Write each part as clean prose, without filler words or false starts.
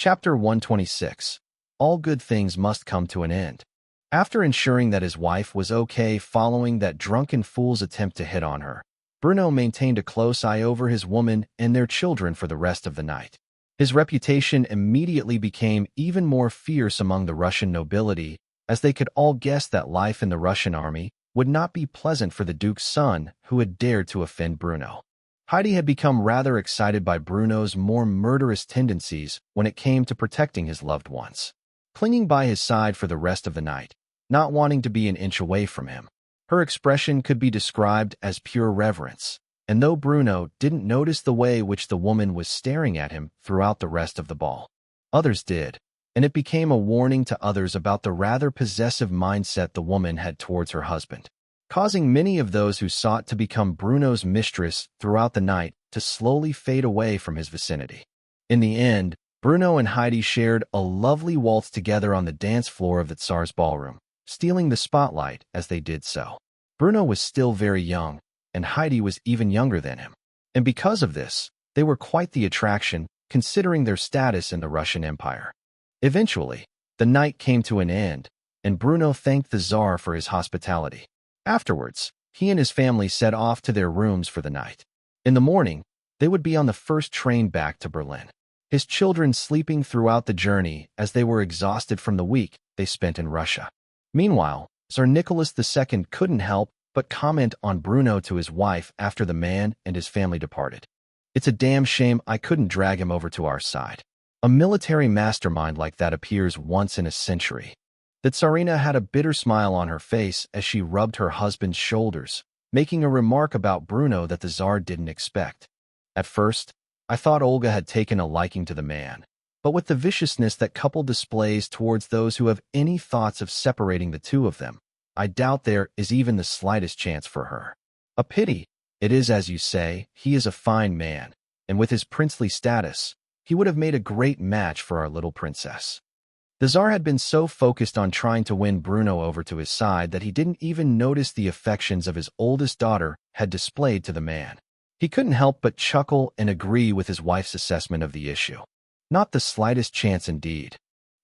Chapter 126. All good things must come to an end. After ensuring that his wife was okay following that drunken fool's attempt to hit on her, Bruno maintained a close eye over his woman and their children for the rest of the night. His reputation immediately became even more fierce among the Russian nobility, as they could all guess that life in the Russian army would not be pleasant for the Duke's son who had dared to offend Bruno. Heidi had become rather excited by Bruno's more murderous tendencies when it came to protecting his loved ones. Clinging by his side for the rest of the night, not wanting to be an inch away from him, her expression could be described as pure reverence, and though Bruno didn't notice the way which the woman was staring at him throughout the rest of the ball, others did, and it became a warning to others about the rather possessive mindset the woman had towards her husband, causing many of those who sought to become Bruno's mistress throughout the night to slowly fade away from his vicinity. In the end, Bruno and Heidi shared a lovely waltz together on the dance floor of the Tsar's ballroom, stealing the spotlight as they did so. Bruno was still very young, and Heidi was even younger than him. And because of this, they were quite the attraction, considering their status in the Russian Empire. Eventually, the night came to an end, and Bruno thanked the Tsar for his hospitality. Afterwards, he and his family set off to their rooms for the night. In the morning, they would be on the first train back to Berlin, his children sleeping throughout the journey as they were exhausted from the week they spent in Russia. Meanwhile, Tsar Nicholas II couldn't help but comment on Bruno to his wife after the man and his family departed. "It's a damn shame I couldn't drag him over to our side. A military mastermind like that appears once in a century." The Tsarina had a bitter smile on her face as she rubbed her husband's shoulders, making a remark about Bruno that the Tsar didn't expect. "At first, I thought Olga had taken a liking to the man, but with the viciousness that couple displays towards those who have any thoughts of separating the two of them, I doubt there is even the slightest chance for her. A pity. It is as you say, he is a fine man, and with his princely status, he would have made a great match for our little princess." The Tsar had been so focused on trying to win Bruno over to his side that he didn't even notice the affections of his oldest daughter had displayed to the man. He couldn't help but chuckle and agree with his wife's assessment of the issue. Not the slightest chance indeed.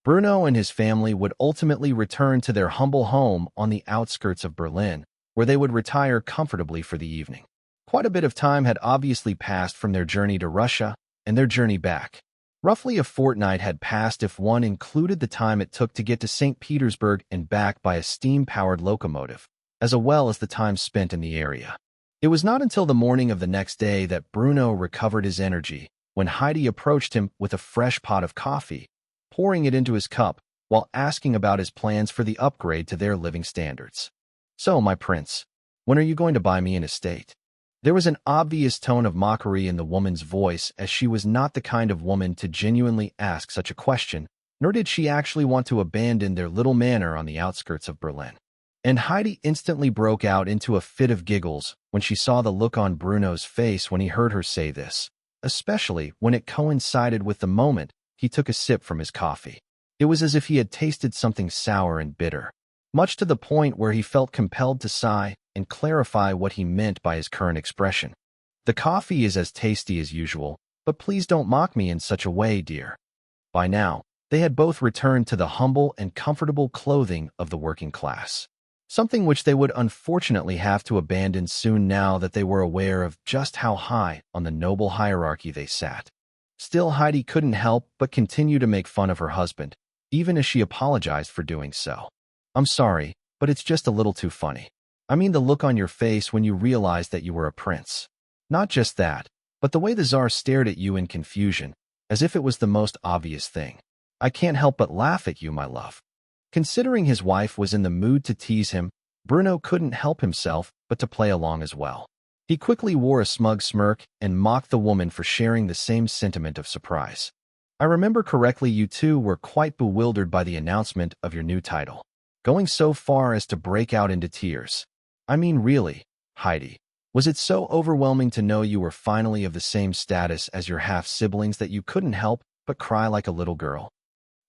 Bruno and his family would ultimately return to their humble home on the outskirts of Berlin, where they would retire comfortably for the evening. Quite a bit of time had obviously passed from their journey to Russia and their journey back. Roughly a fortnight had passed if one included the time it took to get to St. Petersburg and back by a steam-powered locomotive, as well as the time spent in the area. It was not until the morning of the next day that Bruno recovered his energy when Heidi approached him with a fresh pot of coffee, pouring it into his cup while asking about his plans for the upgrade to their living standards. "So, my prince, when are you going to buy me an estate?" There was an obvious tone of mockery in the woman's voice, as she was not the kind of woman to genuinely ask such a question, nor did she actually want to abandon their little manor on the outskirts of Berlin. And Heidi instantly broke out into a fit of giggles when she saw the look on Bruno's face when he heard her say this, especially when it coincided with the moment he took a sip from his coffee. It was as if he had tasted something sour and bitter, much to the point where he felt compelled to sigh and clarify what he meant by his current expression. "The coffee is as tasty as usual, but please don't mock me in such a way, dear." By now, they had both returned to the humble and comfortable clothing of the working class, something which they would unfortunately have to abandon soon now that they were aware of just how high on the noble hierarchy they sat. Still, Heidi couldn't help but continue to make fun of her husband, even as she apologized for doing so. "I'm sorry, but it's just a little too funny. I mean the look on your face when you realized that you were a prince. Not just that, but the way the Tsar stared at you in confusion, as if it was the most obvious thing. I can't help but laugh at you, my love." Considering his wife was in the mood to tease him, Bruno couldn't help himself but to play along as well. He quickly wore a smug smirk and mocked the woman for sharing the same sentiment of surprise. "I remember correctly, you two were quite bewildered by the announcement of your new title, going so far as to break out into tears. I mean, really, Heidi, was it so overwhelming to know you were finally of the same status as your half-siblings that you couldn't help but cry like a little girl?"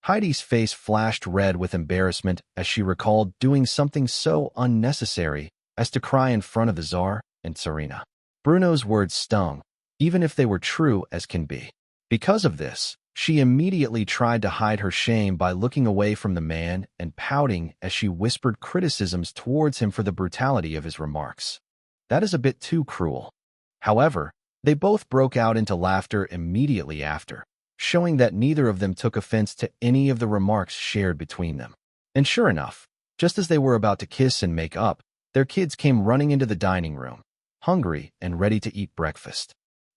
Heidi's face flashed red with embarrassment as she recalled doing something so unnecessary as to cry in front of the Tsar and Tsarina. Bruno's words stung, even if they were true as can be. Because of this, She immediately tried to hide her shame by looking away from the man and pouting as she whispered criticisms towards him for the brutality of his remarks. That is a bit too cruel. However, they both broke out into laughter immediately after, showing that neither of them took offense to any of the remarks shared between them. And sure enough, just as they were about to kiss and make up, their kids came running into the dining room, hungry and ready to eat breakfast.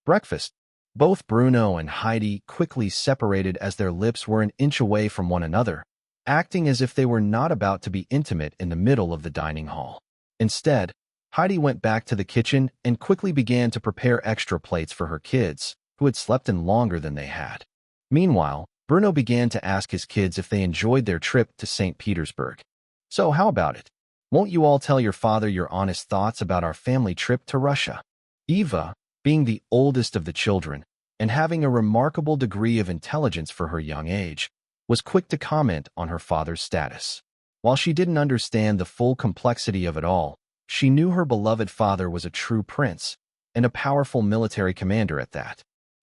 Breakfast. Both Bruno and Heidi quickly separated as their lips were an inch away from one another, acting as if they were not about to be intimate in the middle of the dining hall. Instead, Heidi went back to the kitchen and quickly began to prepare extra plates for her kids, who had slept in longer than they had. Meanwhile, Bruno began to ask his kids if they enjoyed their trip to St. Petersburg. So how about it? Won't you all tell your father your honest thoughts about our family trip to Russia? Eva, being the oldest of the children, and having a remarkable degree of intelligence for her young age, was quick to comment on her father's status. While she didn't understand the full complexity of it all, she knew her beloved father was a true prince, and a powerful military commander at that.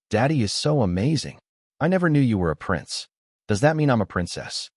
Daddy is so amazing. I never knew you were a prince. Does that mean I'm a princess?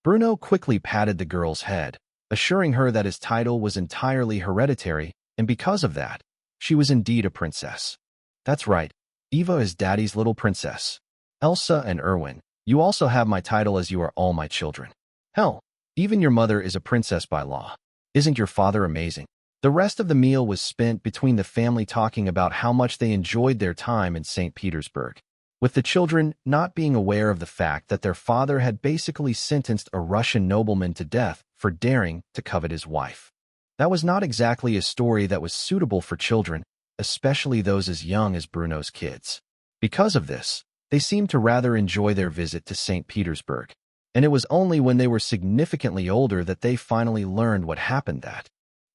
Bruno quickly patted the girl's head, assuring her that his title was entirely hereditary, and because of that, she was indeed a princess. That's right, Eva is Daddy's little princess. Elsa and Erwin, you also have my title as you are all my children. Hell, even your mother is a princess by law. Isn't your father amazing? The rest of the meal was spent between the family talking about how much they enjoyed their time in St. Petersburg, with the children not being aware of the fact that their father had basically sentenced a Russian nobleman to death for daring to covet his wife. That was not exactly a story that was suitable for children, especially those as young as Bruno's kids. Because of this, they seemed to rather enjoy their visit to St. Petersburg, and it was only when they were significantly older that they finally learned what happened that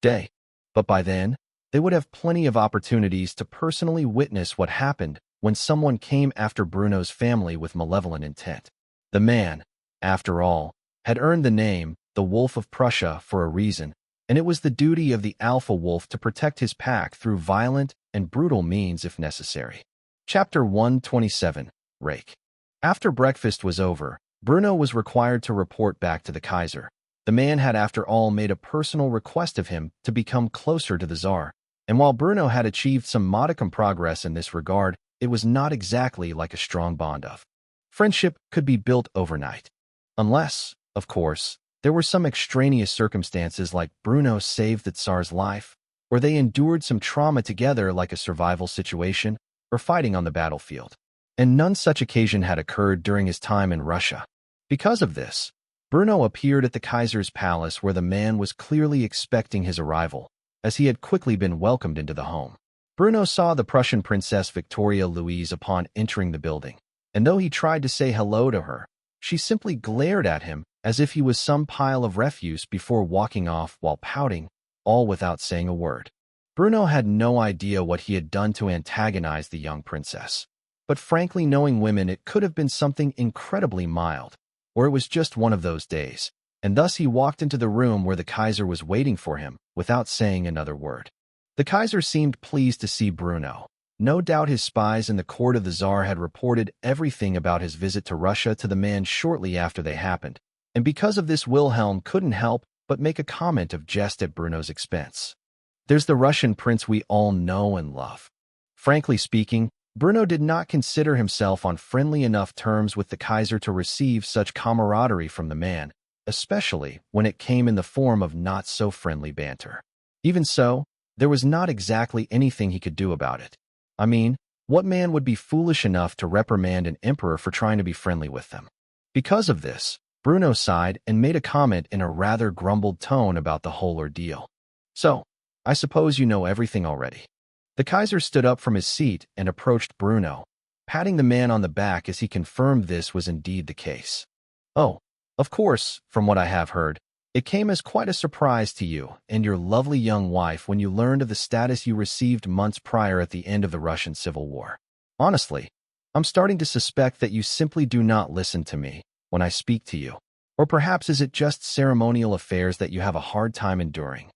day. But by then, they would have plenty of opportunities to personally witness what happened when someone came after Bruno's family with malevolent intent. The man, after all, had earned the name, the Wolf of Prussia, for a reason, and it was the duty of the alpha wolf to protect his pack through violent and brutal means if necessary. Chapter 127, Rake. After breakfast was over, Bruno was required to report back to the Kaiser. The man had after all made a personal request of him to become closer to the Tsar, and while Bruno had achieved some modicum progress in this regard, it was not exactly like a strong bond of friendship could be built overnight. Unless, of course, there were some extraneous circumstances like Bruno saved the Tsar's life, or they endured some trauma together like a survival situation, or fighting on the battlefield. And none such occasion had occurred during his time in Russia. Because of this, Bruno appeared at the Kaiser's palace where the man was clearly expecting his arrival, as he had quickly been welcomed into the home. Bruno saw the Prussian Princess Victoria Louise upon entering the building, and though he tried to say hello to her, she simply glared at him as if he was some pile of refuse before walking off while pouting, all without saying a word. Bruno had no idea what he had done to antagonize the young princess, but frankly, knowing women, it could have been something incredibly mild, or it was just one of those days, and thus he walked into the room where the Kaiser was waiting for him without saying another word. The Kaiser seemed pleased to see Bruno. No doubt his spies in the court of the Tsar had reported everything about his visit to Russia to the man shortly after they happened, and because of this Wilhelm couldn't help but make a comment of jest at Bruno's expense. There's the Russian prince we all know and love. Frankly speaking, Bruno did not consider himself on friendly enough terms with the Kaiser to receive such camaraderie from the man, especially when it came in the form of not-so-friendly banter. Even so, there was not exactly anything he could do about it. I mean, what man would be foolish enough to reprimand an emperor for trying to be friendly with them? Because of this, Bruno sighed and made a comment in a rather grumbled tone about the whole ordeal. So, I suppose you know everything already. The Kaiser stood up from his seat and approached Bruno, patting the man on the back as he confirmed this was indeed the case. Oh, of course, from what I have heard, it came as quite a surprise to you and your lovely young wife when you learned of the status you received months prior at the end of the Russian Civil War. Honestly, I'm starting to suspect that you simply do not listen to me when I speak to you. Or perhaps is it just ceremonial affairs that you have a hard time enduring?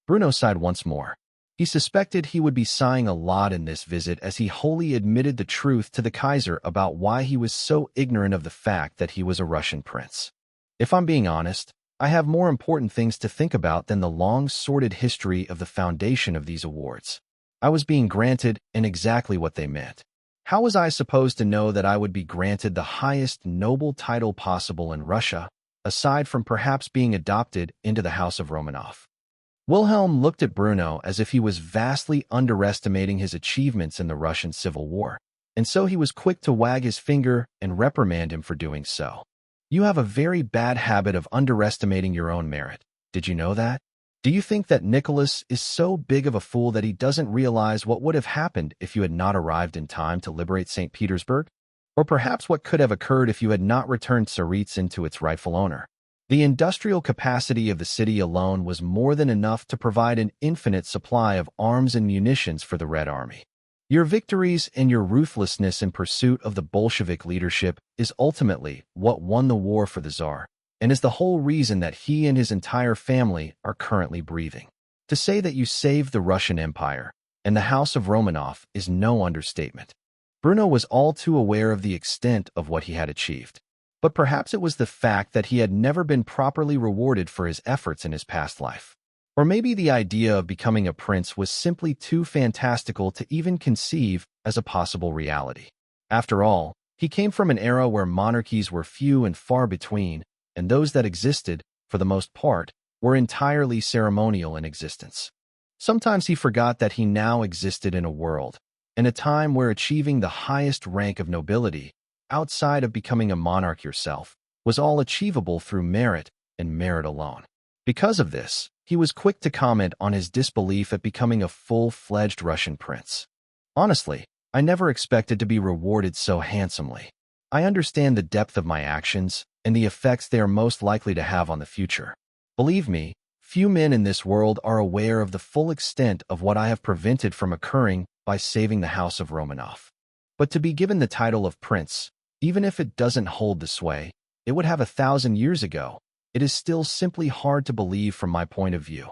Bruno sighed once more. He suspected he would be sighing a lot in this visit as he wholly admitted the truth to the Kaiser about why he was so ignorant of the fact that he was a Russian prince. If I'm being honest, I have more important things to think about than the long, sordid history of the foundation of these awards. I was being granted and exactly what they meant. How was I supposed to know that I would be granted the highest noble title possible in Russia, aside from perhaps being adopted into the House of Romanov? Wilhelm looked at Bruno as if he was vastly underestimating his achievements in the Russian Civil War, and so he was quick to wag his finger and reprimand him for doing so. You have a very bad habit of underestimating your own merit. Did you know that? Do you think that Nicholas is so big of a fool that he doesn't realize what would have happened if you had not arrived in time to liberate St. Petersburg? Or perhaps what could have occurred if you had not returned Tsaritsyn to its rightful owner? The industrial capacity of the city alone was more than enough to provide an infinite supply of arms and munitions for the Red Army. Your victories and your ruthlessness in pursuit of the Bolshevik leadership is ultimately what won the war for the Tsar, and is the whole reason that he and his entire family are currently breathing. To say that you saved the Russian Empire and the House of Romanov is no understatement. Bruno was all too aware of the extent of what he had achieved. But perhaps it was the fact that he had never been properly rewarded for his efforts in his past life. Or maybe the idea of becoming a prince was simply too fantastical to even conceive as a possible reality. After all, he came from an era where monarchies were few and far between, and those that existed, for the most part, were entirely ceremonial in existence. Sometimes he forgot that he now existed in a world, in a time where achieving the highest rank of nobility, outside of becoming a monarch yourself, was all achievable through merit and merit alone. Because of this, he was quick to comment on his disbelief at becoming a full-fledged Russian prince. Honestly, I never expected to be rewarded so handsomely. I understand the depth of my actions and the effects they are most likely to have on the future. Believe me, few men in this world are aware of the full extent of what I have prevented from occurring by saving the House of Romanov. But to be given the title of prince, even if it doesn't hold the sway it would have 1,000 years ago, it is still simply hard to believe from my point of view.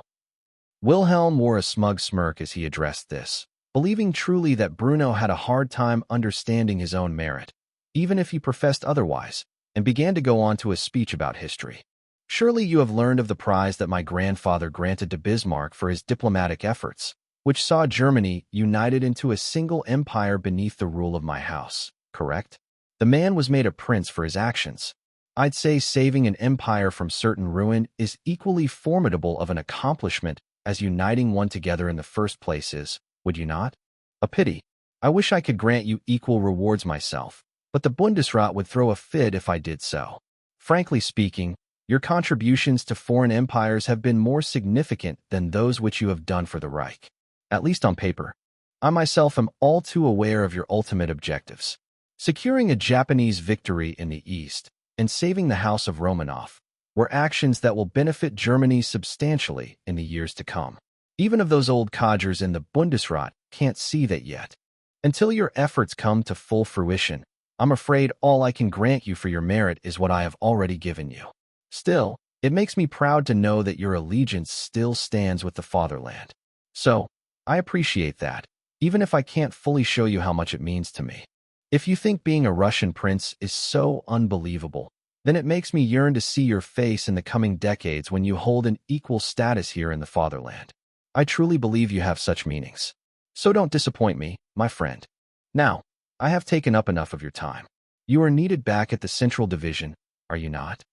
Wilhelm wore a smug smirk as he addressed this, believing truly that Bruno had a hard time understanding his own merit, even if he professed otherwise, and began to go on to a speech about history. Surely you have learned of the prize that my grandfather granted to Bismarck for his diplomatic efforts, which saw Germany united into a single empire beneath the rule of my house, correct? The man was made a prince for his actions. I'd say saving an empire from certain ruin is equally formidable of an accomplishment as uniting one together in the first place is, would you not? A pity. I wish I could grant you equal rewards myself, but the Bundesrat would throw a fit if I did so. Frankly speaking, your contributions to foreign empires have been more significant than those which you have done for the Reich, at least on paper. I myself am all too aware of your ultimate objectives. Securing a Japanese victory in the East and saving the House of Romanov were actions that will benefit Germany substantially in the years to come. Even if those old codgers in the Bundesrat can't see that yet. Until your efforts come to full fruition, I'm afraid all I can grant you for your merit is what I have already given you. Still, it makes me proud to know that your allegiance still stands with the fatherland. So, I appreciate that, even if I can't fully show you how much it means to me. If you think being a Russian prince is so unbelievable, then it makes me yearn to see your face in the coming decades when you hold an equal status here in the fatherland. I truly believe you have such meanings. So don't disappoint me, my friend. Now, I have taken up enough of your time. You are needed back at the Central Division, are you not?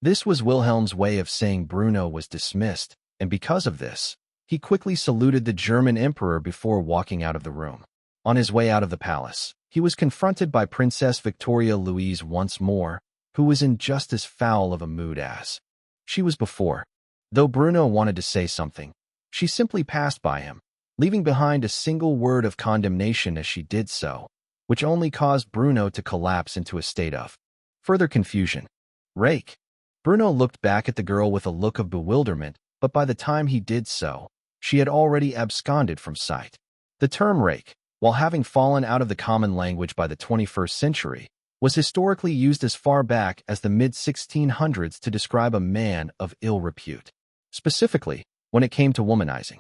This was Wilhelm's way of saying Bruno was dismissed, and because of this, he quickly saluted the German emperor before walking out of the room. On his way out of the palace, he was confronted by Princess Victoria Louise once more, who was in just as foul of a mood as she was before. Though Bruno wanted to say something, she simply passed by him, leaving behind a single word of condemnation as she did so, which only caused Bruno to collapse into a state of further confusion. Rake. Bruno looked back at the girl with a look of bewilderment, but by the time he did so, she had already absconded from sight. The term rake, while having fallen out of the common language by the 21st century, was historically used as far back as the mid-1600s to describe a man of ill repute. Specifically, when it came to womanizing.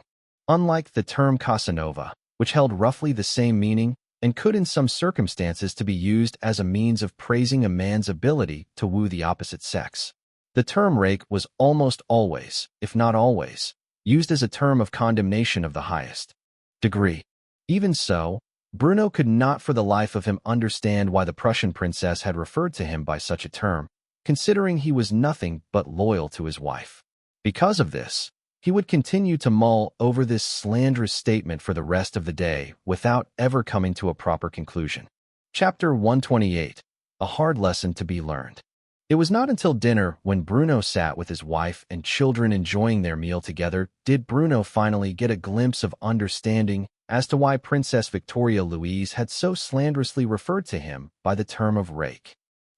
unlike the term Casanova, which held roughly the same meaning and could in some circumstances to be used as a means of praising a man's ability to woo the opposite sex. The term rake was almost always, if not always, used as a term of condemnation of the highest degree. Even so, Bruno could not for the life of him understand why the Prussian princess had referred to him by such a term, considering he was nothing but loyal to his wife. Because of this, he would continue to mull over this slanderous statement for the rest of the day without ever coming to a proper conclusion. Chapter 128. A hard lesson to be learned. It was not until dinner, when Bruno sat with his wife and children enjoying their meal together, did Bruno finally get a glimpse of understanding as to why Princess Victoria Louise had so slanderously referred to him by the term of rake.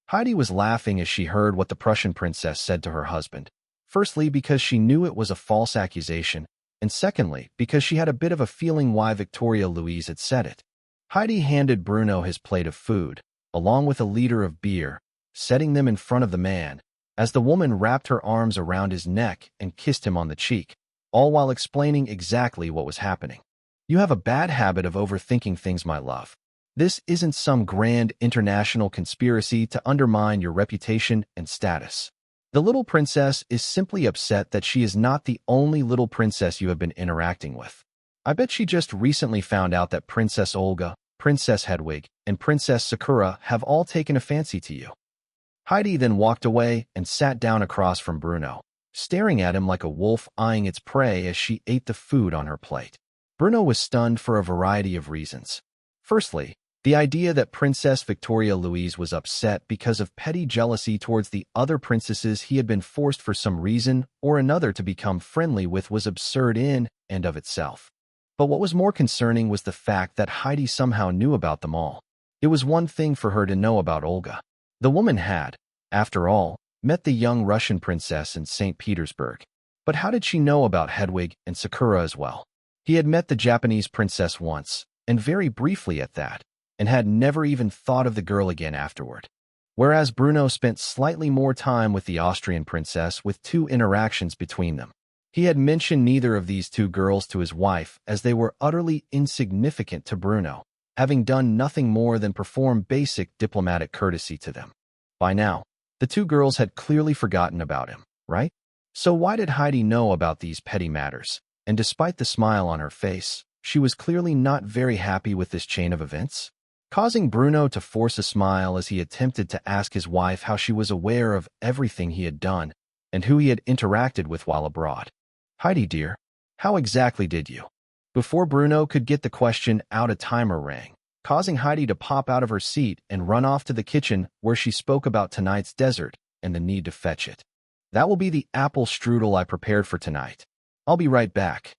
Heidi was laughing as she heard what the Prussian princess said to her husband. Firstly, because she knew it was a false accusation, and secondly, because she had a bit of a feeling why Victoria Louise had said it. Heidi handed Bruno his plate of food, along with a liter of beer, setting them in front of the man, as the woman wrapped her arms around his neck and kissed him on the cheek, all while explaining exactly what was happening. You have a bad habit of overthinking things, my love. This isn't some grand international conspiracy to undermine your reputation and status. The little princess is simply upset that she is not the only little princess you have been interacting with. I bet she just recently found out that Princess Olga, Princess Hedwig, and Princess Sakura have all taken a fancy to you. Heidi then walked away and sat down across from Bruno, staring at him like a wolf eyeing its prey as she ate the food on her plate. Bruno was stunned for a variety of reasons. Firstly, the idea that Princess Victoria Louise was upset because of petty jealousy towards the other princesses he had been forced for some reason or another to become friendly with was absurd in and of itself. But what was more concerning was the fact that Heidi somehow knew about them all. It was one thing for her to know about Olga. The woman had, after all, met the young Russian princess in St. Petersburg. But how did she know about Hedwig and Sakura as well? He had met the Japanese princess once, and very briefly at that, and had never even thought of the girl again afterward. Whereas Bruno spent slightly more time with the Austrian princess with 2 interactions between them. He had mentioned neither of these 2 girls to his wife as they were utterly insignificant to Bruno, having done nothing more than perform basic diplomatic courtesy to them. By now, the 2 girls had clearly forgotten about him, right? So why did Heidi know about these petty matters? And despite the smile on her face, she was clearly not very happy with this chain of events, causing Bruno to force a smile as he attempted to ask his wife how she was aware of everything he had done and who he had interacted with while abroad. Heidi, dear, how exactly did you? Before Bruno could get the question out, a timer rang, causing Heidi to pop out of her seat and run off to the kitchen where she spoke about tonight's dessert and the need to fetch it. That will be the apple strudel I prepared for tonight. I'll be right back.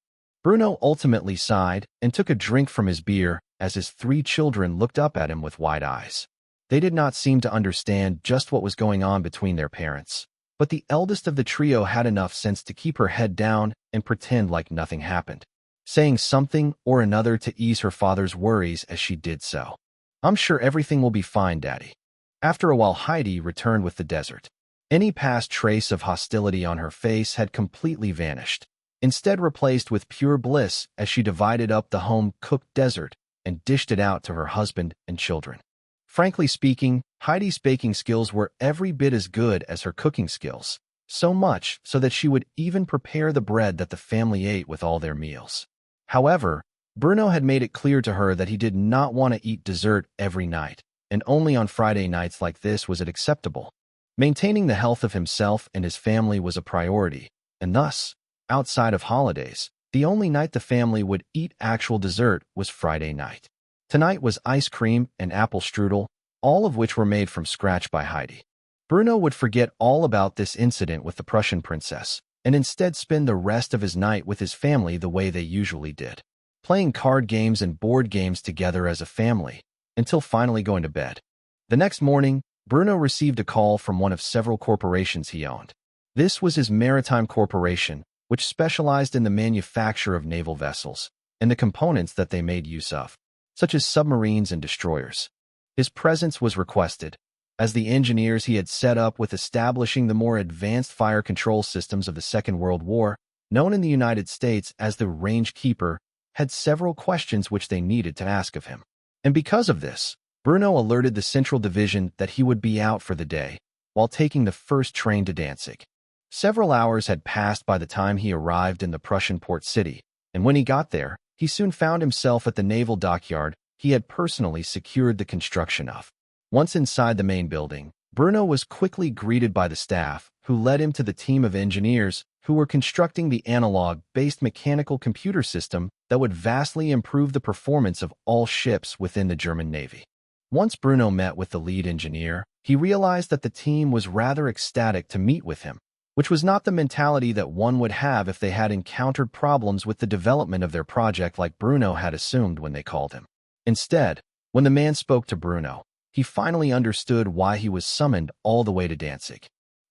Bruno ultimately sighed and took a drink from his beer as his 3 children looked up at him with wide eyes. They did not seem to understand just what was going on between their parents, but the eldest of the trio had enough sense to keep her head down and pretend like nothing happened, saying something or another to ease her father's worries as she did so. I'm sure everything will be fine, Daddy. After a while, Heidi returned with the dessert. Any past trace of hostility on her face had completely vanished, instead replaced with pure bliss as she divided up the home-cooked dessert and dished it out to her husband and children. Frankly speaking, Heidi's baking skills were every bit as good as her cooking skills, so much so that she would even prepare the bread that the family ate with all their meals. However, Bruno had made it clear to her that he did not want to eat dessert every night, and only on Friday nights like this was it acceptable. Maintaining the health of himself and his family was a priority, and thus, outside of holidays, the only night the family would eat actual dessert was Friday night. Tonight was ice cream and apple strudel, all of which were made from scratch by Heidi. Bruno would forget all about this incident with the Prussian princess, and instead spend the rest of his night with his family the way they usually did, playing card games and board games together as a family, until finally going to bed. The next morning, Bruno received a call from one of several corporations he owned. This was his maritime corporation, which specialized in the manufacture of naval vessels and the components that they made use of, such as submarines and destroyers. His presence was requested, as the engineers he had set up with establishing the more advanced fire control systems of the Second World War known in the United States as the range keeper, had several questions which they needed to ask of him. And because of this, Bruno alerted the Central Division that he would be out for the day, while taking the first train to Danzig. Several hours had passed by the time he arrived in the Prussian port city, and when he got there, he soon found himself at the naval dockyard he had personally secured the construction of. Once inside the main building, Bruno was quickly greeted by the staff, who led him to the team of engineers who were constructing the analog-based mechanical computer system that would vastly improve the performance of all ships within the German Navy. Once Bruno met with the lead engineer, he realized that the team was rather ecstatic to meet with him, which was not the mentality that one would have if they had encountered problems with the development of their project like Bruno had assumed when they called him. Instead, when the man spoke to Bruno, he finally understood why he was summoned all the way to Danzig.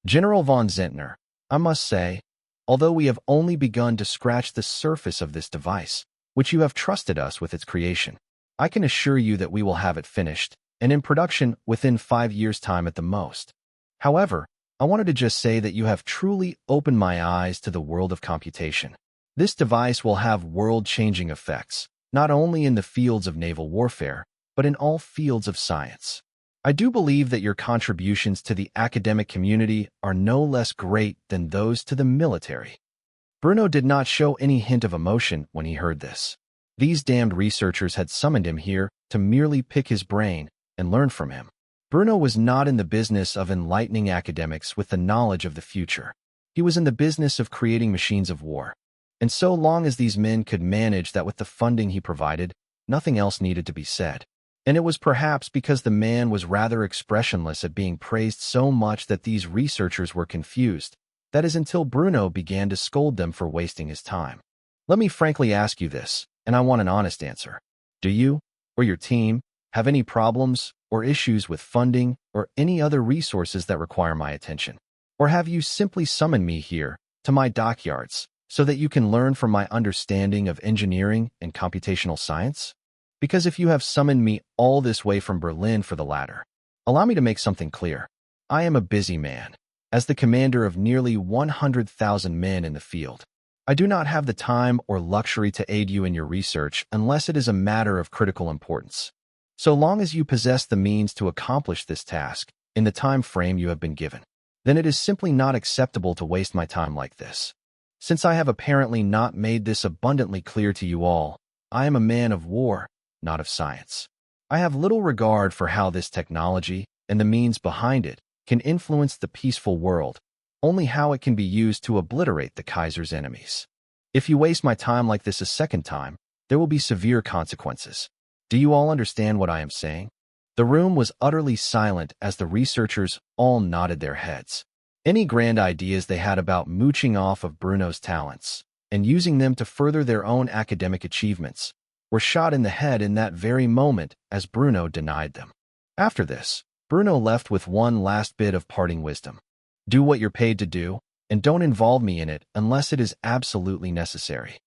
General von Zehntner, I must say, although we have only begun to scratch the surface of this device, which you have trusted us with its creation, I can assure you that we will have it finished and in production within 5 years' time at the most. However, I wanted to just say that you have truly opened my eyes to the world of computation. This device will have world-changing effects, not only in the fields of naval warfare, but in all fields of science. I do believe that your contributions to the academic community are no less great than those to the military. Bruno did not show any hint of emotion when he heard this. These damned researchers had summoned him here to merely pick his brain and learn from him. Bruno was not in the business of enlightening academics with the knowledge of the future. He was in the business of creating machines of war. And so long as these men could manage that with the funding he provided, nothing else needed to be said. And it was perhaps because the man was rather expressionless at being praised so much that these researchers were confused. That is until Bruno began to scold them for wasting his time. Let me frankly ask you this, and I want an honest answer. Do you, or your team, have any problems or issues with funding or any other resources that require my attention? Or have you simply summoned me here, to my dockyards, so that you can learn from my understanding of engineering and computational science? Because if you have summoned me all this way from Berlin for the latter, allow me to make something clear. I am a busy man. As the commander of nearly 100,000 men in the field, I do not have the time or luxury to aid you in your research unless it is a matter of critical importance. So long as you possess the means to accomplish this task in the time frame you have been given, then it is simply not acceptable to waste my time like this. Since I have apparently not made this abundantly clear to you all, I am a man of war, not of science. I have little regard for how this technology and the means behind it can influence the peaceful world, only how it can be used to obliterate the Kaiser's enemies. If you waste my time like this a second time, there will be severe consequences. Do you all understand what I am saying? The room was utterly silent as the researchers all nodded their heads. Any grand ideas they had about mooching off of Bruno's talents and using them to further their own academic achievements were shot in the head in that very moment as Bruno denied them. After this, Bruno left with one last bit of parting wisdom. Do what you're paid to do, and don't involve me in it unless it is absolutely necessary.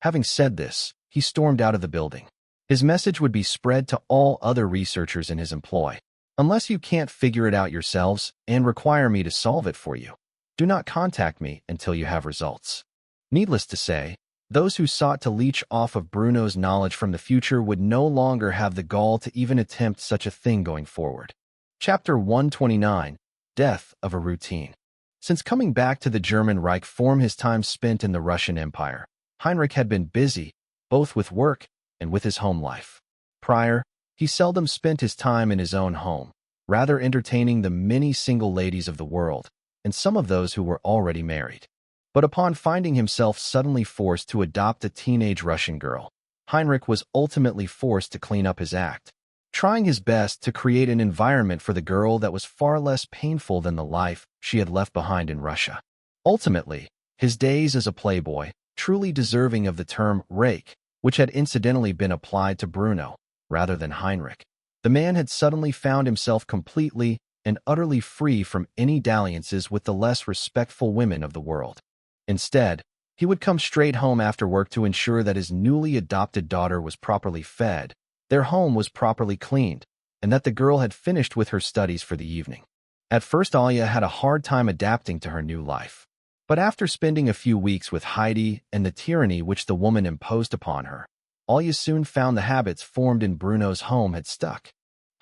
Having said this, he stormed out of the building. His message would be spread to all other researchers in his employ. Unless you can't figure it out yourselves and require me to solve it for you, do not contact me until you have results. Needless to say, those who sought to leech off of Bruno's knowledge from the future would no longer have the gall to even attempt such a thing going forward. Chapter 129, Death of a Routine. Since coming back to the German Reich from his time spent in the Russian Empire, Heinrich had been busy, both with work and with his home life. Prior, he seldom spent his time in his own home, rather entertaining the many single ladies of the world, and some of those who were already married. But upon finding himself suddenly forced to adopt a teenage Russian girl, Heinrich was ultimately forced to clean up his act, trying his best to create an environment for the girl that was far less painful than the life she had left behind in Russia. Ultimately, his days as a playboy, truly deserving of the term rake, which had incidentally been applied to Bruno, rather than Heinrich. The man had suddenly found himself completely and utterly free from any dalliances with the less respectful women of the world. Instead, he would come straight home after work to ensure that his newly adopted daughter was properly fed, their home was properly cleaned, and that the girl had finished with her studies for the evening. At first, Alia had a hard time adapting to her new life. But after spending a few weeks with Heidi and the tyranny which the woman imposed upon her, Alya soon found the habits formed in Bruno's home had stuck.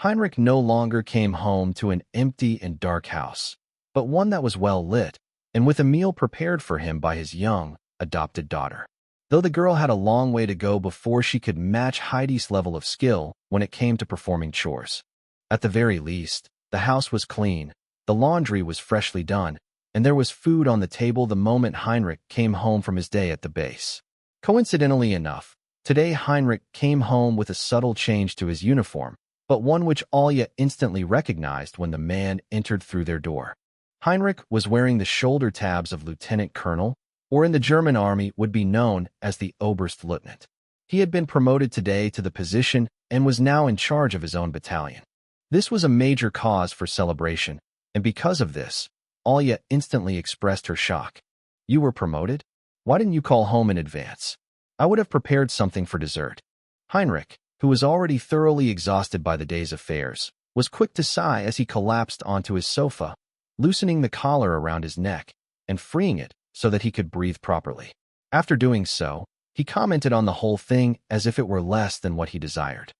Heinrich no longer came home to an empty and dark house, but one that was well lit, and with a meal prepared for him by his young, adopted daughter. Though the girl had a long way to go before she could match Heidi's level of skill when it came to performing chores. At the very least, the house was clean, the laundry was freshly done, and there was food on the table the moment Heinrich came home from his day at the base. Coincidentally enough, today Heinrich came home with a subtle change to his uniform, but one which Alya instantly recognized when the man entered through their door. Heinrich was wearing the shoulder tabs of lieutenant colonel, or in the German army would be known as the Oberstleutnant. He had been promoted today to the position and was now in charge of his own battalion. This was a major cause for celebration, and because of this, Alya instantly expressed her shock. "You were promoted? Why didn't you call home in advance? I would have prepared something for dessert." Heinrich, who was already thoroughly exhausted by the day's affairs, was quick to sigh as he collapsed onto his sofa, loosening the collar around his neck and freeing it so that he could breathe properly. After doing so, he commented on the whole thing as if it were less than what he desired.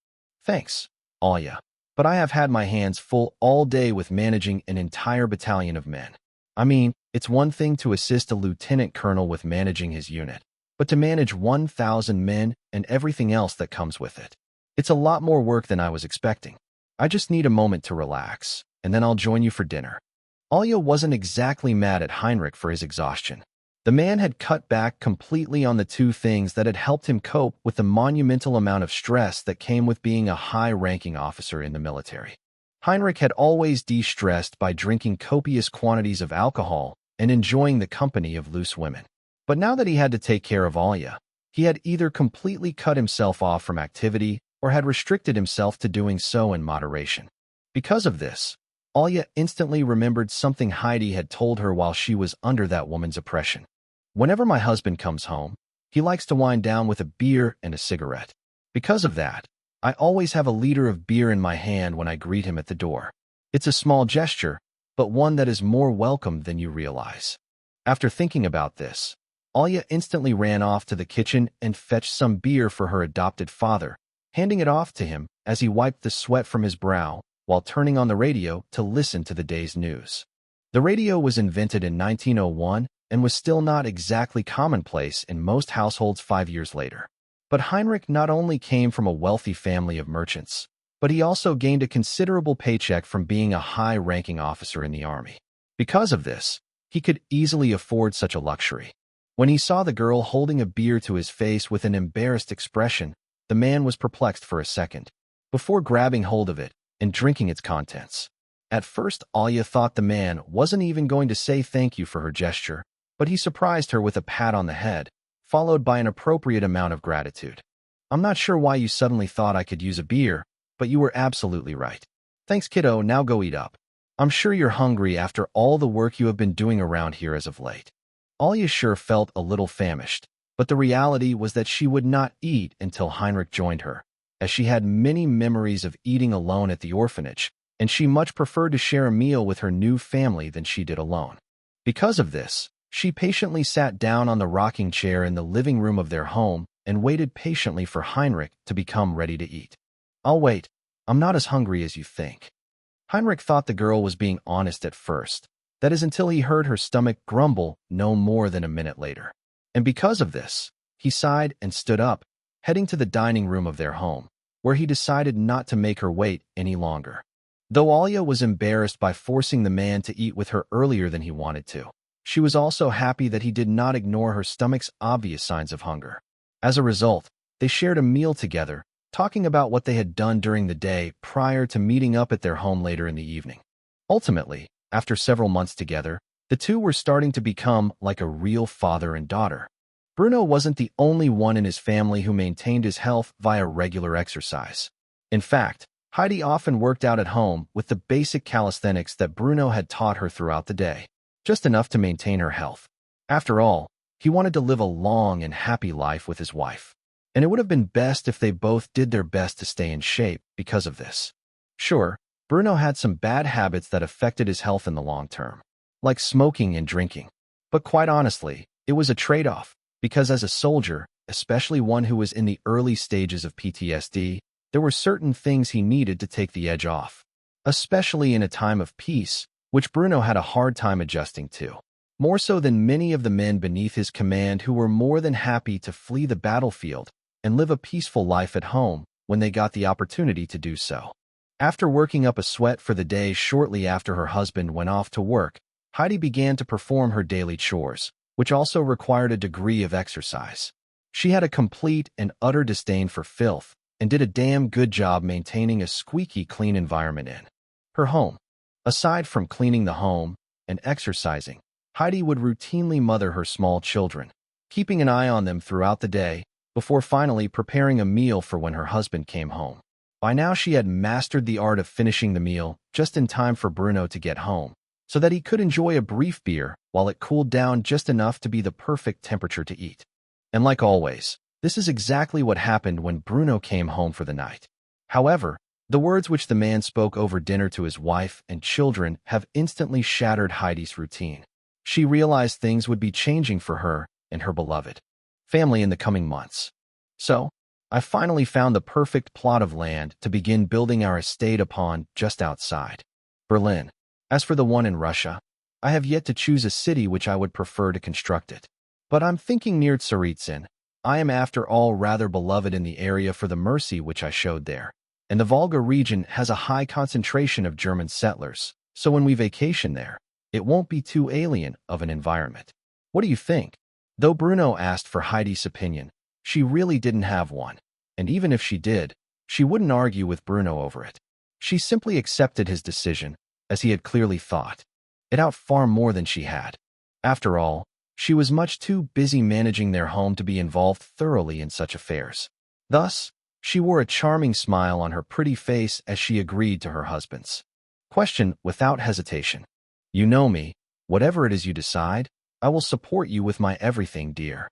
"Thanks, Alya, but I have had my hands full all day with managing an entire battalion of men. I mean, it's one thing to assist a lieutenant colonel with managing his unit, but to manage 1,000 men and everything else that comes with it. It's a lot more work than I was expecting. I just need a moment to relax, and then I'll join you for dinner." Alya wasn't exactly mad at Heinrich for his exhaustion. The man had cut back completely on the two things that had helped him cope with the monumental amount of stress that came with being a high-ranking officer in the military. Heinrich had always de-stressed by drinking copious quantities of alcohol and enjoying the company of loose women. But now that he had to take care of Alya, he had either completely cut himself off from activity or had restricted himself to doing so in moderation. Because of this, Alya instantly remembered something Heidi had told her while she was under that woman's oppression. "Whenever my husband comes home, he likes to wind down with a beer and a cigarette. Because of that, I always have a liter of beer in my hand when I greet him at the door. It's a small gesture, but one that is more welcome than you realize." After thinking about this, Alya instantly ran off to the kitchen and fetched some beer for her adopted father, handing it off to him as he wiped the sweat from his brow while turning on the radio to listen to the day's news. The radio was invented in 1901 and was still not exactly commonplace in most households 5 years later. But Heinrich not only came from a wealthy family of merchants, but he also gained a considerable paycheck from being a high-ranking officer in the army. Because of this, he could easily afford such a luxury. When he saw the girl holding a beer to his face with an embarrassed expression, the man was perplexed for a second, before grabbing hold of it and drinking its contents. At first, Alya thought the man wasn't even going to say thank you for her gesture, but he surprised her with a pat on the head, followed by an appropriate amount of gratitude. "I'm not sure why you suddenly thought I could use a beer, but you were absolutely right. Thanks, kiddo, now go eat up. I'm sure you're hungry after all the work you have been doing around here as of late." Alya sure felt a little famished, but the reality was that she would not eat until Heinrich joined her, as she had many memories of eating alone at the orphanage, and she much preferred to share a meal with her new family than she did alone. Because of this, she patiently sat down on the rocking chair in the living room of their home and waited patiently for Heinrich to become ready to eat. "I'll wait. I'm not as hungry as you think." Heinrich thought the girl was being honest at first, that is until he heard her stomach grumble no more than a minute later. And because of this, he sighed and stood up, heading to the dining room of their home, where he decided not to make her wait any longer. Though Alya was embarrassed by forcing the man to eat with her earlier than he wanted to, she was also happy that he did not ignore her stomach's obvious signs of hunger. As a result, they shared a meal together, talking about what they had done during the day prior to meeting up at their home later in the evening. Ultimately, after several months together, the two were starting to become like a real father and daughter. Bruno wasn't the only one in his family who maintained his health via regular exercise. In fact, Heidi often worked out at home with the basic calisthenics that Bruno had taught her throughout the day, just enough to maintain her health. After all, he wanted to live a long and happy life with his wife, and it would have been best if they both did their best to stay in shape because of this. Sure, Bruno had some bad habits that affected his health in the long term, like smoking and drinking. But quite honestly, it was a trade-off, because as a soldier, especially one who was in the early stages of PTSD, there were certain things he needed to take the edge off, especially in a time of peace, which Bruno had a hard time adjusting to. More so than many of the men beneath his command who were more than happy to flee the battlefield and live a peaceful life at home when they got the opportunity to do so. After working up a sweat for the day shortly after her husband went off to work, Heidi began to perform her daily chores, which also required a degree of exercise. She had a complete and utter disdain for filth and did a damn good job maintaining a squeaky clean environment in her home. Aside from cleaning the home and exercising, Heidi would routinely mother her small children, keeping an eye on them throughout the day before finally preparing a meal for when her husband came home. By now she had mastered the art of finishing the meal just in time for Bruno to get home, so that he could enjoy a brief beer while it cooled down just enough to be the perfect temperature to eat. And like always, this is exactly what happened when Bruno came home for the night. However, the words which the man spoke over dinner to his wife and children have instantly shattered Heidi's routine. She realized things would be changing for her and her beloved family in the coming months. So, I finally found the perfect plot of land to begin building our estate upon just outside Berlin. As for the one in Russia, I have yet to choose a city which I would prefer to construct it. But I'm thinking near Tsaritsyn. I am after all rather beloved in the area for the mercy which I showed there. And the Volga region has a high concentration of German settlers, so when we vacation there, it won't be too alien of an environment. What do you think? Though Bruno asked for Heidi's opinion, she really didn't have one, and even if she did, she wouldn't argue with Bruno over it. She simply accepted his decision, as he had clearly thought it out far more than she had. After all, she was much too busy managing their home to be involved thoroughly in such affairs. Thus, she wore a charming smile on her pretty face as she agreed to her husband's question without hesitation. You know me, whatever it is you decide, I will support you with my everything, dear.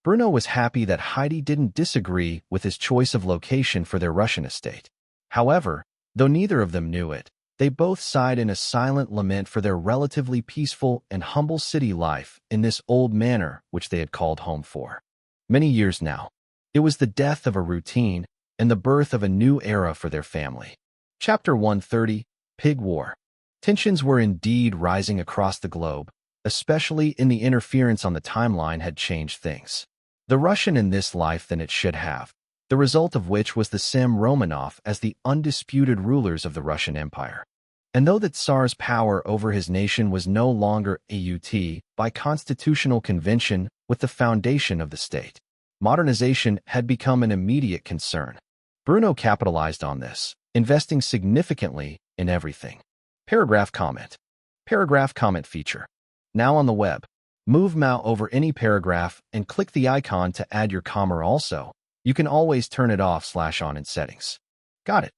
Bruno was happy that Heidi didn't disagree with his choice of location for their Russian estate. However, though neither of them knew it, they both sighed in a silent lament for their relatively peaceful and humble city life in this old manor which they had called home for many years now. It was the death of a routine and the birth of a new era for their family. Chapter 130, Pig War. Tensions were indeed rising across the globe, especially in the interference on the timeline had changed things. The Russian in this life than it should have, the result of which was the Sem Romanov as the undisputed rulers of the Russian Empire. And though the Tsar's power over his nation was no longer out by constitutional convention with the foundation of the state, modernization had become an immediate concern. Bruno capitalized on this, investing significantly in everything. Paragraph comment. Paragraph comment feature. Now on the web. Move mouse over any paragraph and click the icon to add your comma. Also, you can always turn it off/on in settings. Got it.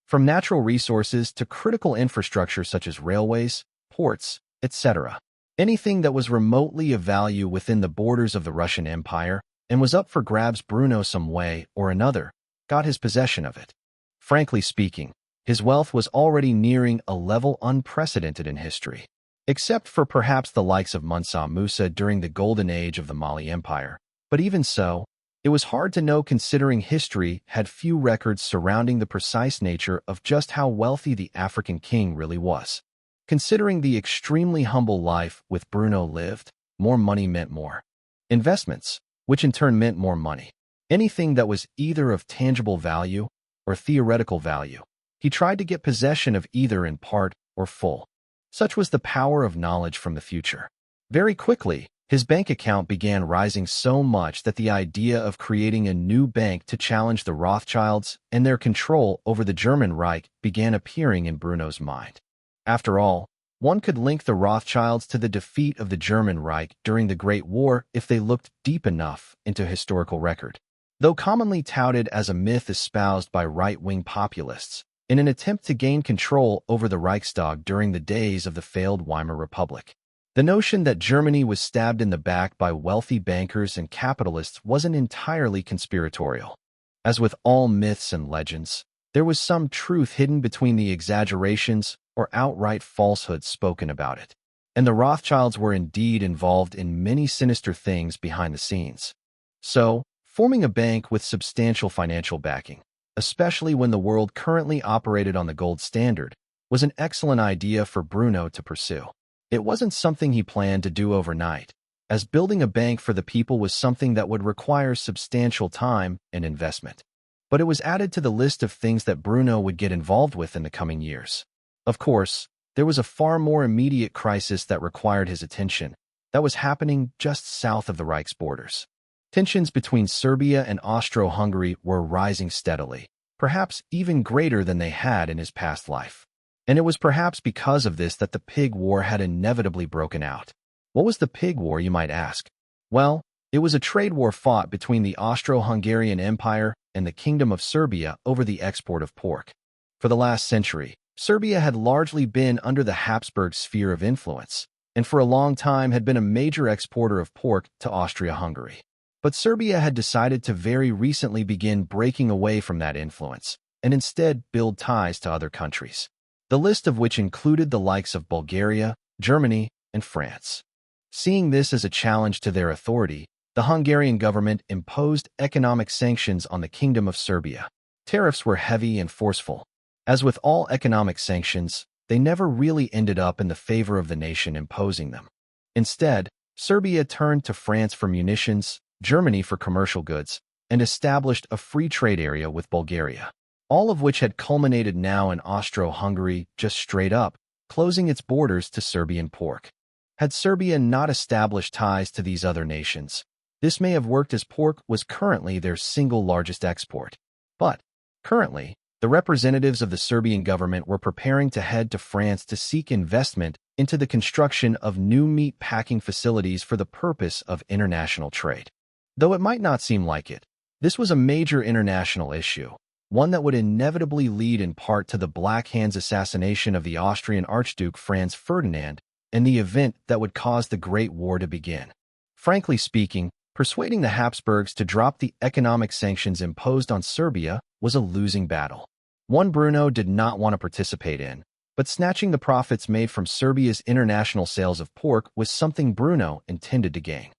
From natural resources to critical infrastructure such as railways, ports, etc. Anything that was remotely of value within the borders of the Russian Empire and was up for grabs, Bruno some way or another got his possession of it. Frankly speaking, his wealth was already nearing a level unprecedented in history. Except for perhaps the likes of Mansa Musa during the golden age of the Mali Empire. But even so, it was hard to know considering history had few records surrounding the precise nature of just how wealthy the African king really was. Considering the extremely humble life with Bruno lived, more money meant more investments, which in turn meant more money. Anything that was either of tangible value or theoretical value. He tried to get possession of either in part or full. Such was the power of knowledge from the future. Very quickly, his bank account began rising so much that the idea of creating a new bank to challenge the Rothschilds and their control over the German Reich began appearing in Bruno's mind. After all, one could link the Rothschilds to the defeat of the German Reich during the Great War if they looked deep enough into historical record. Though commonly touted as a myth espoused by right-wing populists, in an attempt to gain control over the Reichstag during the days of the failed Weimar Republic. The notion that Germany was stabbed in the back by wealthy bankers and capitalists wasn't entirely conspiratorial. As with all myths and legends, there was some truth hidden between the exaggerations or outright falsehoods spoken about it. and the Rothschilds were indeed involved in many sinister things behind the scenes. So, forming a bank with substantial financial backing, especially when the world currently operated on the gold standard, was an excellent idea for Bruno to pursue. It wasn't something he planned to do overnight, as building a bank for the people was something that would require substantial time and investment. But it was added to the list of things that Bruno would get involved with in the coming years. Of course, there was a far more immediate crisis that required his attention that was happening just south of the Reich's borders. Tensions between Serbia and Austro-Hungary were rising steadily, perhaps even greater than they had in his past life. And it was perhaps because of this that the Pig War had inevitably broken out. What was the Pig War, you might ask? Well, it was a trade war fought between the Austro-Hungarian Empire and the Kingdom of Serbia over the export of pork. For the last century, Serbia had largely been under the Habsburg sphere of influence, and for a long time had been a major exporter of pork to Austria-Hungary. But Serbia had decided to very recently begin breaking away from that influence, and instead build ties to other countries, the list of which included the likes of Bulgaria, Germany, and France. Seeing this as a challenge to their authority, the Hungarian government imposed economic sanctions on the Kingdom of Serbia. Tariffs were heavy and forceful. As with all economic sanctions, they never really ended up in the favor of the nation imposing them. Instead, Serbia turned to France for munitions, Germany for commercial goods, and established a free trade area with Bulgaria, all of which had culminated now in Austro-Hungary just straight up, closing its borders to Serbian pork. Had Serbia not established ties to these other nations, this may have worked, as pork was currently their single largest export. But, currently, the representatives of the Serbian government were preparing to head to France to seek investment into the construction of new meat packing facilities for the purpose of international trade. Though it might not seem like it, this was a major international issue, one that would inevitably lead in part to the Black Hand's assassination of the Austrian Archduke Franz Ferdinand and the event that would cause the Great War to begin. Frankly speaking, persuading the Habsburgs to drop the economic sanctions imposed on Serbia was a losing battle. One Bruno did not want to participate in, but snatching the profits made from Serbia's international sales of pork was something Bruno intended to gain.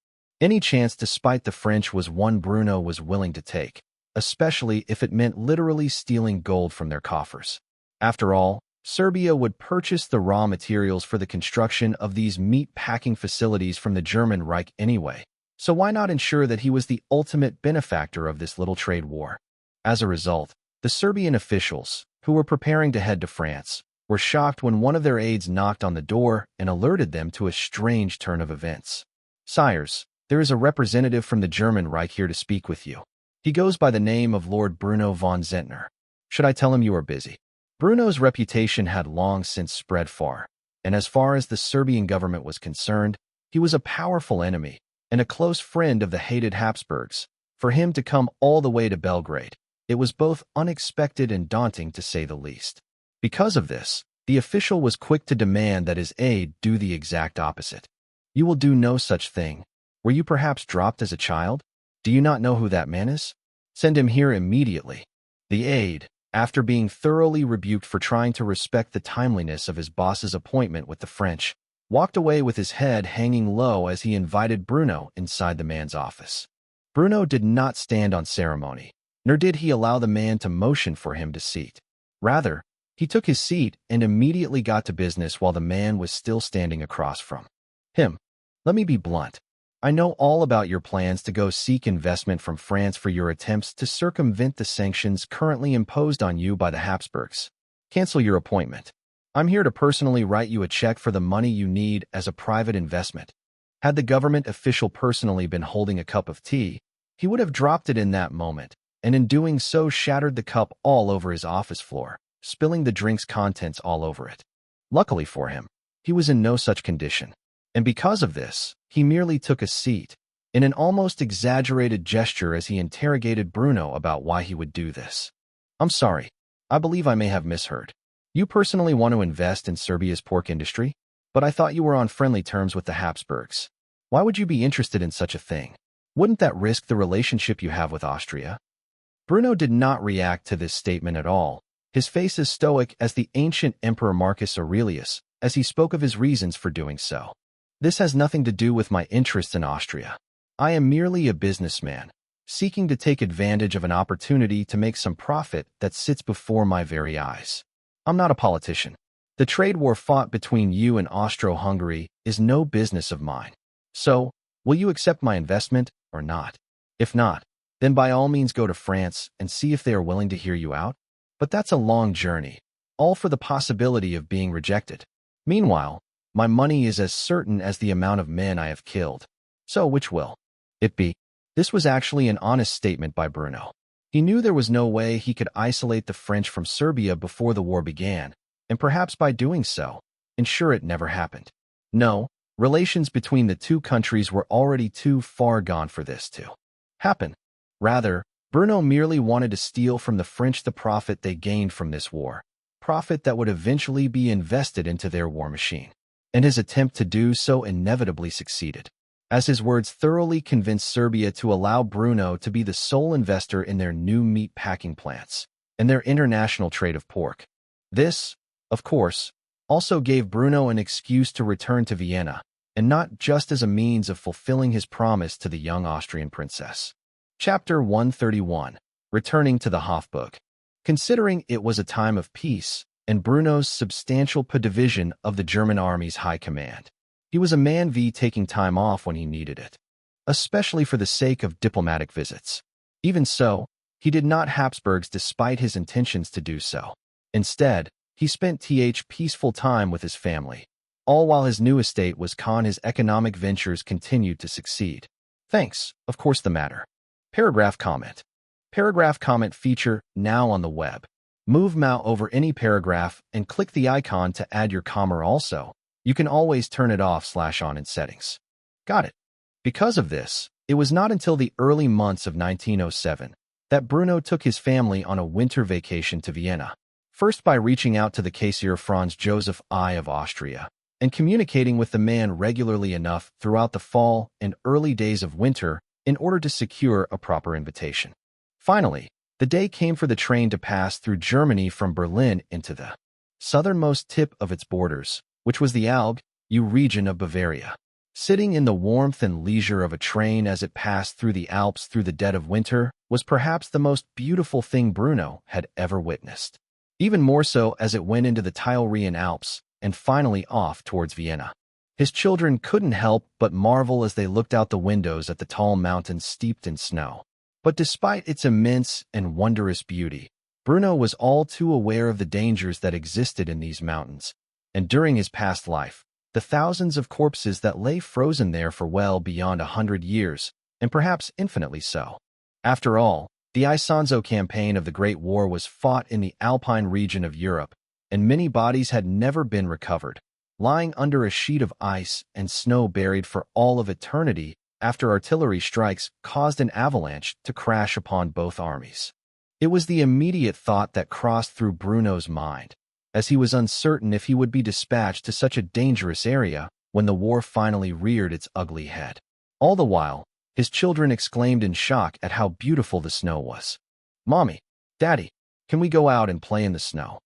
Any chance to spite the French was one Bruno was willing to take, especially if it meant literally stealing gold from their coffers. After all, Serbia would purchase the raw materials for the construction of these meat-packing facilities from the German Reich anyway, so why not ensure that he was the ultimate benefactor of this little trade war? As a result, the Serbian officials, who were preparing to head to France, were shocked when one of their aides knocked on the door and alerted them to a strange turn of events. "Sires, there is a representative from the German Reich here to speak with you. He goes by the name of Lord Bruno von Zehntner. Should I tell him you are busy?" Bruno's reputation had long since spread far, and as far as the Serbian government was concerned, he was a powerful enemy and a close friend of the hated Habsburgs. For him to come all the way to Belgrade, it was both unexpected and daunting, to say the least. Because of this, the official was quick to demand that his aide do the exact opposite. "You will do no such thing. Were you perhaps dropped as a child? Do you not know who that man is? Send him here immediately." The aide, after being thoroughly rebuked for trying to respect the timeliness of his boss's appointment with the French, walked away with his head hanging low as he invited Bruno inside the man's office. Bruno did not stand on ceremony, nor did he allow the man to motion for him to seat. Rather, he took his seat and immediately got to business while the man was still standing across from him. "Let me be blunt. I know all about your plans to go seek investment from France for your attempts to circumvent the sanctions currently imposed on you by the Habsburgs. Cancel your appointment. I'm here to personally write you a check for the money you need as a private investment." Had the government official personally been holding a cup of tea, he would have dropped it in that moment, and in doing so shattered the cup all over his office floor, spilling the drink's contents all over it. Luckily for him, he was in no such condition, and because of this, he merely took a seat, in an almost exaggerated gesture as he interrogated Bruno about why he would do this. "I'm sorry, I believe I may have misheard. You personally want to invest in Serbia's pork industry? But I thought you were on friendly terms with the Habsburgs. Why would you be interested in such a thing? Wouldn't that risk the relationship you have with Austria?" Bruno did not react to this statement at all, his face as stoic as the ancient Emperor Marcus Aurelius, as he spoke of his reasons for doing so. This has nothing to do with my interest in Austria. I am merely a businessman, seeking to take advantage of an opportunity to make some profit that sits before my very eyes. I'm not a politician. The trade war fought between you and Austro-Hungary is no business of mine. So, will you accept my investment or not? If not, then by all means go to France and see if they are willing to hear you out. But that's a long journey, all for the possibility of being rejected. Meanwhile, my money is as certain as the amount of men I have killed. So which will it be? This was actually an honest statement by Bruno. He knew there was no way he could isolate the French from Serbia before the war began, and perhaps by doing so, ensure it never happened. No, relations between the two countries were already too far gone for this to happen. Rather, Bruno merely wanted to steal from the French the profit they gained from this war, profit that would eventually be invested into their war machine. And his attempt to do so inevitably succeeded, as his words thoroughly convinced Serbia to allow Bruno to be the sole investor in their new meat packing plants and their international trade of pork. This, of course, also gave Bruno an excuse to return to Vienna, and not just as a means of fulfilling his promise to the young Austrian princess. Chapter 131. Returning to the Hofburg. Considering it was a time of peace, and Bruno's substantial division of the German army's high command, he was a man taking time off when he needed it, especially for the sake of diplomatic visits. Even so, he did not Habsburgs despite his intentions to do so. Instead, he spent peaceful time with his family, all while his new estate was his economic ventures continued to succeed. Thanks, of course the matter. Paragraph comment. Paragraph comment feature now on the web. Move mouse over any paragraph and click the icon to add your comma also. You can always turn it off/on in settings. Got it. Because of this, it was not until the early months of 1907 that Bruno took his family on a winter vacation to Vienna, first by reaching out to the Kaiser Franz Joseph I of Austria and communicating with the man regularly enough throughout the fall and early days of winter in order to secure a proper invitation. Finally, the day came for the train to pass through Germany from Berlin into the southernmost tip of its borders, which was the Alb region of Bavaria. Sitting in the warmth and leisure of a train as it passed through the Alps through the dead of winter was perhaps the most beautiful thing Bruno had ever witnessed. Even more so as it went into the Tyrolean Alps and finally off towards Vienna. His children couldn't help but marvel as they looked out the windows at the tall mountains steeped in snow. But despite its immense and wondrous beauty, Bruno was all too aware of the dangers that existed in these mountains, and during his past life, the thousands of corpses that lay frozen there for well beyond 100 years, and perhaps infinitely so. After all, the Isonzo campaign of the Great War was fought in the Alpine region of Europe, and many bodies had never been recovered, lying under a sheet of ice and snow buried for all of eternity after artillery strikes caused an avalanche to crash upon both armies. It was the immediate thought that crossed through Bruno's mind, as he was uncertain if he would be dispatched to such a dangerous area when the war finally reared its ugly head. All the while, his children exclaimed in shock at how beautiful the snow was. "Mommy, Daddy, can we go out and play in the snow?"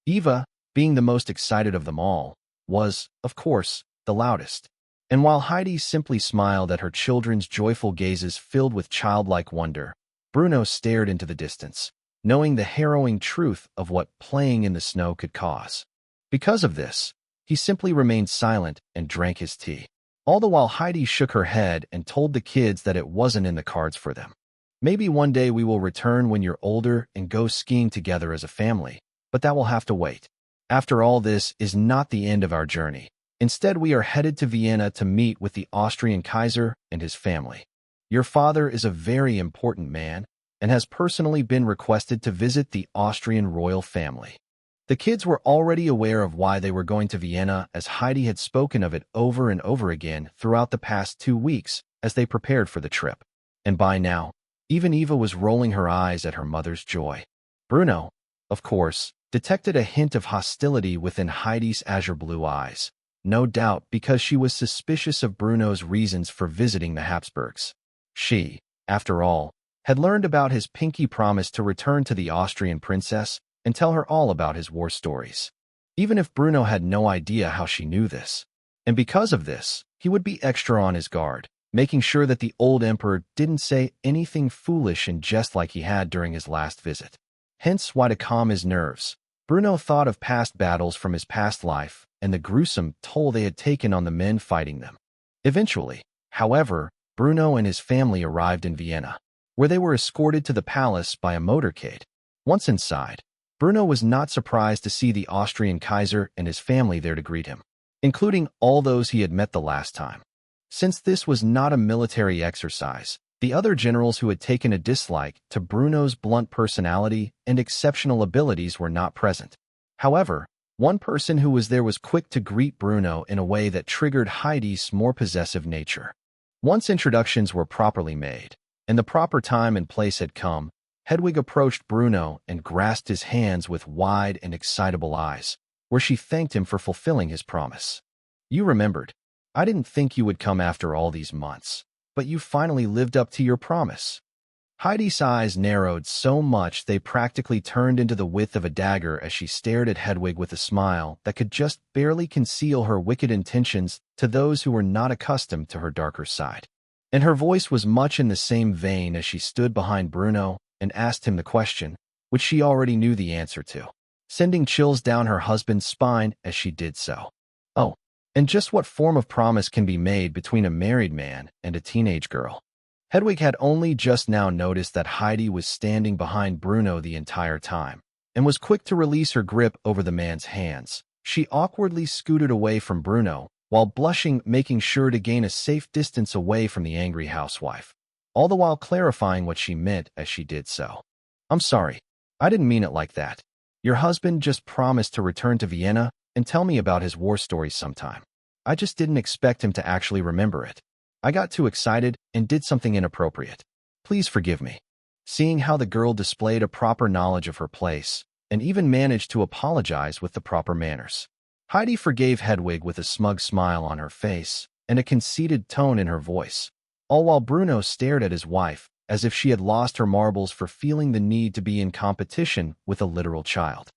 Eva, being the most excited of them all, was, of course, the loudest. And while Heidi simply smiled at her children's joyful gazes filled with childlike wonder, Bruno stared into the distance, knowing the harrowing truth of what playing in the snow could cause. Because of this, he simply remained silent and drank his tea, all the while Heidi shook her head and told the kids that it wasn't in the cards for them. "Maybe one day we will return when you're older and go skiing together as a family, but that will have to wait. After all, this is not the end of our journey. Instead, we are headed to Vienna to meet with the Austrian Kaiser and his family. Your father is a very important man and has personally been requested to visit the Austrian royal family." The kids were already aware of why they were going to Vienna, as Heidi had spoken of it over and over again throughout the past 2 weeks as they prepared for the trip. And by now, even Eva was rolling her eyes at her mother's joy. Bruno, of course, detected a hint of hostility within Heidi's azure blue eyes, no doubt because she was suspicious of Bruno's reasons for visiting the Habsburgs. She, after all, had learned about his pinky promise to return to the Austrian princess and tell her all about his war stories. even if Bruno had no idea how she knew this. And because of this, he would be extra on his guard, making sure that the old emperor didn't say anything foolish and jest like he had during his last visit. Hence why, to calm his nerves, Bruno thought of past battles from his past life and the gruesome toll they had taken on the men fighting them. Eventually, however, Bruno and his family arrived in Vienna, where they were escorted to the palace by a motorcade. Once inside, Bruno was not surprised to see the Austrian Kaiser and his family there to greet him, including all those he had met the last time. Since this was not a military exercise, the other generals who had taken a dislike to Bruno's blunt personality and exceptional abilities were not present. However, one person who was there was quick to greet Bruno in a way that triggered Heidi's more possessive nature. Once introductions were properly made, and the proper time and place had come, Hedwig approached Bruno and grasped his hands with wide and excitable eyes, where she thanked him for fulfilling his promise. "You remembered. I didn't think you would come after all these months, but you finally lived up to your promise." Heidi's eyes narrowed so much they practically turned into the width of a dagger as she stared at Hedwig with a smile that could just barely conceal her wicked intentions to those who were not accustomed to her darker side. And her voice was much in the same vein as she stood behind Bruno and asked him the question, which she already knew the answer to, sending chills down her husband's spine as she did so. "Oh, and just what form of promise can be made between a married man and a teenage girl?" Hedwig had only just now noticed that Heidi was standing behind Bruno the entire time, and was quick to release her grip over the man's hands. She awkwardly scooted away from Bruno, while blushing, making sure to gain a safe distance away from the angry housewife, all the while clarifying what she meant as she did so. "I'm sorry. I didn't mean it like that. Your husband just promised to return to Vienna and tell me about his war stories sometime. I just didn't expect him to actually remember it. I got too excited and did something inappropriate. Please forgive me." Seeing how the girl displayed a proper knowledge of her place, and even managed to apologize with the proper manners, Heidi forgave Hedwig with a smug smile on her face and a conceited tone in her voice, all while Bruno stared at his wife as if she had lost her marbles for feeling the need to be in competition with a literal child.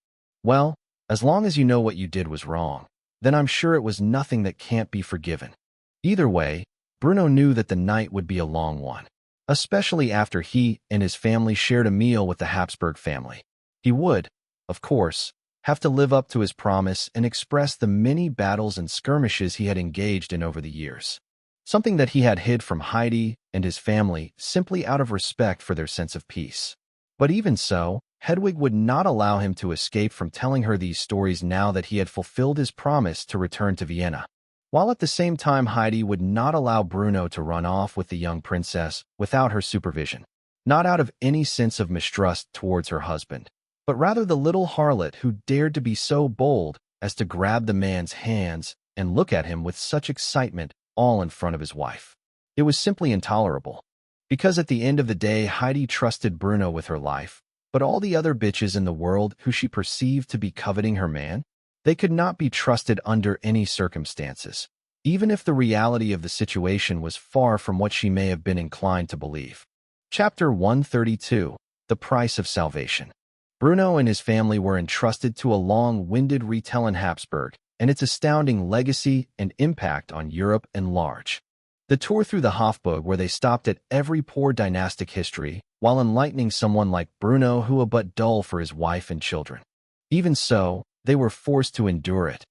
"Well, as long as you know what you did was wrong, then I'm sure it was nothing that can't be forgiven." Either way, Bruno knew that the night would be a long one, especially after he and his family shared a meal with the Habsburg family. He would, of course, have to live up to his promise and express the many battles and skirmishes he had engaged in over the years, something that he had hid from Heidi and his family simply out of respect for their sense of peace. But even so, Hedwig would not allow him to escape from telling her these stories now that he had fulfilled his promise to return to Vienna. While at the same time Heidi would not allow Bruno to run off with the young princess without her supervision, not out of any sense of mistrust towards her husband, but rather the little harlot who dared to be so bold as to grab the man's hands and look at him with such excitement all in front of his wife. It was simply intolerable, because at the end of the day Heidi trusted Bruno with her life, but all the other bitches in the world who she perceived to be coveting her man, they could not be trusted under any circumstances, even if the reality of the situation was far from what she may have been inclined to believe. Chapter 132: The Price of Salvation. Bruno and his family were entrusted to a long-winded retell in Habsburg and its astounding legacy and impact on Europe at large. The tour through the Hofburg, where they stopped at every poor dynastic history, while enlightening someone like Bruno who was but dull for his wife and children. Even so, they were forced to endure it,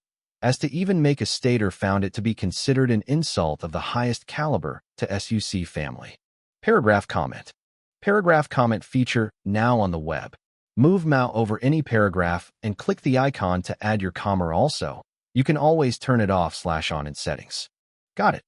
as to even make a stater found it to be considered an insult of the highest caliber to SUC family. Paragraph comment. Paragraph comment feature now on the web. Move mouse over any paragraph and click the icon to add your comma. Also, you can always turn it off/on in settings. Got it.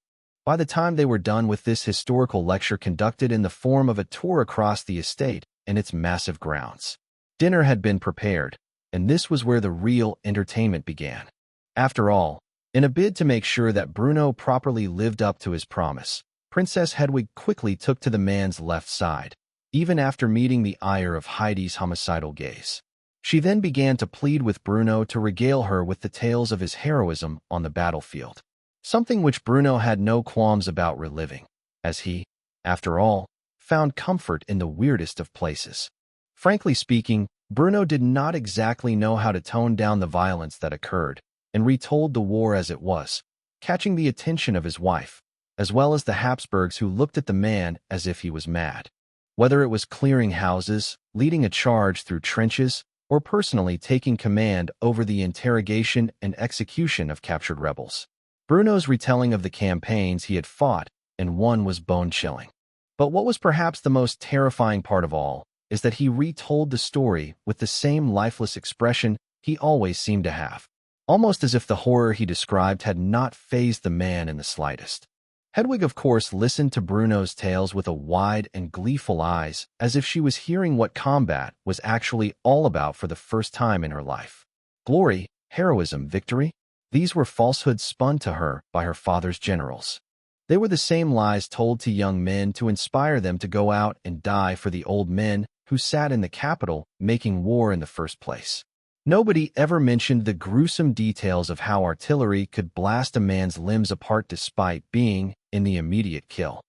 By the time they were done with this historical lecture conducted in the form of a tour across the estate and its massive grounds, dinner had been prepared, and this was where the real entertainment began. After all, in a bid to make sure that Bruno properly lived up to his promise, Princess Hedwig quickly took to the man's left side, even after meeting the ire of Heidi's homicidal gaze. She then began to plead with Bruno to regale her with the tales of his heroism on the battlefield, something which Bruno had no qualms about reliving, as he, after all, found comfort in the weirdest of places. Frankly speaking, Bruno did not exactly know how to tone down the violence that occurred, and retold the war as it was, catching the attention of his wife, as well as the Habsburgs who looked at the man as if he was mad. Whether it was clearing houses, leading a charge through trenches, or personally taking command over the interrogation and execution of captured rebels, Bruno's retelling of the campaigns he had fought and won was bone-chilling. But what was perhaps the most terrifying part of all is that he retold the story with the same lifeless expression he always seemed to have, almost as if the horror he described had not fazed the man in the slightest. Hedwig, of course, listened to Bruno's tales with a wide and gleeful eyes, as if she was hearing what combat was actually all about for the first time in her life. Glory, heroism, victory? These were falsehoods spun to her by her father's generals. They were the same lies told to young men to inspire them to go out and die for the old men who sat in the capital making war in the first place. Nobody ever mentioned the gruesome details of how artillery could blast a man's limbs apart despite being in the immediate kill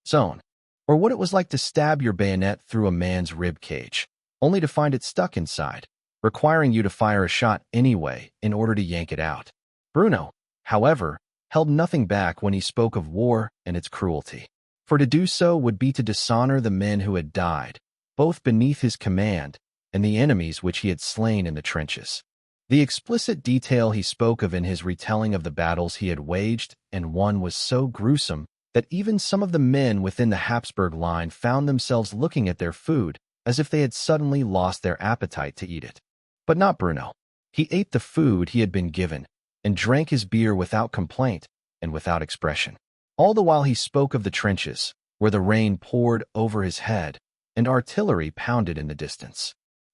zone, or what it was like to stab your bayonet through a man's rib cage, only to find it stuck inside, requiring you to fire a shot anyway in order to yank it out. Bruno, however, held nothing back when he spoke of war and its cruelty, for to do so would be to dishonor the men who had died, both beneath his command and the enemies which he had slain in the trenches. The explicit detail he spoke of in his retelling of the battles he had waged and won was so gruesome that even some of the men within the Habsburg line found themselves looking at their food as if they had suddenly lost their appetite to eat it. But not Bruno. He ate the food he had been given and drank his beer without complaint and without expression. All the while he spoke of the trenches, where the rain poured over his head and artillery pounded in the distance.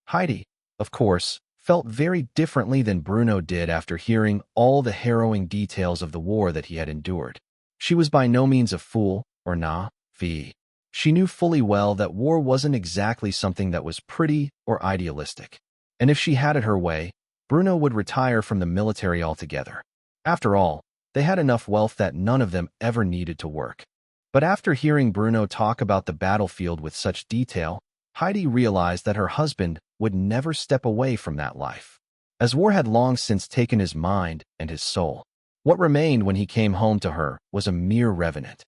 Heidi, of course, felt very differently than Bruno did after hearing all the harrowing details of the war that he had endured. She was by no means a fool, or naive. She knew fully well that war wasn't exactly something that was pretty or idealistic. And if she had it her way, Bruno would retire from the military altogether. After all, they had enough wealth that none of them ever needed to work. But after hearing Bruno talk about the battlefield with such detail, Heidi realized that her husband would never step away from that life, as war had long since taken his mind and his soul. What remained when he came home to her was a mere revenant.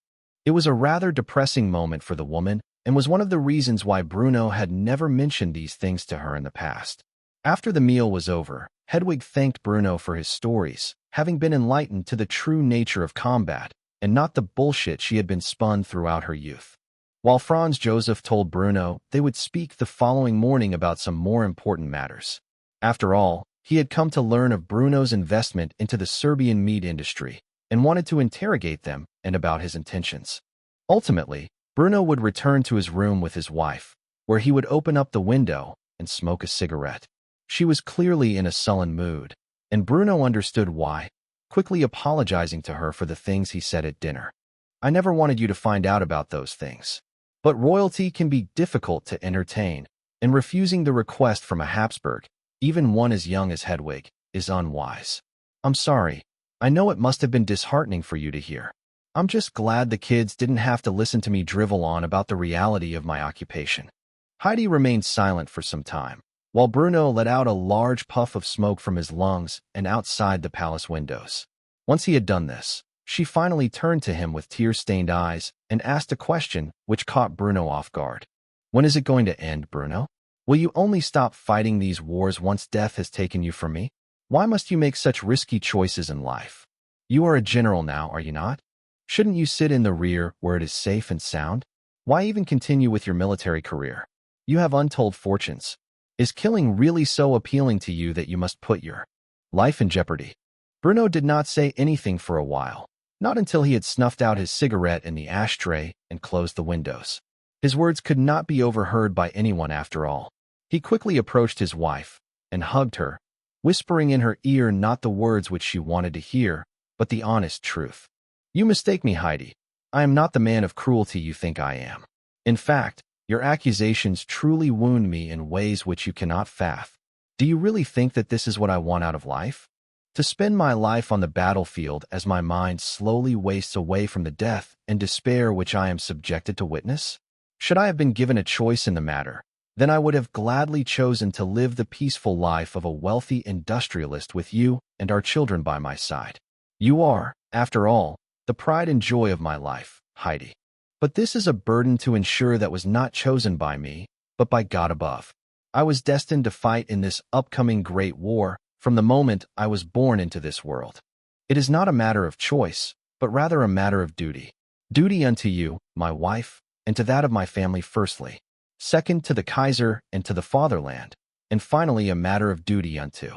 It was a rather depressing moment for the woman and was one of the reasons why Bruno had never mentioned these things to her in the past. After the meal was over, Hedwig thanked Bruno for his stories, having been enlightened to the true nature of combat and not the bullshit she had been spun throughout her youth. While Franz Joseph told Bruno they would speak the following morning about some more important matters. After all, he had come to learn of Bruno's investment into the Serbian meat industry and wanted to interrogate them and about his intentions. Ultimately, Bruno would return to his room with his wife, where he would open up the window and smoke a cigarette. She was clearly in a sullen mood, and Bruno understood why, quickly apologizing to her for the things he said at dinner. "I never wanted you to find out about those things. But royalty can be difficult to entertain, and refusing the request from a Habsburg, even one as young as Hedwig, is unwise. I'm sorry. I know it must have been disheartening for you to hear. I'm just glad the kids didn't have to listen to me drivel on about the reality of my occupation." Heidi remained silent for some time, while Bruno let out a large puff of smoke from his lungs and outside the palace windows. Once he had done this, she finally turned to him with tear-stained eyes and asked a question which caught Bruno off guard. "When is it going to end, Bruno? Will you only stop fighting these wars once death has taken you from me? Why must you make such risky choices in life? You are a general now, are you not? Shouldn't you sit in the rear where it is safe and sound? Why even continue with your military career? You have untold fortunes. Is killing really so appealing to you that you must put your life in jeopardy?" Bruno did not say anything for a while. Not until he had snuffed out his cigarette in the ashtray and closed the windows. His words could not be overheard by anyone after all. He quickly approached his wife and hugged her, whispering in her ear not the words which she wanted to hear, but the honest truth. "You mistake me, Heidi. I am not the man of cruelty you think I am. In fact, your accusations truly wound me in ways which you cannot fathom. Do you really think that this is what I want out of life? To spend my life on the battlefield as my mind slowly wastes away from the death and despair which I am subjected to witness? Should I have been given a choice in the matter, then I would have gladly chosen to live the peaceful life of a wealthy industrialist with you and our children by my side. You are, after all, the pride and joy of my life, Heidi. But this is a burden to ensure that was not chosen by me, but by God above. I was destined to fight in this upcoming great war from the moment I was born into this world. It is not a matter of choice, but rather a matter of duty. Duty unto you, my wife, and to that of my family firstly, second to the Kaiser and to the fatherland, and finally a matter of duty unto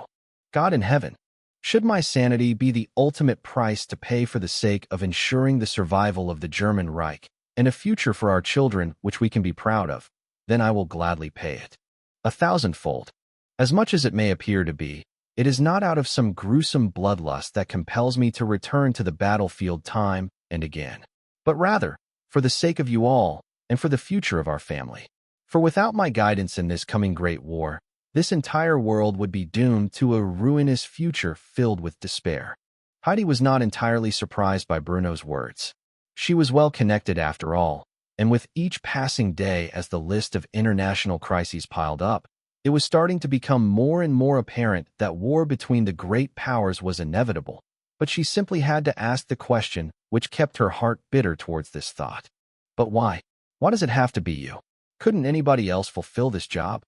God in heaven. Should my sanity be the ultimate price to pay for the sake of ensuring the survival of the German Reich and a future for our children which we can be proud of, then I will gladly pay it. 1,000-fold. As much as it may appear to be, it is not out of some gruesome bloodlust that compels me to return to the battlefield time and again, but rather, for the sake of you all and for the future of our family. For without my guidance in this coming great war, this entire world would be doomed to a ruinous future filled with despair. Heidi was not entirely surprised by Bruno's words. She was well connected after all, and with each passing day as the list of international crises piled up, it was starting to become more and more apparent that war between the great powers was inevitable, but she simply had to ask the question which kept her heart bitter towards this thought. But why? Why does it have to be you? Couldn't anybody else fulfill this job?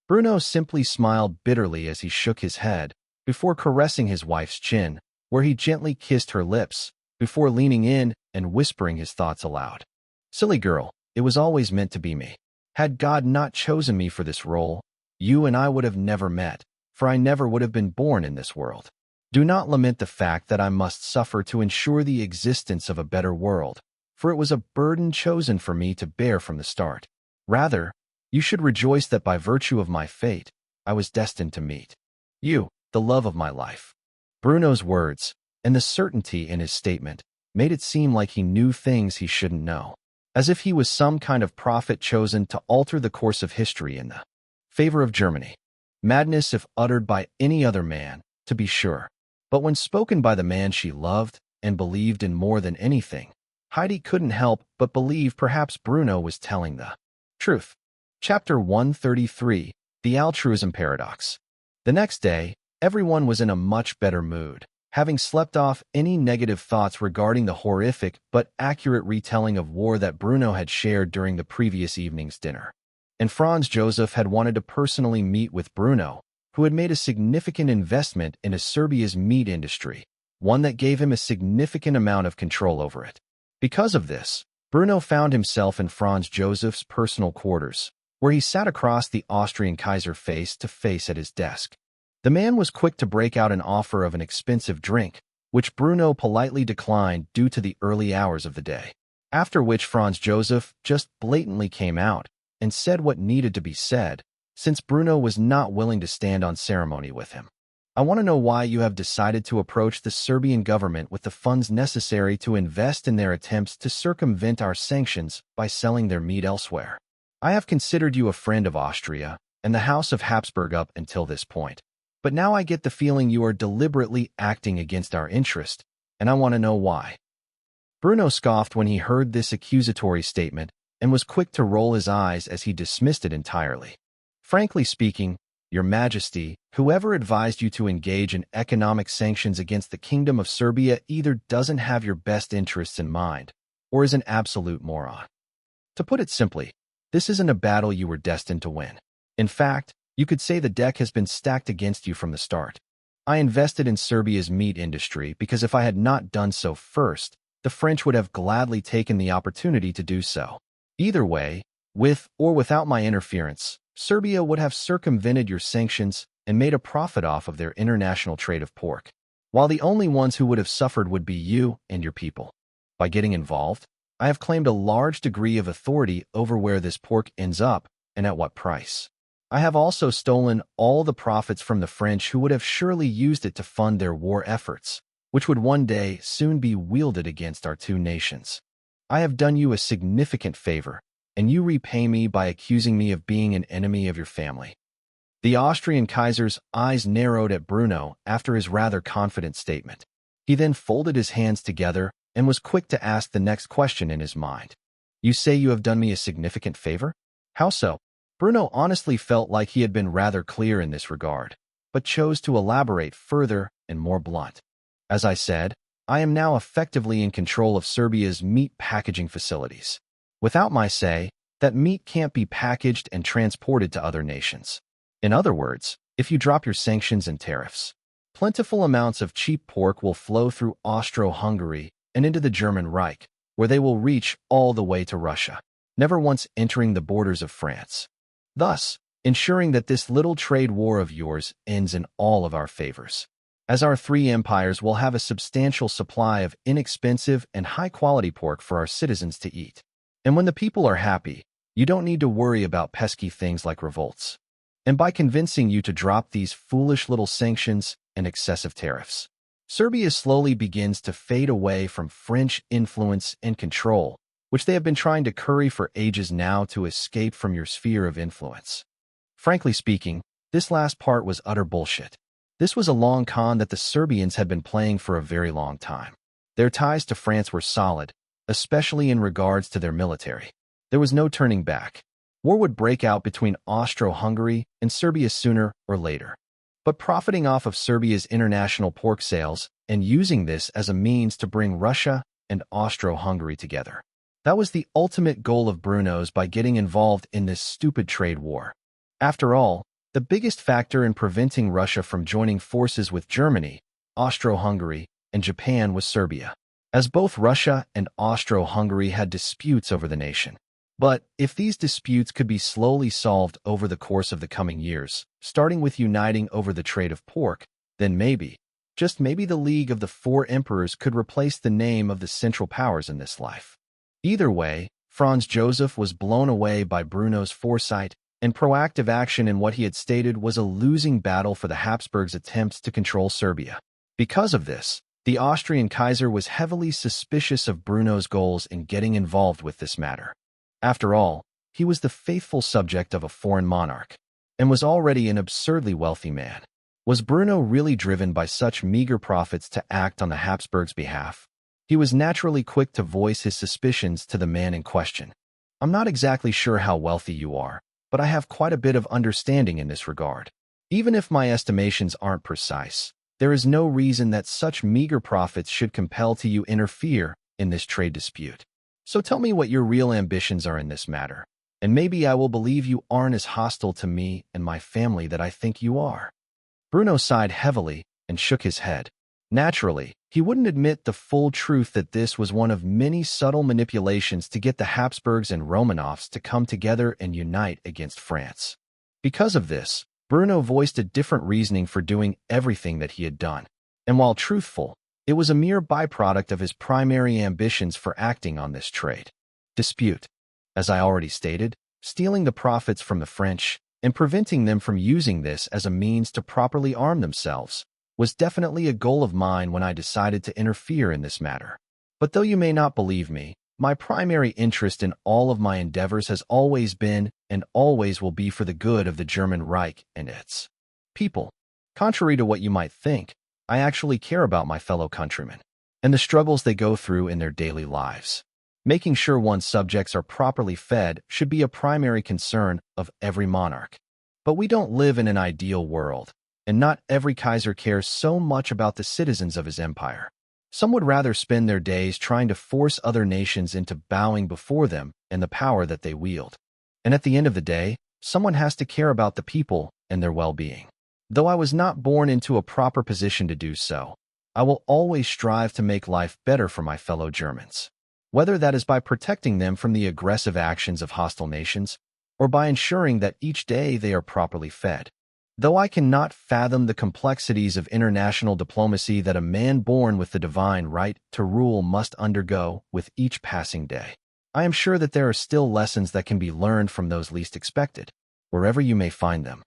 Bruno simply smiled bitterly as he shook his head, before caressing his wife's chin, where he gently kissed her lips, before leaning in and whispering his thoughts aloud. Silly girl, it was always meant to be me. Had God not chosen me for this role, you and I would have never met, for I never would have been born in this world. Do not lament the fact that I must suffer to ensure the existence of a better world, for it was a burden chosen for me to bear from the start. Rather, you should rejoice that by virtue of my fate, I was destined to meet you, the love of my life. Bruno's words, and the certainty in his statement, made it seem like he knew things he shouldn't know, as if he was some kind of prophet chosen to alter the course of history in the favor of Germany. Madness if uttered by any other man, to be sure, but when spoken by the man she loved and believed in more than anything, Heidi couldn't help but believe perhaps Bruno was telling the truth. Chapter 133, The Altruism Paradox. The next day, everyone was in a much better mood, having slept off any negative thoughts regarding the horrific but accurate retelling of war that Bruno had shared during the previous evening's dinner. And Franz Joseph had wanted to personally meet with Bruno, who had made a significant investment in Serbia's meat industry, one that gave him a significant amount of control over it. Because of this, Bruno found himself in Franz Joseph's personal quarters, where he sat across the Austrian Kaiser face to face at his desk. The man was quick to break out an offer of an expensive drink, which Bruno politely declined due to the early hours of the day, after which Franz Joseph just blatantly came out and said what needed to be said, since Bruno was not willing to stand on ceremony with him. I want to know why you have decided to approach the Serbian government with the funds necessary to invest in their attempts to circumvent our sanctions by selling their meat elsewhere. I have considered you a friend of Austria and the House of Habsburg up until this point, but now I get the feeling you are deliberately acting against our interest, and I want to know why. Bruno scoffed when he heard this accusatory statement and was quick to roll his eyes as he dismissed it entirely. Frankly speaking, Your Majesty, whoever advised you to engage in economic sanctions against the Kingdom of Serbia either doesn't have your best interests in mind, or is an absolute moron. To put it simply, this isn't a battle you were destined to win. In fact, you could say the deck has been stacked against you from the start. I invested in Serbia's meat industry because if I had not done so first, the French would have gladly taken the opportunity to do so. Either way, with or without my interference, Serbia would have circumvented your sanctions and made a profit off of their international trade of pork, while the only ones who would have suffered would be you and your people. By getting involved, I have claimed a large degree of authority over where this pork ends up and at what price. I have also stolen all the profits from the French who would have surely used it to fund their war efforts, which would one day soon be wielded against our two nations. I have done you a significant favor, and you repay me by accusing me of being an enemy of your family. The Austrian Kaiser's eyes narrowed at Bruno after his rather confident statement. He then folded his hands together and was quick to ask the next question in his mind. You say you have done me a significant favor? How so? Bruno honestly felt like he had been rather clear in this regard, but chose to elaborate further and more blunt. As I said, I am now effectively in control of Serbia's meat packaging facilities. Without my say, that meat can't be packaged and transported to other nations. In other words, if you drop your sanctions and tariffs, plentiful amounts of cheap pork will flow through Austro-Hungary and into the German Reich, where they will reach all the way to Russia, never once entering the borders of France, thus ensuring that this little trade war of yours ends in all of our favors, as our three empires will have a substantial supply of inexpensive and high-quality pork for our citizens to eat. And when the people are happy, you don't need to worry about pesky things like revolts. And by convincing you to drop these foolish little sanctions and excessive tariffs, Serbia slowly begins to fade away from French influence and control, which they have been trying to curry for ages now to escape from your sphere of influence. Frankly speaking, this last part was utter bullshit. This was a long con that the Serbians had been playing for a very long time. Their ties to France were solid, especially in regards to their military. There was no turning back. War would break out between Austro-Hungary and Serbia sooner or later. But profiting off of Serbia's international pork sales and using this as a means to bring Russia and Austro-Hungary together. That was the ultimate goal of Bruno's by getting involved in this stupid trade war. After all, the biggest factor in preventing Russia from joining forces with Germany, Austro-Hungary, and Japan was Serbia, as both Russia and Austro-Hungary had disputes over the nation. But if these disputes could be slowly solved over the course of the coming years, starting with uniting over the trade of pork, then maybe, just maybe the League of the Four Emperors could replace the name of the Central Powers in this life. Either way, Franz Joseph was blown away by Bruno's foresight and proactive action in what he had stated was a losing battle for the Habsburgs' attempts to control Serbia. Because of this, the Austrian Kaiser was heavily suspicious of Bruno's goals in getting involved with this matter. After all, he was the faithful subject of a foreign monarch, and was already an absurdly wealthy man. Was Bruno really driven by such meager profits to act on the Habsburgs' behalf? He was naturally quick to voice his suspicions to the man in question. I'm not exactly sure how wealthy you are, but I have quite a bit of understanding in this regard. Even if my estimations aren't precise, there is no reason that such meager profits should compel you to interfere in this trade dispute. So tell me what your real ambitions are in this matter, and maybe I will believe you aren't as hostile to me and my family that I think you are. Bruno sighed heavily and shook his head. Naturally, he wouldn't admit the full truth that this was one of many subtle manipulations to get the Habsburgs and Romanovs to come together and unite against France. Because of this, Bruno voiced a different reasoning for doing everything that he had done, and while truthful, it was a mere byproduct of his primary ambitions for acting on this trade dispute. As I already stated, stealing the profits from the French and preventing them from using this as a means to properly arm themselves was definitely a goal of mine when I decided to interfere in this matter. But though you may not believe me, my primary interest in all of my endeavors has always been and always will be for the good of the German Reich and its people. Contrary to what you might think, I actually care about my fellow countrymen and the struggles they go through in their daily lives. Making sure one's subjects are properly fed should be a primary concern of every monarch. But we don't live in an ideal world, and not every Kaiser cares so much about the citizens of his empire. Some would rather spend their days trying to force other nations into bowing before them and the power that they wield. And at the end of the day, someone has to care about the people and their well-being. Though I was not born into a proper position to do so, I will always strive to make life better for my fellow Germans, whether that is by protecting them from the aggressive actions of hostile nations or by ensuring that each day they are properly fed. Though I cannot fathom the complexities of international diplomacy that a man born with the divine right to rule must undergo with each passing day, I am sure that there are still lessons that can be learned from those least expected, wherever you may find them.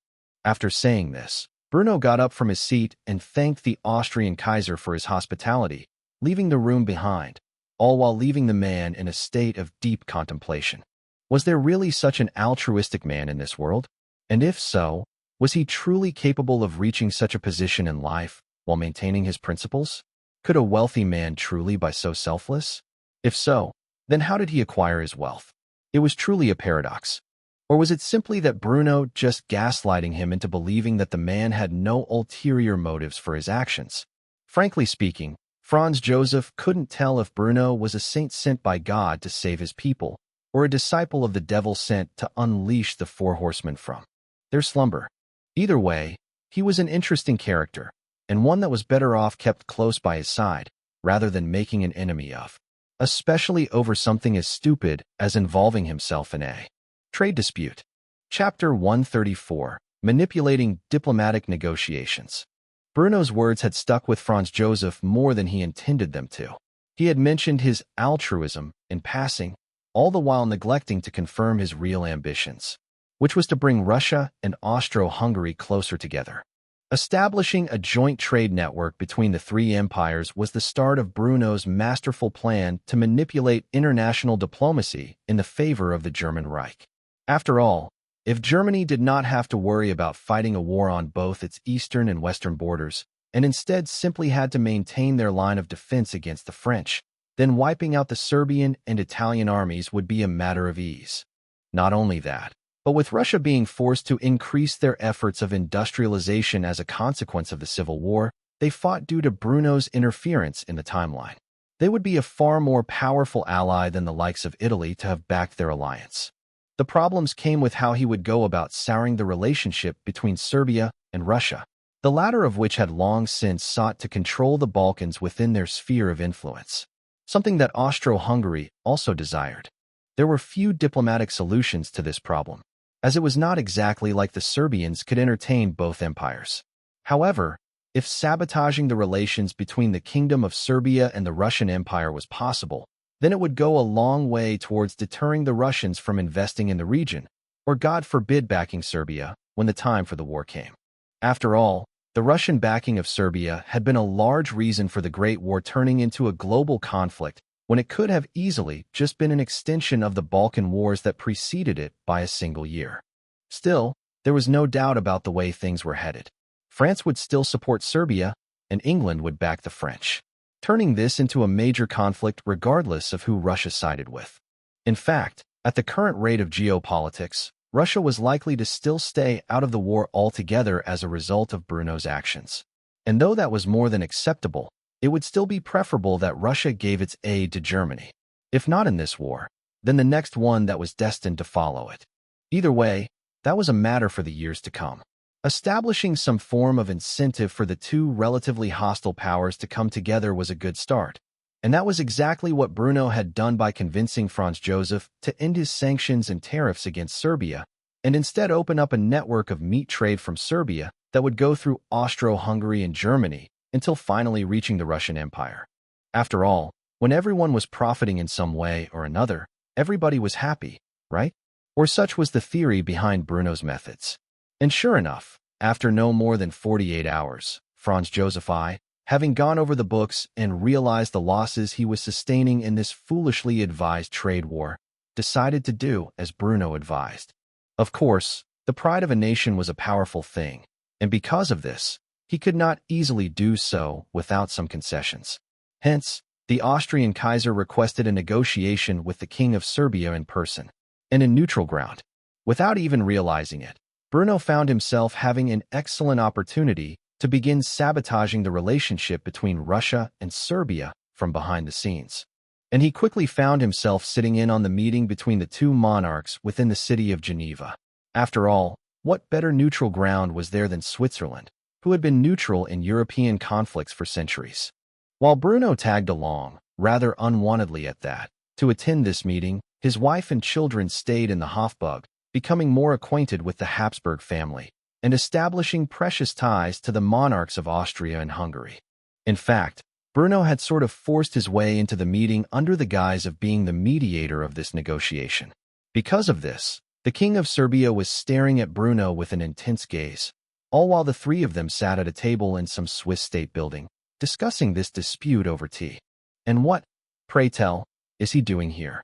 After saying this, Bruno got up from his seat and thanked the Austrian Kaiser for his hospitality, leaving the room behind, all while leaving the man in a state of deep contemplation. Was there really such an altruistic man in this world? And if so, was he truly capable of reaching such a position in life while maintaining his principles? Could a wealthy man truly be so selfless? If so, then how did he acquire his wealth? It was truly a paradox. Or was it simply that Bruno just gaslighting him into believing that the man had no ulterior motives for his actions? Frankly speaking, Franz Joseph couldn't tell if Bruno was a saint sent by God to save his people, or a disciple of the devil sent to unleash the four horsemen from their slumber. Either way, he was an interesting character, and one that was better off kept close by his side, rather than making an enemy of, especially over something as stupid as involving himself in a trade dispute. Chapter 134, Manipulating Diplomatic Negotiations. Bruno's words had stuck with Franz Joseph more than he intended them to. He had mentioned his altruism in passing, all the while neglecting to confirm his real ambitions, which was to bring Russia and Austro-Hungary closer together. Establishing a joint trade network between the three empires was the start of Bruno's masterful plan to manipulate international diplomacy in the favor of the German Reich. After all, if Germany did not have to worry about fighting a war on both its eastern and western borders, and instead simply had to maintain their line of defense against the French, then wiping out the Serbian and Italian armies would be a matter of ease. Not only that, but with Russia being forced to increase their efforts of industrialization as a consequence of the Civil War, they fought due to Bruno's interference in the timeline. They would be a far more powerful ally than the likes of Italy to have backed their alliance. The problems came with how he would go about souring the relationship between Serbia and Russia, the latter of which had long since sought to control the Balkans within their sphere of influence, something that Austro-Hungary also desired. There were few diplomatic solutions to this problem, as it was not exactly like the Serbians could entertain both empires. However, if sabotaging the relations between the Kingdom of Serbia and the Russian Empire was possible, then it would go a long way towards deterring the Russians from investing in the region, or God forbid backing Serbia when the time for the war came. After all, the Russian backing of Serbia had been a large reason for the Great War turning into a global conflict when it could have easily just been an extension of the Balkan Wars that preceded it by a single year. Still, there was no doubt about the way things were headed. France would still support Serbia, and England would back the French, turning this into a major conflict regardless of who Russia sided with. In fact, at the current rate of geopolitics, Russia was likely to still stay out of the war altogether as a result of Bruno's actions. And though that was more than acceptable, it would still be preferable that Russia gave its aid to Germany. If not in this war, then the next one that was destined to follow it. Either way, that was a matter for the years to come. Establishing some form of incentive for the two relatively hostile powers to come together was a good start. And that was exactly what Bruno had done by convincing Franz Joseph to end his sanctions and tariffs against Serbia, and instead open up a network of meat trade from Serbia that would go through Austro-Hungary and Germany until finally reaching the Russian Empire. After all, when everyone was profiting in some way or another, everybody was happy, right? Or such was the theory behind Bruno's methods. And sure enough, after no more than 48 hours, Franz Joseph I, having gone over the books and realized the losses he was sustaining in this foolishly advised trade war, decided to do as Bruno advised. Of course, the pride of a nation was a powerful thing, and because of this, he could not easily do so without some concessions. Hence, the Austrian Kaiser requested a negotiation with the King of Serbia in person, and in neutral ground. Without even realizing it, Bruno found himself having an excellent opportunity to begin sabotaging the relationship between Russia and Serbia from behind the scenes. And he quickly found himself sitting in on the meeting between the two monarchs within the city of Geneva. After all, what better neutral ground was there than Switzerland, who had been neutral in European conflicts for centuries? While Bruno tagged along, rather unwantedly at that, to attend this meeting, his wife and children stayed in the Hofburg, becoming more acquainted with the Habsburg family, and establishing precious ties to the monarchs of Austria and Hungary. In fact, Bruno had sort of forced his way into the meeting under the guise of being the mediator of this negotiation. Because of this, the King of Serbia was staring at Bruno with an intense gaze, all while the three of them sat at a table in some Swiss state building, discussing this dispute over tea. And what, pray tell, is he doing here?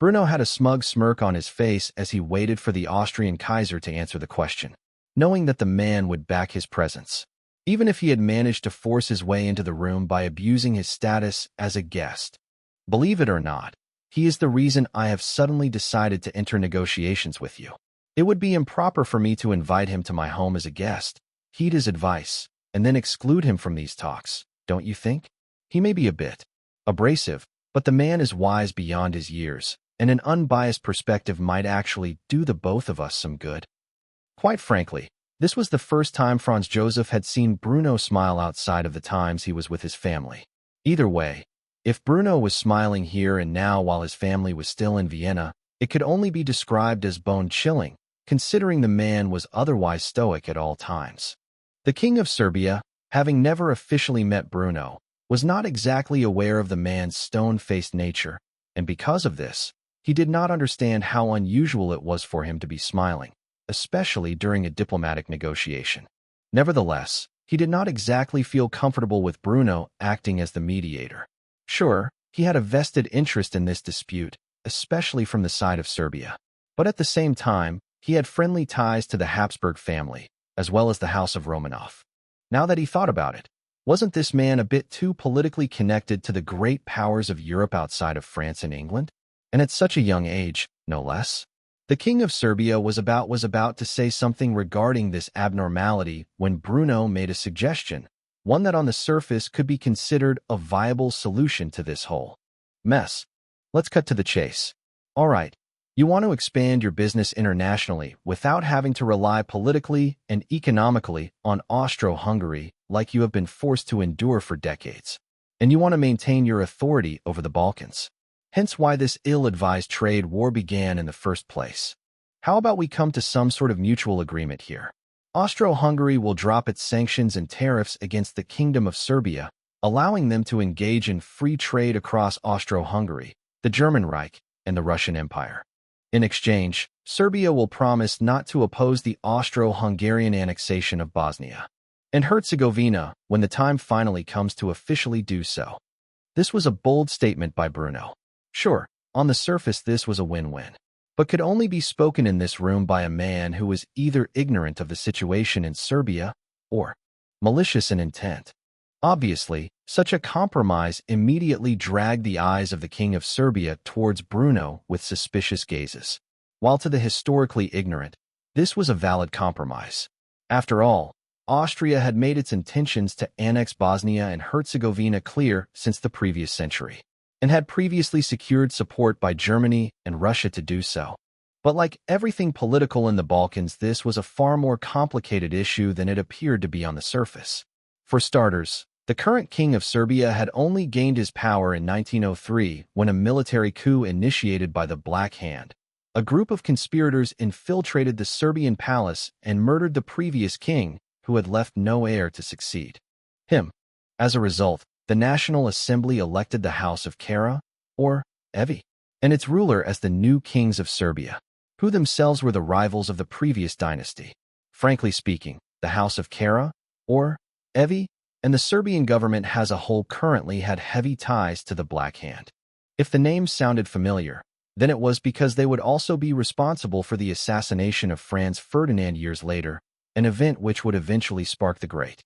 Bruno had a smug smirk on his face as he waited for the Austrian Kaiser to answer the question, knowing that the man would back his presence, even if he had managed to force his way into the room by abusing his status as a guest. Believe it or not, he is the reason I have suddenly decided to enter negotiations with you. It would be improper for me to invite him to my home as a guest, heed his advice, and then exclude him from these talks, don't you think? He may be a bit abrasive, but the man is wise beyond his years, and an unbiased perspective might actually do the both of us some good. Quite frankly, this was the first time Franz Joseph had seen Bruno smile outside of the times he was with his family. Either way, if Bruno was smiling here and now while his family was still in Vienna, it could only be described as bone-chilling, considering the man was otherwise stoic at all times. The King of Serbia, having never officially met Bruno, was not exactly aware of the man's stone-faced nature, and because of this, he did not understand how unusual it was for him to be smiling, especially during a diplomatic negotiation. Nevertheless, he did not exactly feel comfortable with Bruno acting as the mediator. Sure, he had a vested interest in this dispute, especially from the side of Serbia. But at the same time, he had friendly ties to the Habsburg family, as well as the House of Romanov. Now that he thought about it, wasn't this man a bit too politically connected to the great powers of Europe outside of France and England? And at such a young age, no less? The King of Serbia was about to say something regarding this abnormality when Bruno made a suggestion, one that on the surface could be considered a viable solution to this whole mess. Let's cut to the chase. All right, you want to expand your business internationally without having to rely politically and economically on Austro-Hungary like you have been forced to endure for decades. And you want to maintain your authority over the Balkans. Hence why this ill-advised trade war began in the first place. How about we come to some sort of mutual agreement here? Austro-Hungary will drop its sanctions and tariffs against the Kingdom of Serbia, allowing them to engage in free trade across Austro-Hungary, the German Reich, and the Russian Empire. In exchange, Serbia will promise not to oppose the Austro-Hungarian annexation of Bosnia and Herzegovina when the time finally comes to officially do so. This was a bold statement by Bruno. Sure, on the surface this was a win-win, but could only be spoken in this room by a man who was either ignorant of the situation in Serbia or malicious in intent. Obviously, such a compromise immediately dragged the eyes of the King of Serbia towards Bruno with suspicious gazes. While to the historically ignorant, this was a valid compromise. After all, Austria had made its intentions to annex Bosnia and Herzegovina clear since the previous century, and had previously secured support by Germany and Russia to do so. But like everything political in the Balkans, this was a far more complicated issue than it appeared to be on the surface. For starters, the current King of Serbia had only gained his power in 1903 when a military coup initiated by the Black Hand. A group of conspirators infiltrated the Serbian palace and murdered the previous king, who had left no heir to succeed him. As a result, the National Assembly elected the House of Kara, or Evi, and its ruler as the new kings of Serbia, who themselves were the rivals of the previous dynasty. Frankly speaking, the House of Kara, or Evi, and the Serbian government as a whole currently had heavy ties to the Black Hand. If the name sounded familiar, then it was because they would also be responsible for the assassination of Franz Ferdinand years later, an event which would eventually spark the Great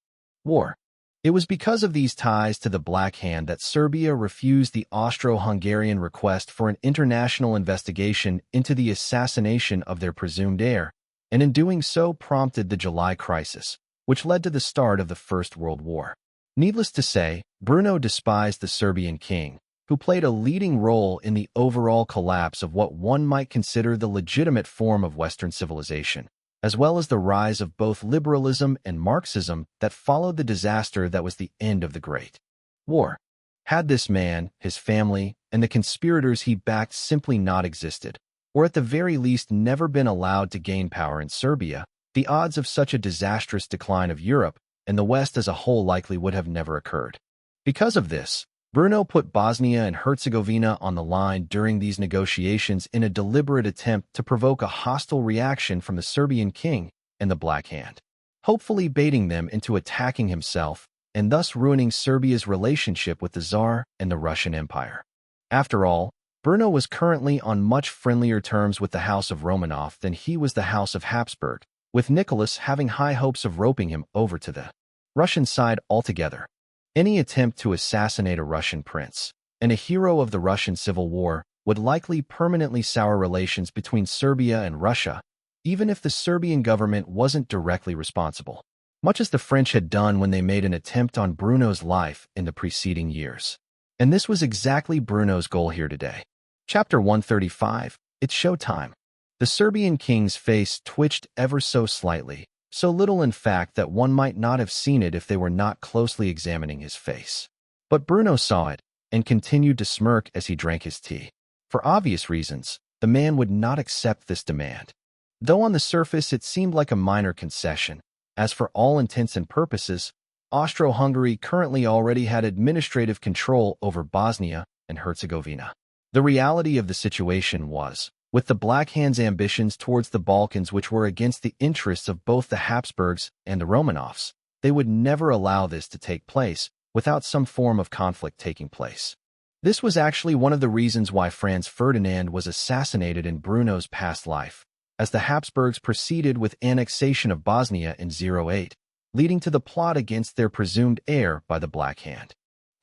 War. It was because of these ties to the Black Hand that Serbia refused the Austro-Hungarian request for an international investigation into the assassination of their presumed heir, and in doing so prompted the July Crisis, which led to the start of the First World War. Needless to say, Bruno despised the Serbian king, who played a leading role in the overall collapse of what one might consider the legitimate form of Western civilization, as well as the rise of both liberalism and Marxism that followed the disaster that was the end of the Great War. Had this man, his family, and the conspirators he backed simply not existed, or at the very least never been allowed to gain power in Serbia, the odds of such a disastrous decline of Europe and the West as a whole likely would have never occurred. Because of this, Bruno put Bosnia and Herzegovina on the line during these negotiations in a deliberate attempt to provoke a hostile reaction from the Serbian king and the Black Hand, hopefully baiting them into attacking himself and thus ruining Serbia's relationship with the Tsar and the Russian Empire. After all, Bruno was currently on much friendlier terms with the House of Romanov than he was the House of Habsburg, with Nicholas having high hopes of roping him over to the Russian side altogether. Any attempt to assassinate a Russian prince, and a hero of the Russian Civil War, would likely permanently sour relations between Serbia and Russia, even if the Serbian government wasn't directly responsible, much as the French had done when they made an attempt on Bruno's life in the preceding years. And this was exactly Bruno's goal here today. Chapter 135, It's Showtime. The Serbian king's face twitched ever so slightly, so little in fact that one might not have seen it if they were not closely examining his face. But Bruno saw it, and continued to smirk as he drank his tea. For obvious reasons, the man would not accept this demand. Though on the surface it seemed like a minor concession, as for all intents and purposes, Austro-Hungary currently already had administrative control over Bosnia and Herzegovina. The reality of the situation was, with the Black Hand's ambitions towards the Balkans which were against the interests of both the Habsburgs and the Romanovs, they would never allow this to take place without some form of conflict taking place. This was actually one of the reasons why Franz Ferdinand was assassinated in Bruno's past life, as the Habsburgs proceeded with annexation of Bosnia in 08, leading to the plot against their presumed heir by the Black Hand.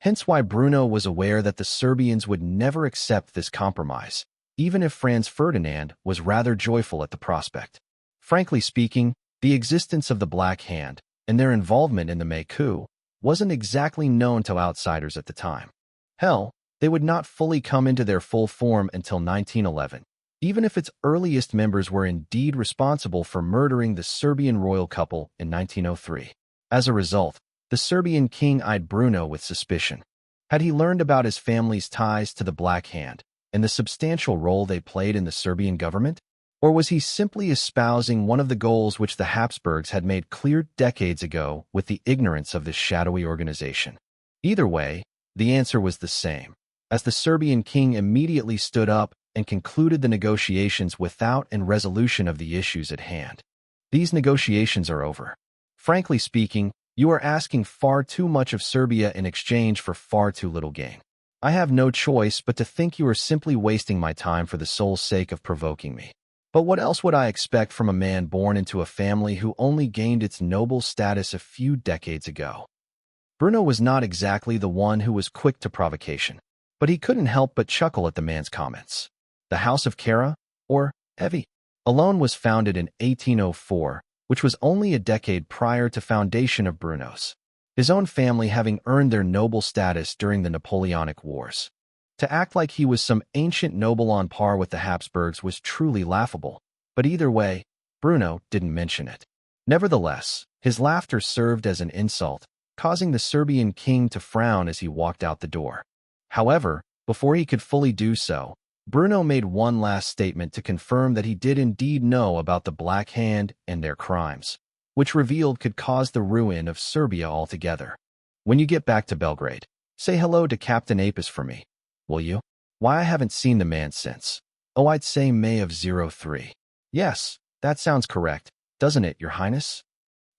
Hence why Bruno was aware that the Serbians would never accept this compromise, even if Franz Ferdinand was rather joyful at the prospect. Frankly speaking, the existence of the Black Hand and their involvement in the May coup wasn't exactly known to outsiders at the time. Hell, they would not fully come into their full form until 1911, even if its earliest members were indeed responsible for murdering the Serbian royal couple in 1903. As a result, the Serbian king eyed Bruno with suspicion. Had he learned about his family's ties to the Black Hand and the substantial role they played in the Serbian government? Or was he simply espousing one of the goals which the Habsburgs had made clear decades ago with the ignorance of this shadowy organization? Either way, the answer was the same, as the Serbian king immediately stood up and concluded the negotiations without a resolution of the issues at hand. These negotiations are over. Frankly speaking, you are asking far too much of Serbia in exchange for far too little gain. I have no choice but to think you are simply wasting my time for the sole sake of provoking me. But what else would I expect from a man born into a family who only gained its noble status a few decades ago? Bruno was not exactly the one who was quick to provocation, but he couldn't help but chuckle at the man's comments. The House of Kara, or Evi, alone was founded in 1804, which was only a decade prior to foundation of Bruno's, his own family having earned their noble status during the Napoleonic Wars. To act like he was some ancient noble on par with the Habsburgs was truly laughable, but either way, Bruno didn't mention it. Nevertheless, his laughter served as an insult, causing the Serbian king to frown as he walked out the door. However, before he could fully do so, Bruno made one last statement to confirm that he did indeed know about the Black Hand and their crimes, which revealed could cause the ruin of Serbia altogether. When you get back to Belgrade, say hello to Captain Apis for me, will you? Why, I haven't seen the man since. Oh, I'd say May of 03. Yes, that sounds correct, doesn't it, Your Highness?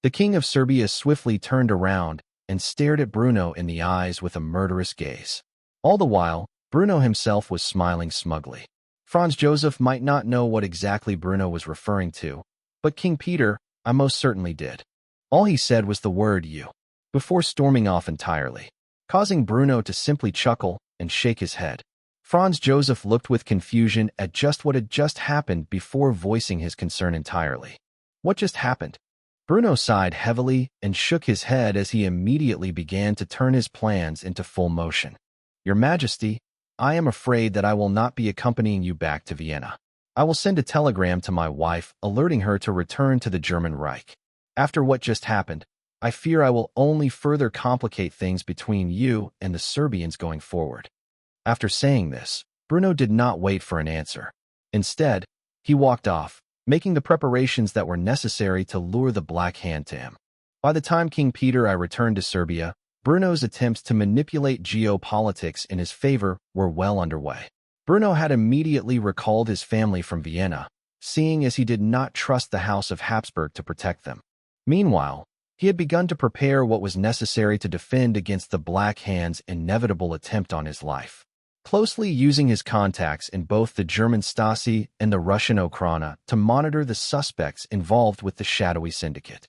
The King of Serbia swiftly turned around and stared at Bruno in the eyes with a murderous gaze. All the while, Bruno himself was smiling smugly. Franz Joseph might not know what exactly Bruno was referring to, but King Peter, I most certainly did. All he said was the word "you," before storming off entirely, causing Bruno to simply chuckle and shake his head. Franz Joseph looked with confusion at just what had just happened before voicing his concern entirely. What just happened? Bruno sighed heavily and shook his head as he immediately began to turn his plans into full motion. Your Majesty, I am afraid that I will not be accompanying you back to Vienna. I will send a telegram to my wife alerting her to return to the German Reich. After what just happened, I fear I will only further complicate things between you and the Serbians going forward. After saying this, Bruno did not wait for an answer. Instead, he walked off, making the preparations that were necessary to lure the Black Hand to him. By the time King Peter I returned to Serbia, Bruno's attempts to manipulate geopolitics in his favor were well underway. Bruno had immediately recalled his family from Vienna, seeing as he did not trust the House of Habsburg to protect them. Meanwhile, he had begun to prepare what was necessary to defend against the Black Hand's inevitable attempt on his life, closely using his contacts in both the German Stasi and the Russian Okhrana to monitor the suspects involved with the shadowy syndicate.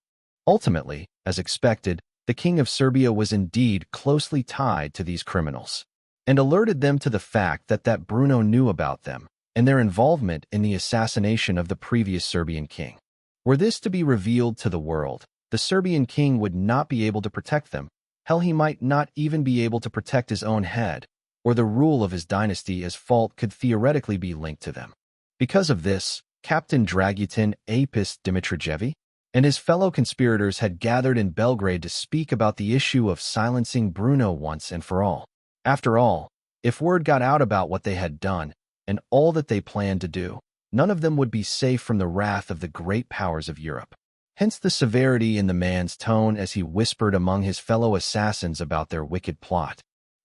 Ultimately, as expected, the King of Serbia was indeed closely tied to these criminals, and alerted them to the fact that Bruno knew about them, and their involvement in the assassination of the previous Serbian king. Were this to be revealed to the world, the Serbian king would not be able to protect them. Hell, he might not even be able to protect his own head, or the rule of his dynasty, as fault could theoretically be linked to them. Because of this, Captain Dragutin Apis Dimitrijevi and his fellow conspirators had gathered in Belgrade to speak about the issue of silencing Bruno once and for all. After all, if word got out about what they had done and all that they planned to do, none of them would be safe from the wrath of the great powers of Europe. Hence the severity in the man's tone as he whispered among his fellow assassins about their wicked plot.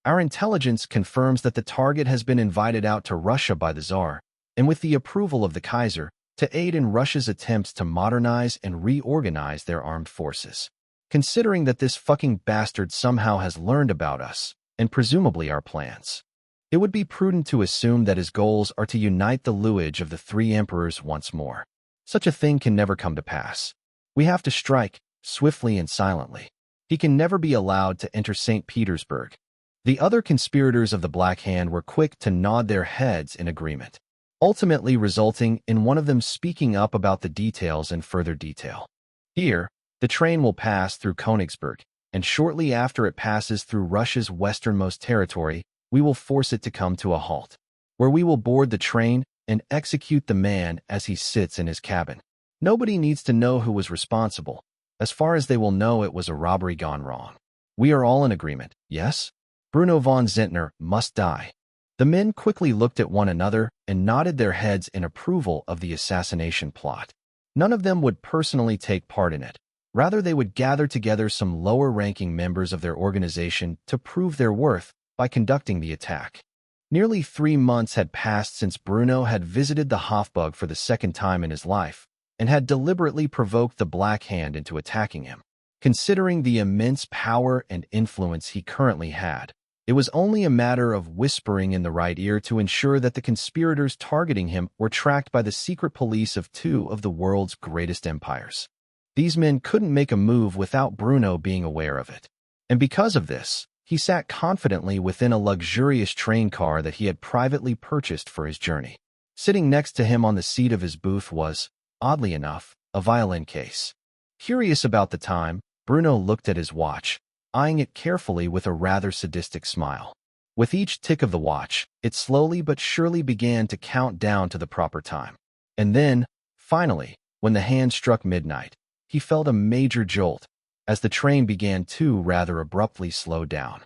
Our intelligence confirms that the target has been invited out to Russia by the Tsar, and with the approval of the Kaiser, to aid in Russia's attempts to modernize and reorganize their armed forces. Considering that this fucking bastard somehow has learned about us, and presumably our plans, it would be prudent to assume that his goals are to unite the lineage of the three emperors once more. Such a thing can never come to pass. We have to strike, swiftly and silently. He can never be allowed to enter St. Petersburg. The other conspirators of the Black Hand were quick to nod their heads in agreement, ultimately resulting in one of them speaking up about the details in further detail. Here, the train will pass through Königsberg, and shortly after it passes through Russia's westernmost territory, we will force it to come to a halt, where we will board the train and execute the man as he sits in his cabin. Nobody needs to know who was responsible. As far as they will know, it was a robbery gone wrong. We are all in agreement, yes? Bruno von Zehntner must die. The men quickly looked at one another and nodded their heads in approval of the assassination plot. None of them would personally take part in it. Rather, they would gather together some lower-ranking members of their organization to prove their worth by conducting the attack. Nearly 3 months had passed since Bruno had visited the Hofburg for the second time in his life, and had deliberately provoked the Black Hand into attacking him. Considering the immense power and influence he currently had, it was only a matter of whispering in the right ear to ensure that the conspirators targeting him were tracked by the secret police of 2 of the world's greatest empires. These men couldn't make a move without Bruno being aware of it. And because of this, he sat confidently within a luxurious train car that he had privately purchased for his journey. Sitting next to him on the seat of his booth was, oddly enough, a violin case. Curious about the time, Bruno looked at his watch, eyeing it carefully with a rather sadistic smile. With each tick of the watch, it slowly but surely began to count down to the proper time. And then, finally, when the hand struck midnight, he felt a major jolt, as the train began to rather abruptly slow down.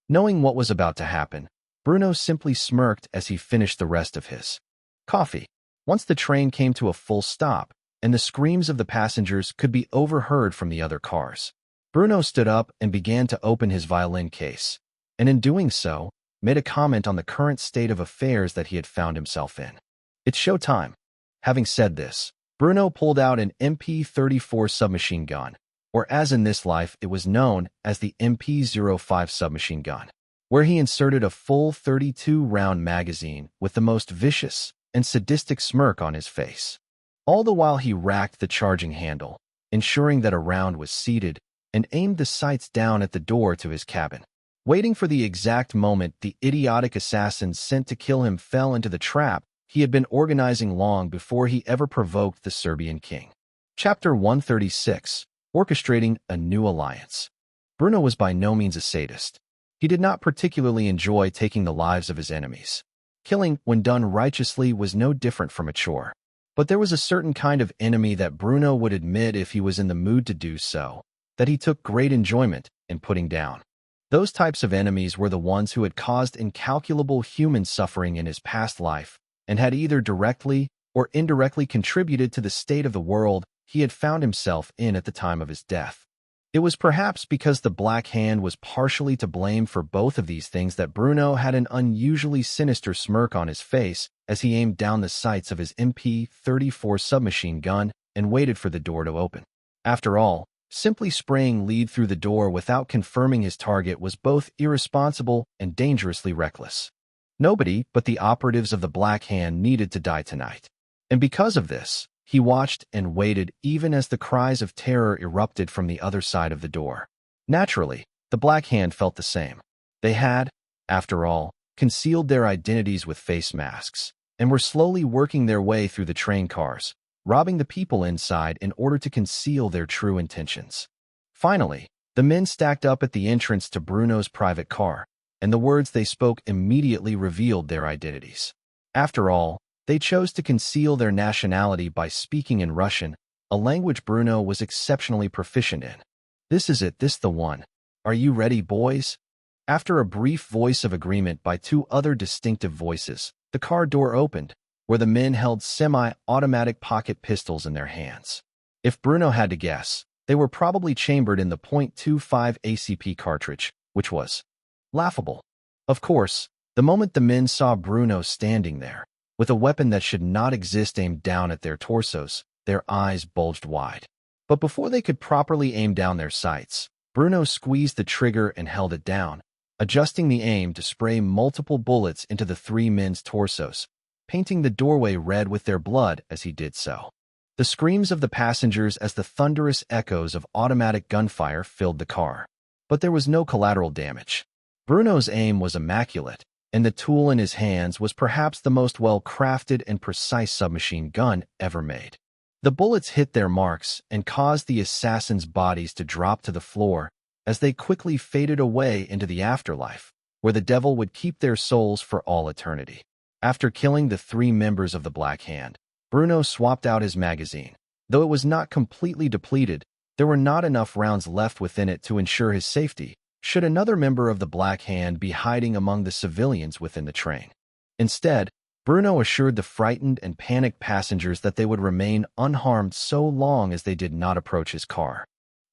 Knowing what was about to happen, Bruno simply smirked as he finished the rest of his coffee. Once the train came to a full stop, and the screams of the passengers could be overheard from the other cars, Bruno stood up and began to open his violin case, and in doing so, made a comment on the current state of affairs that he had found himself in. It's show time. Having said this, Bruno pulled out an MP-34 submachine gun, or as in this life it was known as the MP-05 submachine gun, where he inserted a full 32-round magazine with the most vicious and sadistic smirk on his face. All the while he racked the charging handle, ensuring that a round was seated, and aimed the sights down at the door to his cabin. Waiting for the exact moment the idiotic assassins sent to kill him fell into the trap he had been organizing long before he ever provoked the Serbian king. Chapter 136. Orchestrating a New Alliance. Bruno was by no means a sadist. He did not particularly enjoy taking the lives of his enemies. Killing, when done righteously, was no different from a chore. But there was a certain kind of enemy that Bruno would admit, if he was in the mood to do so, that he took great enjoyment in putting down. Those types of enemies were the ones who had caused incalculable human suffering in his past life, and had either directly or indirectly contributed to the state of the world he had found himself in at the time of his death. It was perhaps because the Black Hand was partially to blame for both of these things that Bruno had an unusually sinister smirk on his face as he aimed down the sights of his MP-34 submachine gun and waited for the door to open. After all, simply spraying lead through the door without confirming his target was both irresponsible and dangerously reckless. Nobody but the operatives of the Black Hand needed to die tonight. And because of this, he watched and waited even as the cries of terror erupted from the other side of the door. Naturally, the Black Hand felt the same. They had, after all, concealed their identities with face masks, and were slowly working their way through the train cars, robbing the people inside in order to conceal their true intentions. Finally, the men stacked up at the entrance to Bruno's private car, and the words they spoke immediately revealed their identities. After all, they chose to conceal their nationality by speaking in Russian, a language Bruno was exceptionally proficient in. "This is it, this the one. Are you ready, boys?" After a brief voice of agreement by two other distinctive voices, the car door opened, where the men held semi-automatic pocket pistols in their hands. If Bruno had to guess, they were probably chambered in the .25 ACP cartridge, which was laughable. Of course, the moment the men saw Bruno standing there, with a weapon that should not exist aimed down at their torsos, their eyes bulged wide. But before they could properly aim down their sights, Bruno squeezed the trigger and held it down, adjusting the aim to spray multiple bullets into the three men's torsos, painting the doorway red with their blood as he did so. The screams of the passengers as the thunderous echoes of automatic gunfire filled the car. But there was no collateral damage. Bruno's aim was immaculate, and the tool in his hands was perhaps the most well-crafted and precise submachine gun ever made. The bullets hit their marks and caused the assassins' bodies to drop to the floor as they quickly faded away into the afterlife, where the devil would keep their souls for all eternity. After killing the three members of the Black Hand, Bruno swapped out his magazine. Though it was not completely depleted, there were not enough rounds left within it to ensure his safety, should another member of the Black Hand be hiding among the civilians within the train. Instead, Bruno assured the frightened and panicked passengers that they would remain unharmed so long as they did not approach his car.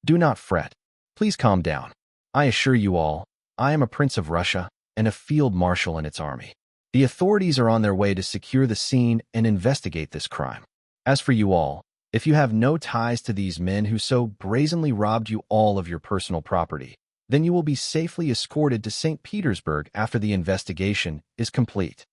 "Do not fret. Please calm down. I assure you all, I am a prince of Russia and a field marshal in its army. The authorities are on their way to secure the scene and investigate this crime. As for you all, if you have no ties to these men who so brazenly robbed you all of your personal property, then you will be safely escorted to St. Petersburg after the investigation is complete."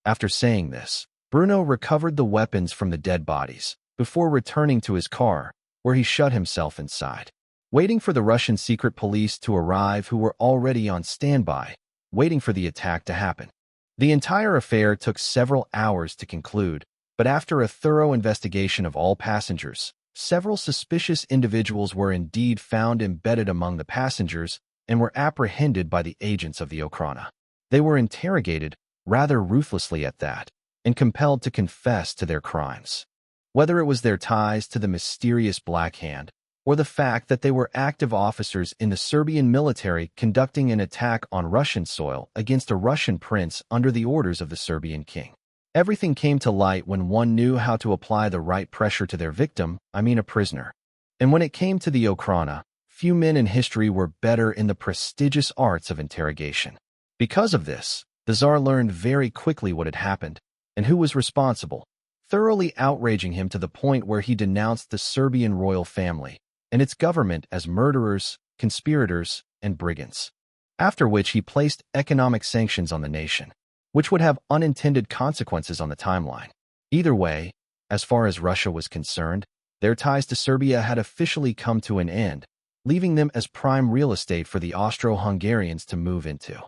After saying this, Bruno recovered the weapons from the dead bodies before returning to his car, where he shut himself inside, waiting for the Russian secret police to arrive who were already on standby, waiting for the attack to happen. The entire affair took several hours to conclude, but after a thorough investigation of all passengers, several suspicious individuals were indeed found embedded among the passengers and were apprehended by the agents of the Okhrana. They were interrogated, rather ruthlessly at that, and compelled to confess to their crimes. Whether it was their ties to the mysterious Black Hand, or the fact that they were active officers in the Serbian military conducting an attack on Russian soil against a Russian prince under the orders of the Serbian king. Everything came to light when one knew how to apply the right pressure to their victim, a prisoner. And when it came to the Okhrana, few men in history were better in the prestigious arts of interrogation. Because of this, the Tsar learned very quickly what had happened and who was responsible, thoroughly outraging him to the point where he denounced the Serbian royal family and its government as murderers, conspirators, and brigands. After which he placed economic sanctions on the nation, which would have unintended consequences on the timeline. Either way, as far as Russia was concerned, their ties to Serbia had officially come to an end, leaving them as prime real estate for the Austro-Hungarians to move into,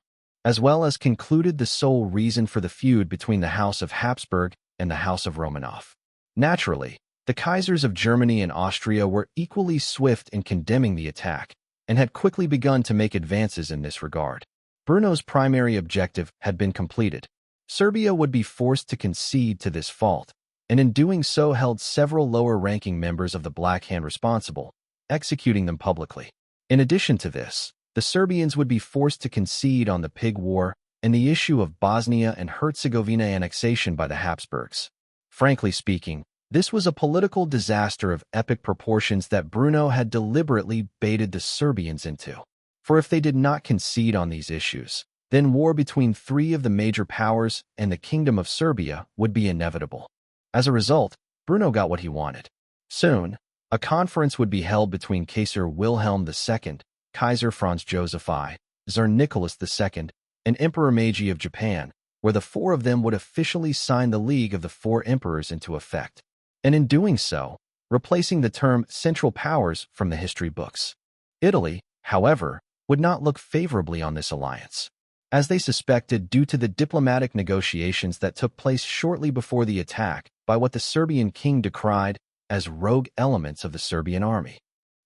as well as concluded the sole reason for the feud between the House of Habsburg and the House of Romanov. Naturally, the Kaisers of Germany and Austria were equally swift in condemning the attack and had quickly begun to make advances in this regard. Bruno's primary objective had been completed. Serbia would be forced to concede to this fault, and in doing so held several lower-ranking members of the Black Hand responsible, executing them publicly. In addition to this, the Serbians would be forced to concede on the Pig War and the issue of Bosnia and Herzegovina annexation by the Habsburgs. Frankly speaking, this was a political disaster of epic proportions that Bruno had deliberately baited the Serbians into. For if they did not concede on these issues, then war between three of the major powers and the Kingdom of Serbia would be inevitable. As a result, Bruno got what he wanted. Soon, a conference would be held between Kaiser Wilhelm II, Kaiser Franz Joseph I, Tsar Nicholas II, and Emperor Meiji of Japan, where the four of them would officially sign the League of the Four Emperors into effect, and in doing so, replacing the term Central Powers from the history books. Italy, however, would not look favorably on this alliance. as they suspected due to the diplomatic negotiations that took place shortly before the attack by what the Serbian king decried as rogue elements of the Serbian army.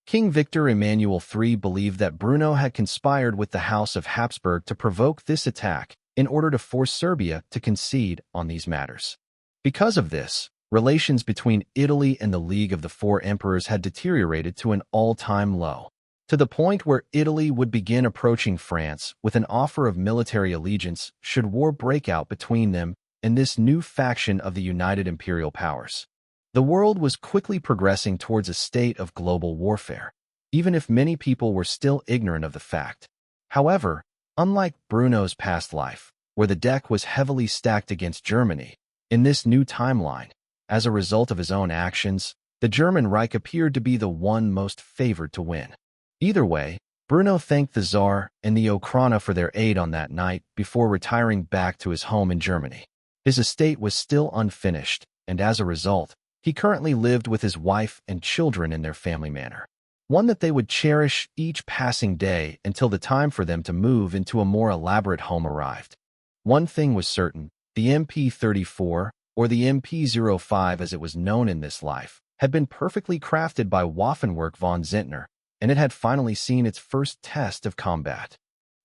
King Victor Emmanuel III believed that Bruno had conspired with the House of Habsburg to provoke this attack in order to force Serbia to concede on these matters. Because of this, relations between Italy and the League of the Four Emperors had deteriorated to an all-time low, to the point where Italy would begin approaching France with an offer of military allegiance should war break out between them and this new faction of the United Imperial Powers. The world was quickly progressing towards a state of global warfare, even if many people were still ignorant of the fact. However, unlike Bruno's past life, where the deck was heavily stacked against Germany, in this new timeline, as a result of his own actions, the German Reich appeared to be the one most favored to win. Either way, Bruno thanked the Tsar and the Okhrana for their aid on that night before retiring back to his home in Germany. His estate was still unfinished, and as a result, he currently lived with his wife and children in their family manor, one that they would cherish each passing day until the time for them to move into a more elaborate home arrived. One thing was certain, the MP-34, or the MP-05 as it was known in this life, had been perfectly crafted by Bruno von Zehntner, and it had finally seen its first test of combat,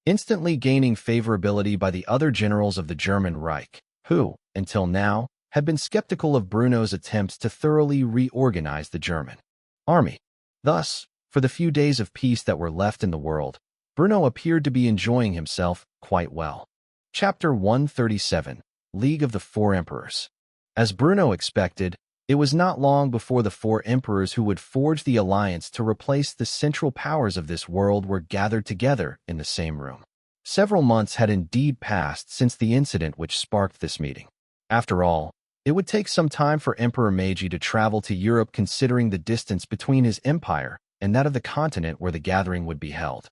instantly gaining favorability by the other generals of the German Reich, who, until now, had been skeptical of Bruno's attempts to thoroughly reorganize the German army. Thus, for the few days of peace that were left in the world, Bruno appeared to be enjoying himself quite well. Chapter 137, League of the Four Emperors. As Bruno expected, it was not long before the four emperors who would forge the alliance to replace the central powers of this world were gathered together in the same room. Several months had indeed passed since the incident which sparked this meeting. After all, it would take some time for Emperor Meiji to travel to Europe considering the distance between his empire and that of the continent where the gathering would be held.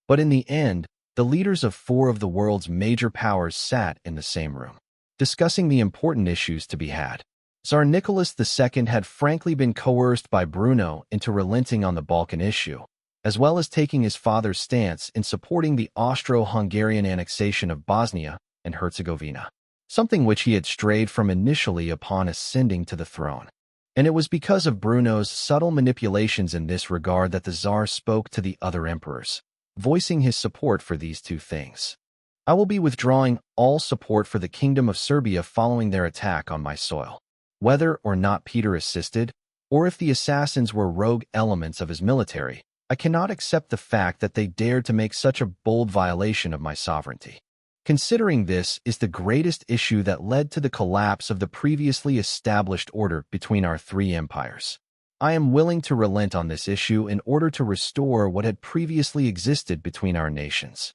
But in the end, the leaders of four of the world's major powers sat in the same room, discussing the important issues to be had. Tsar Nicholas II had frankly been coerced by Bruno into relenting on the Balkan issue, as well as taking his father's stance in supporting the Austro-Hungarian annexation of Bosnia and Herzegovina, something which he had strayed from initially upon ascending to the throne. And it was because of Bruno's subtle manipulations in this regard that the Tsar spoke to the other emperors, voicing his support for these two things. I will be withdrawing all support for the Kingdom of Serbia following their attack on my soil. Whether or not Peter assisted, or if the assassins were rogue elements of his military, I cannot accept the fact that they dared to make such a bold violation of my sovereignty. Considering this is the greatest issue that led to the collapse of the previously established order between our three empires, I am willing to relent on this issue in order to restore what had previously existed between our nations.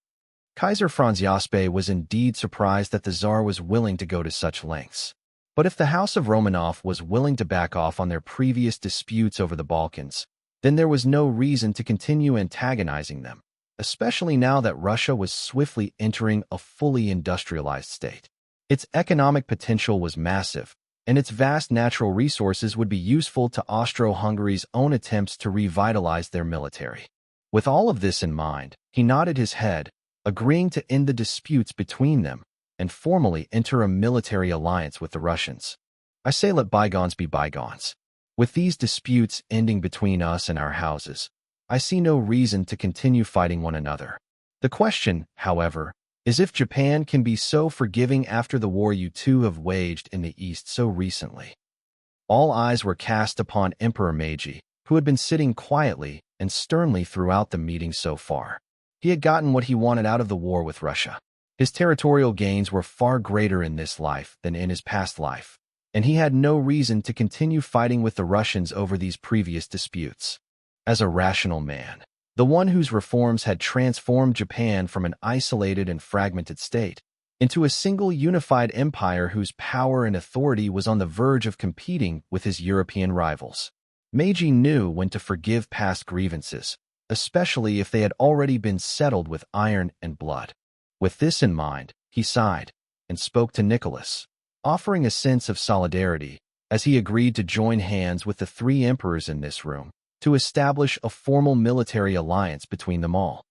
Kaiser Franz Jospe was indeed surprised that the Tsar was willing to go to such lengths. But if the House of Romanov was willing to back off on their previous disputes over the Balkans, then there was no reason to continue antagonizing them, especially now that Russia was swiftly entering a fully industrialized state. Its economic potential was massive, and its vast natural resources would be useful to Austro-Hungary's own attempts to revitalize their military. With all of this in mind, he nodded his head, agreeing to end the disputes between them and formally enter a military alliance with the Russians. I say let bygones be bygones. With these disputes ending between us and our houses, I see no reason to continue fighting one another. The question, however, is if Japan can be so forgiving after the war you two have waged in the East so recently. All eyes were cast upon Emperor Meiji, who had been sitting quietly and sternly throughout the meeting so far. He had gotten what he wanted out of the war with Russia. His territorial gains were far greater in this life than in his past life, and he had no reason to continue fighting with the Russians over these previous disputes. As a rational man, the one whose reforms had transformed Japan from an isolated and fragmented state into a single unified empire whose power and authority was on the verge of competing with his European rivals, Meiji knew when to forgive past grievances, especially if they had already been settled with iron and blood. With this in mind, he sighed and spoke to Nicholas, offering a sense of solidarity as he agreed to join hands with the three emperors in this room to establish a formal military alliance between them all.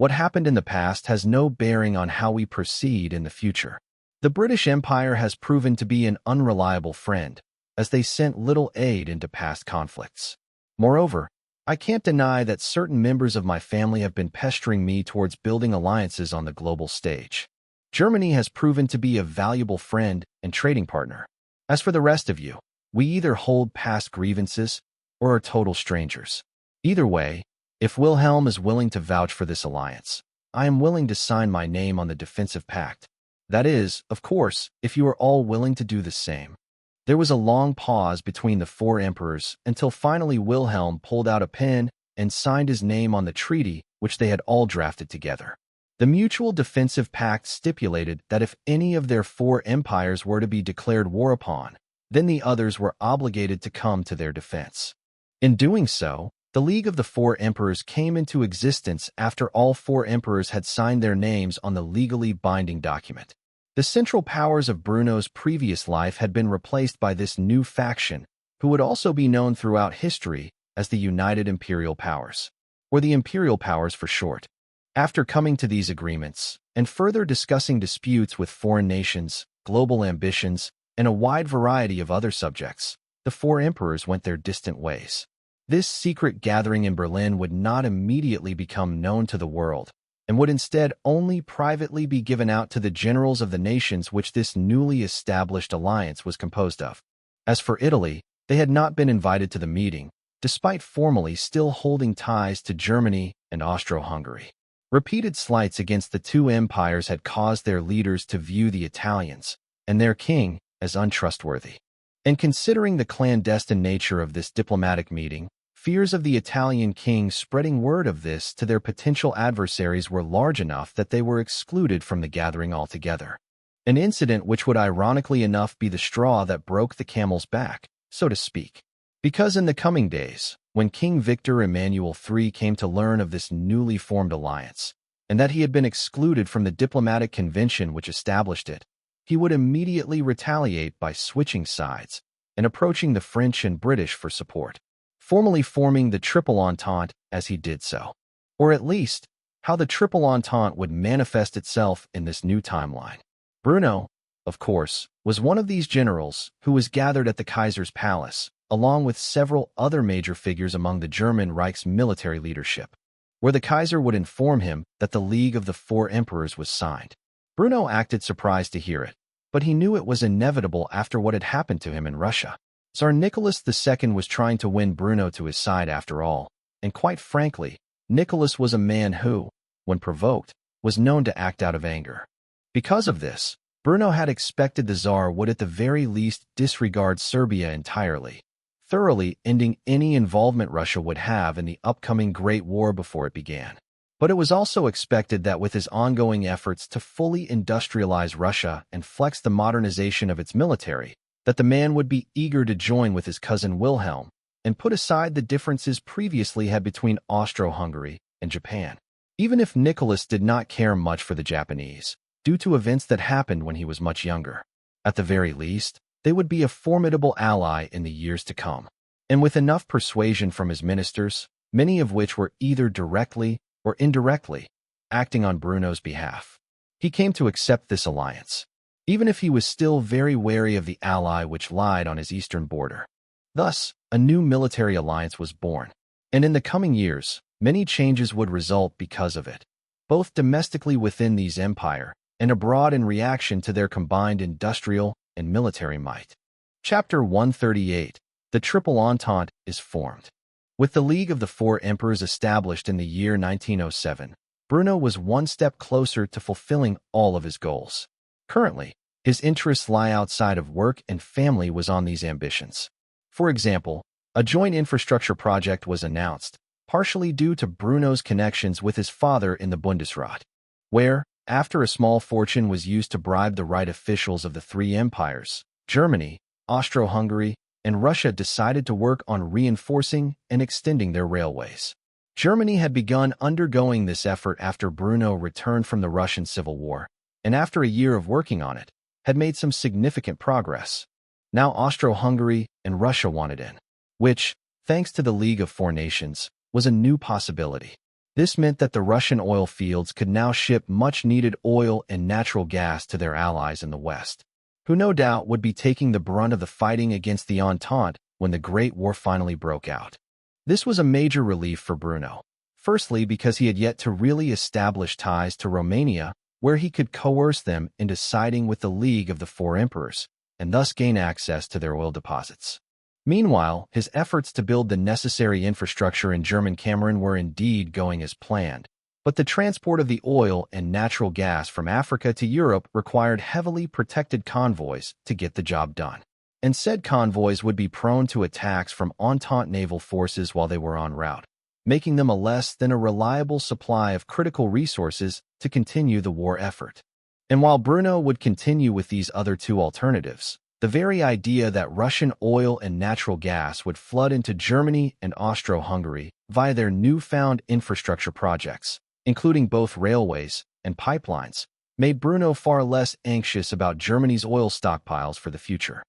What happened in the past has no bearing on how we proceed in the future. The British Empire has proven to be an unreliable friend, as they sent little aid into past conflicts. Moreover, I can't deny that certain members of my family have been pestering me towards building alliances on the global stage. Germany has proven to be a valuable friend and trading partner. As for the rest of you, we either hold past grievances or are total strangers. Either way, if Wilhelm is willing to vouch for this alliance, I am willing to sign my name on the defensive pact. That is, of course, if you are all willing to do the same. There was a long pause between the four emperors until finally Wilhelm pulled out a pen and signed his name on the treaty which they had all drafted together. The Mutual Defensive Pact stipulated that if any of their four empires were to be declared war upon, then the others were obligated to come to their defense. In doing so, the League of the Four Emperors came into existence after all four emperors had signed their names on the legally binding document. The central powers of Bruno's previous life had been replaced by this new faction, who would also be known throughout history as the United Imperial Powers, or the Imperial Powers for short. After coming to these agreements, and further discussing disputes with foreign nations, global ambitions, and a wide variety of other subjects, the four emperors went their distant ways. This secret gathering in Berlin would not immediately become known to the world, and would instead only privately be given out to the generals of the nations which this newly established alliance was composed of. As for Italy, they had not been invited to the meeting, despite formally still holding ties to Germany and Austro-Hungary. Repeated slights against the two empires had caused their leaders to view the Italians and their king as untrustworthy. And considering the clandestine nature of this diplomatic meeting, fears of the Italian king spreading word of this to their potential adversaries were large enough that they were excluded from the gathering altogether. An incident which would ironically enough be the straw that broke the camel's back, so to speak. Because in the coming days, when King Victor Emmanuel III came to learn of this newly formed alliance, and that he had been excluded from the diplomatic convention which established it, he would immediately retaliate by switching sides and approaching the French and British for support, formally forming the Triple Entente as he did so. Or at least, how the Triple Entente would manifest itself in this new timeline. Bruno, of course, was one of these generals who was gathered at the Kaiser's palace, along with several other major figures among the German Reich's military leadership, where the Kaiser would inform him that the League of the Four Emperors was signed. Bruno acted surprised to hear it, but he knew it was inevitable after what had happened to him in Russia. Tsar Nicholas II was trying to win Bruno to his side after all, and quite frankly, Nicholas was a man who, when provoked, was known to act out of anger. Because of this, Bruno had expected the Tsar would at the very least disregard Serbia entirely, thoroughly ending any involvement Russia would have in the upcoming Great War before it began. But it was also expected that with his ongoing efforts to fully industrialize Russia and flex the modernization of its military, that the man would be eager to join with his cousin Wilhelm and put aside the differences previously had between Austro-Hungary and Japan. Even if Nicholas did not care much for the Japanese, due to events that happened when he was much younger, at the very least, they would be a formidable ally in the years to come. And with enough persuasion from his ministers, many of which were either directly or indirectly acting on Bruno's behalf, he came to accept this alliance, even if he was still very wary of the ally which lied on his eastern border. Thus, a new military alliance was born, and in the coming years, many changes would result because of it, both domestically within these empires and abroad in reaction to their combined industrial and military might. Chapter 138. The Triple Entente is formed. With the League of the Four Emperors established in the year 1907, Bruno was one step closer to fulfilling all of his goals. Currently, his interests lie outside of work and family was on these ambitions. For example, a joint infrastructure project was announced, partially due to Bruno's connections with his father in the Bundeswehr, where, after a small fortune was used to bribe the right officials of the three empires, Germany, Austro-Hungary, and Russia decided to work on reinforcing and extending their railways. Germany had begun undergoing this effort after Bruno returned from the Russian Civil War, and after a year of working on it, had made some significant progress. Now Austro-Hungary and Russia wanted in, which, thanks to the League of Four Nations, was a new possibility. This meant that the Russian oil fields could now ship much-needed oil and natural gas to their allies in the West, who no doubt would be taking the brunt of the fighting against the Entente when the Great War finally broke out. This was a major relief for Bruno, firstly because he had yet to really establish ties to Romania, where he could coerce them into siding with the League of the Four Emperors, and thus gain access to their oil deposits. Meanwhile, his efforts to build the necessary infrastructure in German Cameroon were indeed going as planned, but the transport of the oil and natural gas from Africa to Europe required heavily protected convoys to get the job done. And said convoys would be prone to attacks from Entente naval forces while they were en route, making them a less than a reliable supply of critical resources to continue the war effort. And while Bruno would continue with these other two alternatives, the very idea that Russian oil and natural gas would flood into Germany and Austro-Hungary via their newfound infrastructure projects, including both railways and pipelines, made Bruno far less anxious about Germany's oil stockpiles for the future.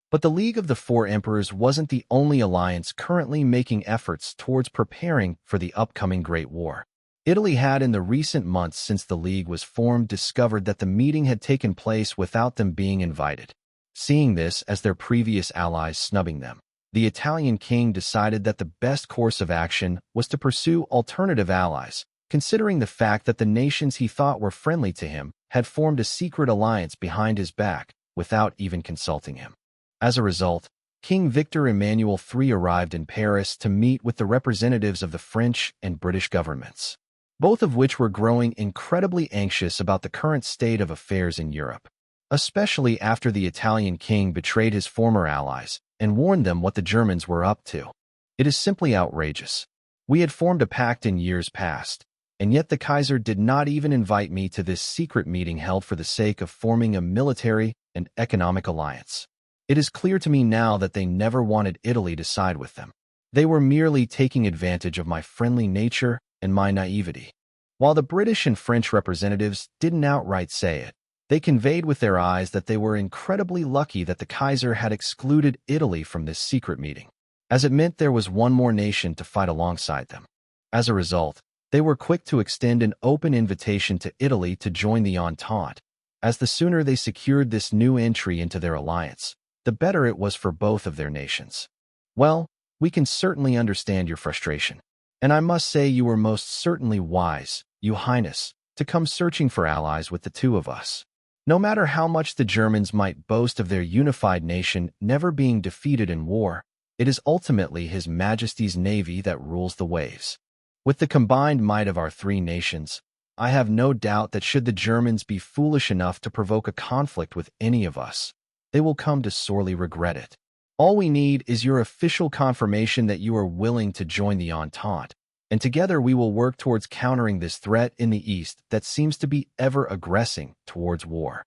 But the League of the Four Emperors wasn't the only alliance currently making efforts towards preparing for the upcoming Great War. Italy had, in the recent months since the League was formed, discovered that the meeting had taken place without them being invited. Seeing this as their previous allies snubbing them, the Italian king decided that the best course of action was to pursue alternative allies, considering the fact that the nations he thought were friendly to him had formed a secret alliance behind his back without even consulting him. As a result, King Victor Emmanuel III arrived in Paris to meet with the representatives of the French and British governments, both of which were growing incredibly anxious about the current state of affairs in Europe, especially after the Italian king betrayed his former allies and warned them what the Germans were up to. It is simply outrageous. We had formed a pact in years past, and yet the Kaiser did not even invite me to this secret meeting held for the sake of forming a military and economic alliance. It is clear to me now that they never wanted Italy to side with them. They were merely taking advantage of my friendly nature and my naivety. While the British and French representatives didn't outright say it, they conveyed with their eyes that they were incredibly lucky that the Kaiser had excluded Italy from this secret meeting, as it meant there was one more nation to fight alongside them. As a result, they were quick to extend an open invitation to Italy to join the Entente, as the sooner they secured this new entry into their alliance, the better it was for both of their nations. Well, we can certainly understand your frustration, and I must say you were most certainly wise, Your Highness, to come searching for allies with the two of us. No matter how much the Germans might boast of their unified nation never being defeated in war, it is ultimately His Majesty's Navy that rules the waves. With the combined might of our three nations, I have no doubt that should the Germans be foolish enough to provoke a conflict with any of us, they will come to sorely regret it. All we need is your official confirmation that you are willing to join the Entente, and together we will work towards countering this threat in the East that seems to be ever aggressing towards war.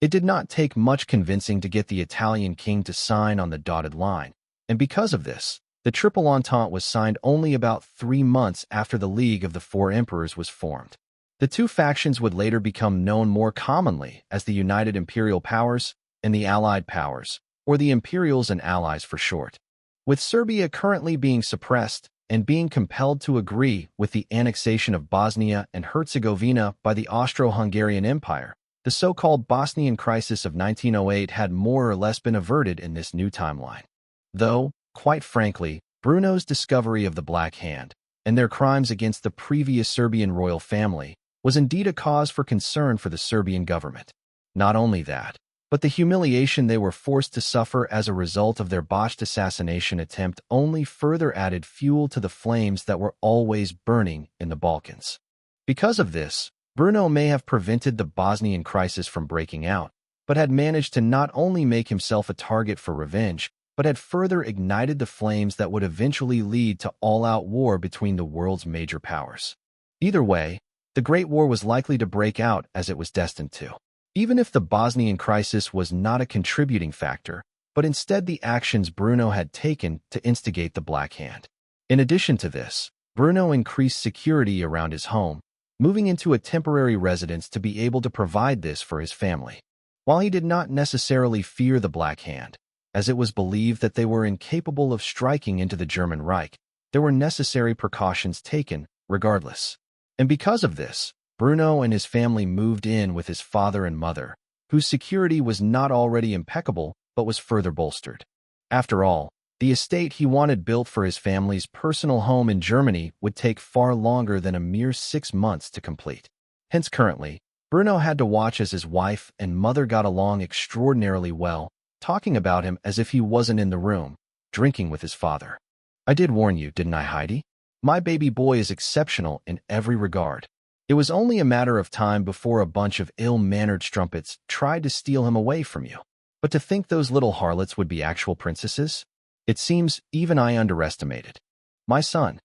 It did not take much convincing to get the Italian king to sign on the dotted line, and because of this, the Triple Entente was signed only about 3 months after the League of the Four Emperors was formed. The two factions would later become known more commonly as the United Imperial Powers and the Allied Powers, or the Imperials and Allies for short. With Serbia currently being suppressed and being compelled to agree with the annexation of Bosnia and Herzegovina by the Austro-Hungarian Empire, the so-called Bosnian crisis of 1908 had more or less been averted in this new timeline. Though, quite frankly, Bruno's discovery of the Black Hand and their crimes against the previous Serbian royal family was indeed a cause for concern for the Serbian government. Not only that, but the humiliation they were forced to suffer as a result of their botched assassination attempt only further added fuel to the flames that were always burning in the Balkans. Because of this, Bruno may have prevented the Bosnian crisis from breaking out, but had managed to not only make himself a target for revenge, but had further ignited the flames that would eventually lead to all-out war between the world's major powers. Either way, the Great War was likely to break out as it was destined to. Even if the Bosnian crisis was not a contributing factor, but instead the actions Bruno had taken to instigate the Black Hand. In addition to this, Bruno increased security around his home, moving into a temporary residence to be able to provide this for his family. While he did not necessarily fear the Black Hand, as it was believed that they were incapable of striking into the German Reich, there were necessary precautions taken, regardless. And because of this, Bruno and his family moved in with his father and mother, whose security was not already impeccable but was further bolstered. After all, the estate he wanted built for his family's personal home in Germany would take far longer than a mere 6 months to complete. Hence currently, Bruno had to watch as his wife and mother got along extraordinarily well, talking about him as if he wasn't in the room, drinking with his father. I did warn you, didn't I, Heidi? My baby boy is exceptional in every regard. It was only a matter of time before a bunch of ill-mannered strumpets tried to steal him away from you. But to think those little harlots would be actual princesses? It seems even I underestimated. My son,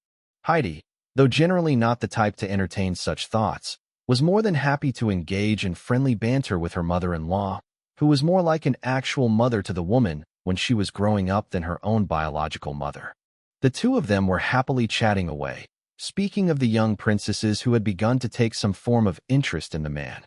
Heidi, though generally not the type to entertain such thoughts, was more than happy to engage in friendly banter with her mother-in-law, who was more like an actual mother to the woman when she was growing up than her own biological mother. The two of them were happily chatting away, speaking of the young princesses who had begun to take some form of interest in the man.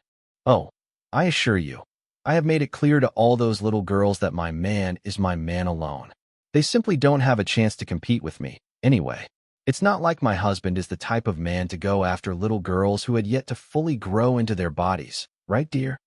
Oh, I assure you, I have made it clear to all those little girls that my man is my man alone. They simply don't have a chance to compete with me, anyway. It's not like my husband is the type of man to go after little girls who had yet to fully grow into their bodies, right, dear?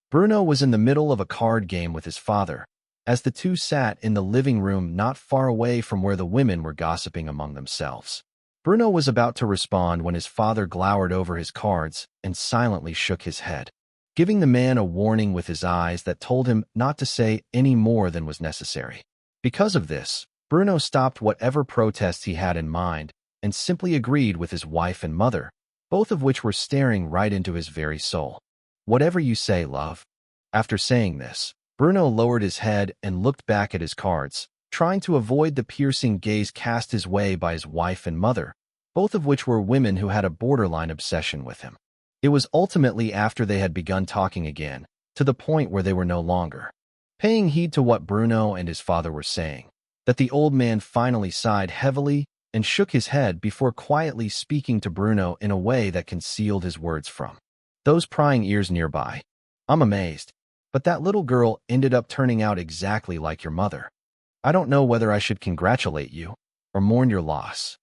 Bruno was in the middle of a card game with his father, as the two sat in the living room not far away from where the women were gossiping among themselves. Bruno was about to respond when his father glowered over his cards and silently shook his head, giving the man a warning with his eyes that told him not to say any more than was necessary. Because of this, Bruno stopped whatever protests he had in mind and simply agreed with his wife and mother, both of which were staring right into his very soul. Whatever you say, love. After saying this, Bruno lowered his head and looked back at his cards, trying to avoid the piercing gaze cast his way by his wife and mother, both of which were women who had a borderline obsession with him. It was ultimately after they had begun talking again, to the point where they were no longer paying heed to what Bruno and his father were saying, that the old man finally sighed heavily and shook his head before quietly speaking to Bruno in a way that concealed his words from those prying ears nearby. I'm amazed, but that little girl ended up turning out exactly like your mother. I don't know whether I should congratulate you or mourn your loss.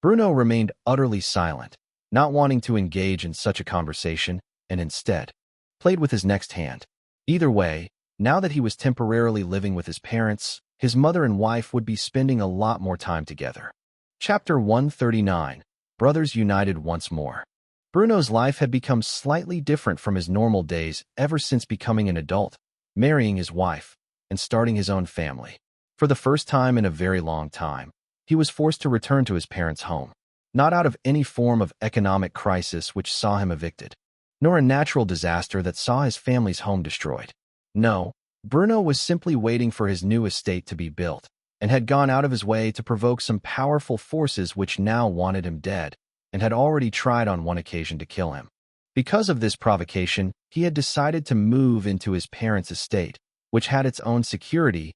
Bruno remained utterly silent, not wanting to engage in such a conversation, and instead played with his next hand. Either way, now that he was temporarily living with his parents, his mother and wife would be spending a lot more time together. Chapter 139. Brothers United Once More. Bruno's life had become slightly different from his normal days ever since becoming an adult, marrying his wife, and starting his own family. For the first time in a very long time, he was forced to return to his parents' home, not out of any form of economic crisis which saw him evicted, nor a natural disaster that saw his family's home destroyed. No, Bruno was simply waiting for his new estate to be built, and had gone out of his way to provoke some powerful forces which now wanted him dead, and had already tried on one occasion to kill him. Because of this provocation, he had decided to move into his parents' estate, which had its own security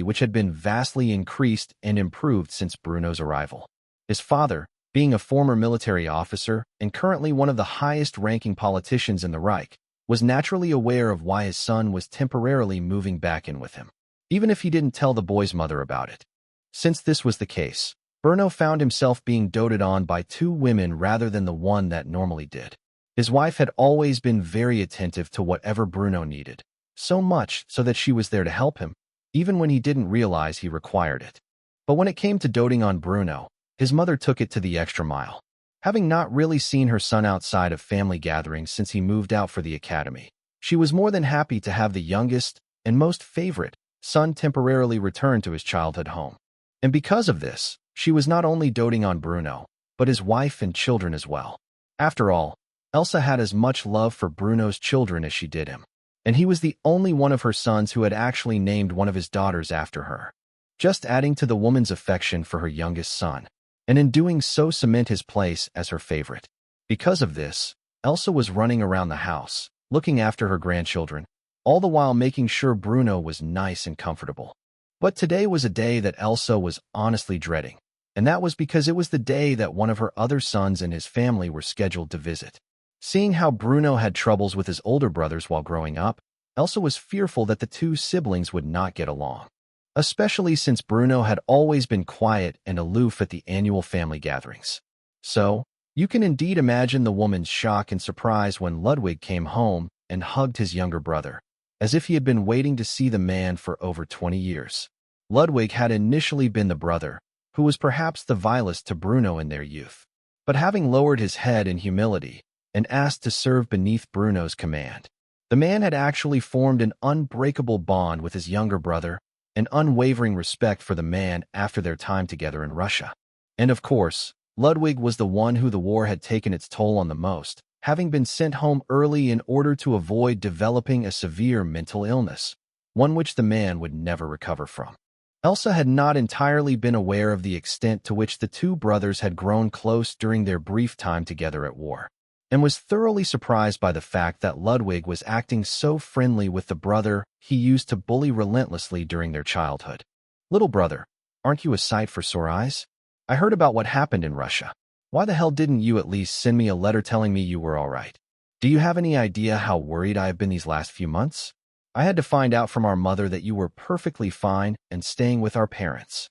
which had been vastly increased and improved since Bruno's arrival. His father, being a former military officer and currently one of the highest-ranking politicians in the Reich, was naturally aware of why his son was temporarily moving back in with him, even if he didn't tell the boy's mother about it. Since this was the case, Bruno found himself being doted on by two women rather than the one that normally did. His wife had always been very attentive to whatever Bruno needed, so much so that she was there to help him, even when he didn't realize he required it. But when it came to doting on Bruno, his mother took it to the extra mile. Having not really seen her son outside of family gatherings since he moved out for the academy, she was more than happy to have the youngest and most favorite son temporarily return to his childhood home. And because of this, she was not only doting on Bruno, but his wife and children as well. After all, Elsa had as much love for Bruno's children as she did him, and he was the only one of her sons who had actually named one of his daughters after her, just adding to the woman's affection for her youngest son, and in doing so cement his place as her favorite. Because of this, Elsa was running around the house, looking after her grandchildren, all the while making sure Bruno was nice and comfortable. But today was a day that Elsa was honestly dreading, and that was because it was the day that one of her other sons and his family were scheduled to visit. Seeing how Bruno had troubles with his older brothers while growing up, Elsa was fearful that the two siblings would not get along, especially since Bruno had always been quiet and aloof at the annual family gatherings. So, You can indeed imagine the woman's shock and surprise when Ludwig came home and hugged his younger brother, as if he had been waiting to see the man for over 20 years. Ludwig had initially been the brother, who was perhaps the vilest to Bruno in their youth. But having lowered his head in humility and asked to serve beneath Bruno's command, the man had actually formed an unbreakable bond with his younger brother, an unwavering respect for the man after their time together in Russia. And of course, Ludwig was the one who the war had taken its toll on the most, having been sent home early in order to avoid developing a severe mental illness, one which the man would never recover from. Elsa had not entirely been aware of the extent to which the two brothers had grown close during their brief time together at war, and was thoroughly surprised by the fact that Ludwig was acting so friendly with the brother he used to bully relentlessly during their childhood. "Little brother, aren't you a sight for sore eyes? I heard about what happened in Russia. Why the hell didn't you at least send me a letter telling me you were all right? Do you have any idea how worried I have been these last few months? I had to find out from our mother that you were perfectly fine and staying with our parents."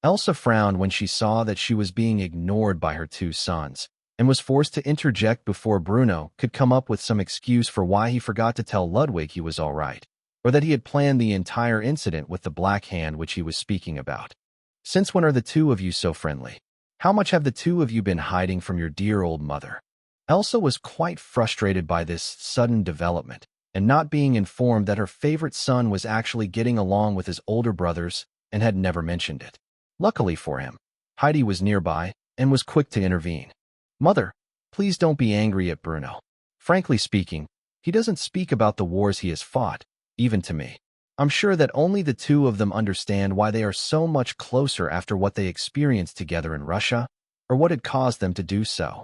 Elsa frowned when she saw that she was being ignored by her two sons, and was forced to interject before Bruno could come up with some excuse for why he forgot to tell Ludwig he was all right, or that he had planned the entire incident with the Black Hand which he was speaking about. "Since when are the two of you so friendly? How much have the two of you been hiding from your dear old mother?" Elsa was quite frustrated by this sudden development, and not being informed that her favorite son was actually getting along with his older brothers and had never mentioned it. Luckily for him, Heidi was nearby and was quick to intervene. "Mother, please don't be angry at Bruno. Frankly speaking, he doesn't speak about the wars he has fought, even to me. I'm sure that only the two of them understand why they are so much closer after what they experienced together in Russia, or what had caused them to do so."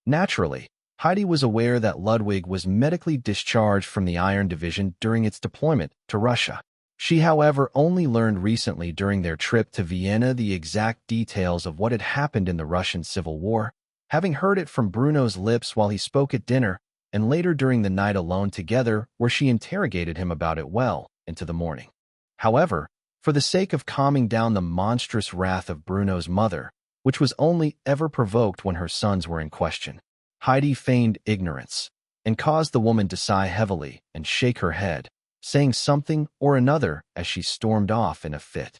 Naturally, Heidi was aware that Ludwig was medically discharged from the Iron Division during its deployment to Russia. She, however, only learned recently during their trip to Vienna the exact details of what had happened in the Russian Civil War, having heard it from Bruno's lips while he spoke at dinner, and later during the night alone together where she interrogated him about it well into the morning. However, for the sake of calming down the monstrous wrath of Bruno's mother, which was only ever provoked when her sons were in question, Heidi feigned ignorance and caused the woman to sigh heavily and shake her head, saying something or another as she stormed off in a fit.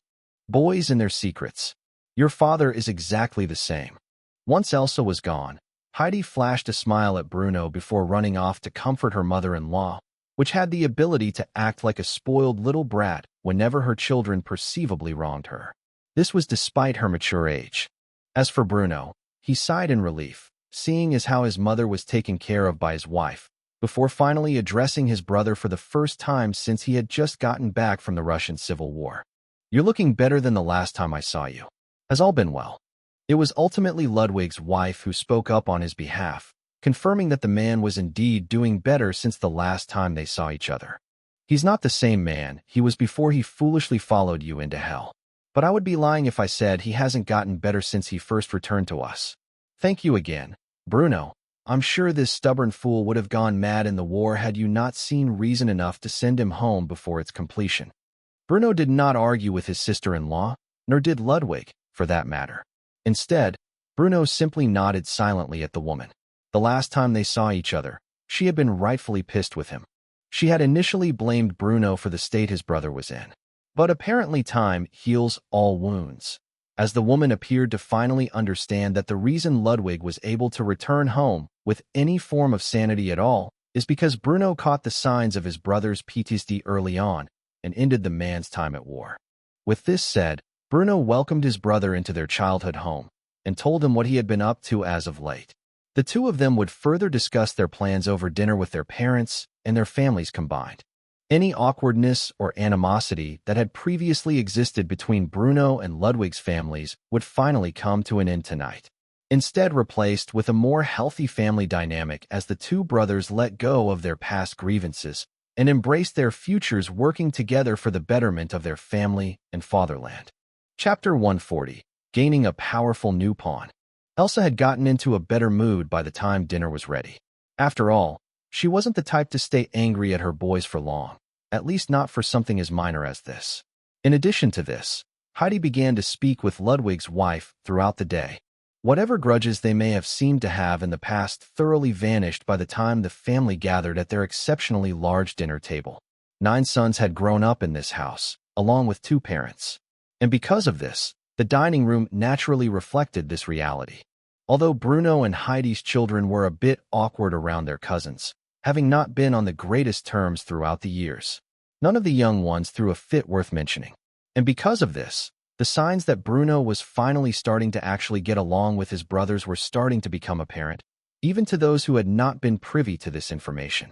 Boys and their secrets. Your father is exactly the same. Once Elsa was gone, Heidi flashed a smile at Bruno before running off to comfort her mother-in-law, which had the ability to act like a spoiled little brat whenever her children perceivably wronged her. This was despite her mature age. As for Bruno, he sighed in relief, seeing as how his mother was taken care of by his wife, before finally addressing his brother for the first time since he had just gotten back from the Russian Civil War. "You're looking better than the last time I saw you. Has all been well?" It was ultimately Ludwig's wife who spoke up on his behalf, confirming that the man was indeed doing better since the last time they saw each other. "He's not the same man he was before he foolishly followed you into hell. But I would be lying if I said he hasn't gotten better since he first returned to us. Thank you again, Bruno. I'm sure this stubborn fool would have gone mad in the war had you not seen reason enough to send him home before its completion." Bruno did not argue with his sister-in-law, nor did Ludwig, for that matter. Instead, Bruno simply nodded silently at the woman. The last time they saw each other, she had been rightfully pissed with him. She had initially blamed Bruno for the state his brother was in. But apparently time heals all wounds, as the woman appeared to finally understand that the reason Ludwig was able to return home with any form of sanity at all is because Bruno caught the signs of his brother's PTSD early on and ended the man's time at war. With this said, Bruno welcomed his brother into their childhood home and told him what he had been up to as of late. The two of them would further discuss their plans over dinner with their parents and their families combined. Any awkwardness or animosity that had previously existed between Bruno and Ludwig's families would finally come to an end tonight, instead replaced with a more healthy family dynamic as the two brothers let go of their past grievances and embraced their futures working together for the betterment of their family and fatherland. Chapter 140. Gaining a powerful new pawn. Elsa had gotten into a better mood by the time dinner was ready. After all, she wasn't the type to stay angry at her boys for long, at least not for something as minor as this. In addition to this, Heidi began to speak with Ludwig's wife throughout the day. Whatever grudges they may have seemed to have in the past thoroughly vanished by the time the family gathered at their exceptionally large dinner table. 9 sons had grown up in this house, along with 2 parents. And because of this, the dining room naturally reflected this reality. Although Bruno and Heidi's children were a bit awkward around their cousins, having not been on the greatest terms throughout the years, none of the young ones threw a fit worth mentioning. And because of this, the signs that Bruno was finally starting to actually get along with his brothers were starting to become apparent, even to those who had not been privy to this information.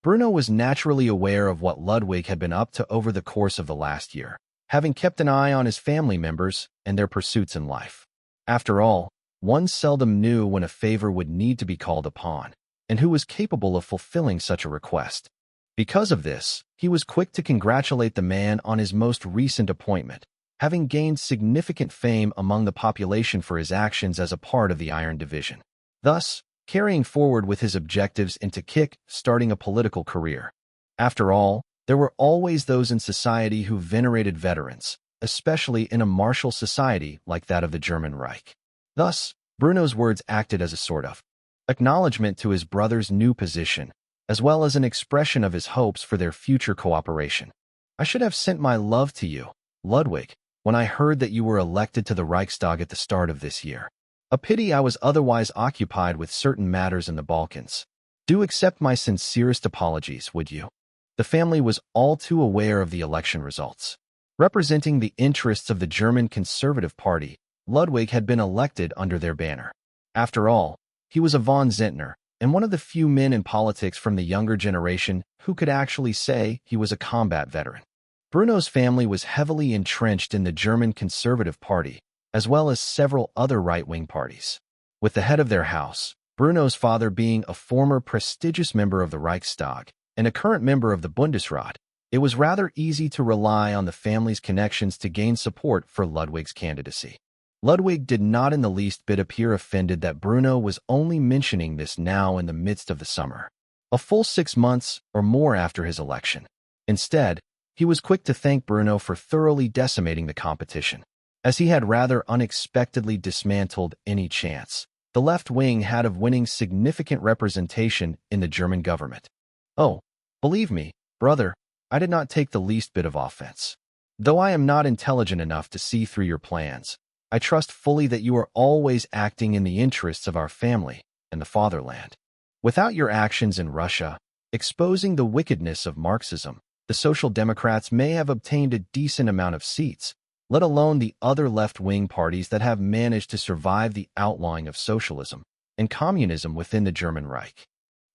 Bruno was naturally aware of what Ludwig had been up to over the course of the last year, having kept an eye on his family members and their pursuits in life. After all, one seldom knew when a favor would need to be called upon, and who was capable of fulfilling such a request. Because of this, he was quick to congratulate the man on his most recent appointment, having gained significant fame among the population for his actions as a part of the Iron Division, thus carrying forward with his objectives into starting a political career. After all, there were always those in society who venerated veterans, especially in a martial society like that of the German Reich. Thus, Bruno's words acted as a sort of acknowledgement to his brother's new position, as well as an expression of his hopes for their future cooperation. "I should have sent my love to you, Ludwig, when I heard that you were elected to the Reichstag at the start of this year. A pity I was otherwise occupied with certain matters in the Balkans. Do accept my sincerest apologies, would you?" The family was all too aware of the election results. Representing the interests of the German Conservative Party, Ludwig had been elected under their banner. After all, he was a von Zehntner, and one of the few men in politics from the younger generation who could actually say he was a combat veteran. Bruno's family was heavily entrenched in the German Conservative Party, as well as several other right-wing parties. With the head of their house, Bruno's father being a former prestigious member of the Reichstag and a current member of the Bundesrat, it was rather easy to rely on the family's connections to gain support for Ludwig's candidacy. Ludwig did not in the least bit appear offended that Bruno was only mentioning this now in the midst of the summer, a full 6 months or more after his election. Instead, he was quick to thank Bruno for thoroughly decimating the competition, as he had rather unexpectedly dismantled any chance the left wing had of winning significant representation in the German government. "Oh, believe me, brother, I did not take the least bit of offense. Though I am not intelligent enough to see through your plans, I trust fully that you are always acting in the interests of our family and the fatherland. Without your actions in Russia, exposing the wickedness of Marxism, the Social Democrats may have obtained a decent amount of seats, let alone the other left-wing parties that have managed to survive the outlawing of socialism and communism within the German Reich."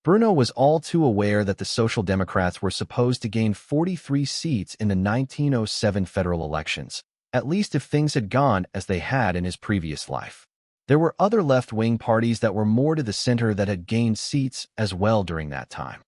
Bruno was all too aware that the Social Democrats were supposed to gain 43 seats in the 1907 federal elections, at least if things had gone as they had in his previous life. There were other left-wing parties that were more to the center that had gained seats as well during that time.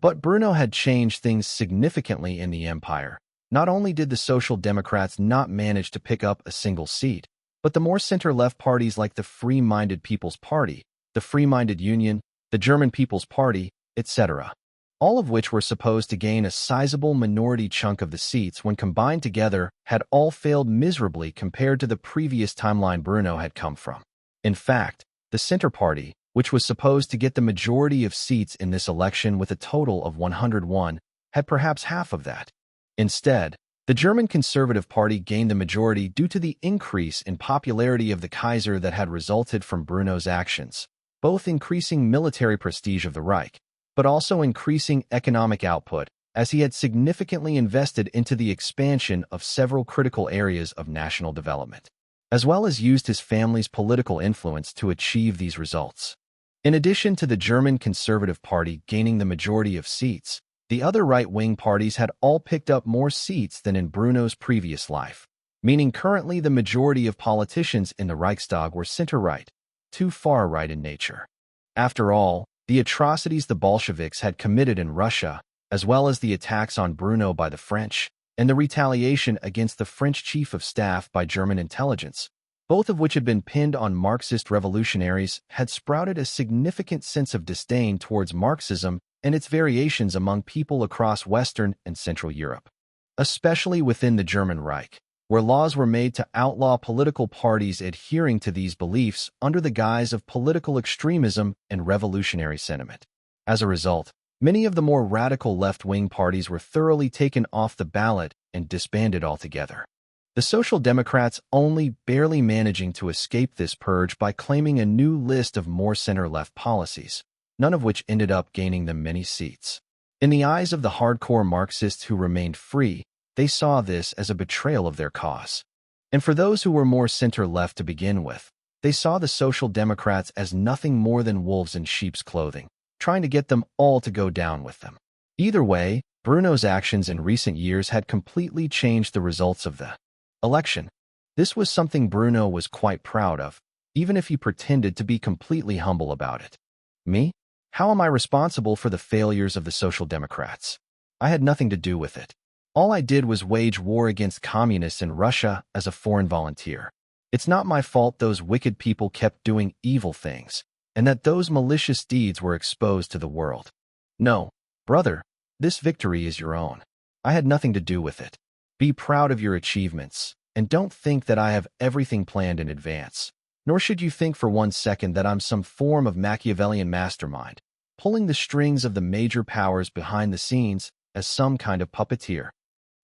But Bruno had changed things significantly in the empire. Not only did the Social Democrats not manage to pick up a single seat, but the more center-left parties like the Free-Minded People's Party, the Free-Minded Union, the German People's Party, etc., all of which were supposed to gain a sizable minority chunk of the seats when combined together, had all failed miserably compared to the previous timeline Bruno had come from. In fact, the Center Party, which was supposed to get the majority of seats in this election with a total of 101, had perhaps half of that. Instead, the German Conservative Party gained the majority due to the increase in popularity of the Kaiser that had resulted from Bruno's actions, both increasing military prestige of the Reich, but also increasing economic output, as he had significantly invested into the expansion of several critical areas of national development, as well as used his family's political influence to achieve these results. In addition to the German Conservative Party gaining the majority of seats, the other right-wing parties had all picked up more seats than in Bruno's previous life, meaning currently the majority of politicians in the Reichstag were center-right, too far-right in nature. After all, the atrocities the Bolsheviks had committed in Russia, as well as the attacks on Bruno by the French, and the retaliation against the French chief of staff by German intelligence, both of which had been pinned on Marxist revolutionaries, had sprouted a significant sense of disdain towards Marxism and its variations among people across Western and Central Europe, especially within the German Reich. where laws were made to outlaw political parties adhering to these beliefs under the guise of political extremism and revolutionary sentiment. As a result, many of the more radical left-wing parties were thoroughly taken off the ballot and disbanded altogether. The Social Democrats only barely managing to escape this purge by claiming a new list of more center-left policies, none of which ended up gaining them many seats. In the eyes of the hardcore Marxists who remained free, they saw this as a betrayal of their cause. And for those who were more center-left to begin with, they saw the Social Democrats as nothing more than wolves in sheep's clothing, trying to get them all to go down with them. Either way, Bruno's actions in recent years had completely changed the results of the election. This was something Bruno was quite proud of, even if he pretended to be completely humble about it. Me? How am I responsible for the failures of the Social Democrats? I had nothing to do with it. All I did was wage war against communists in Russia as a foreign volunteer. It's not my fault those wicked people kept doing evil things, and that those malicious deeds were exposed to the world. No, brother, this victory is your own. I had nothing to do with it. Be proud of your achievements, and don't think that I have everything planned in advance. Nor should you think for 1 second that I'm some form of Machiavellian mastermind, pulling the strings of the major powers behind the scenes as some kind of puppeteer.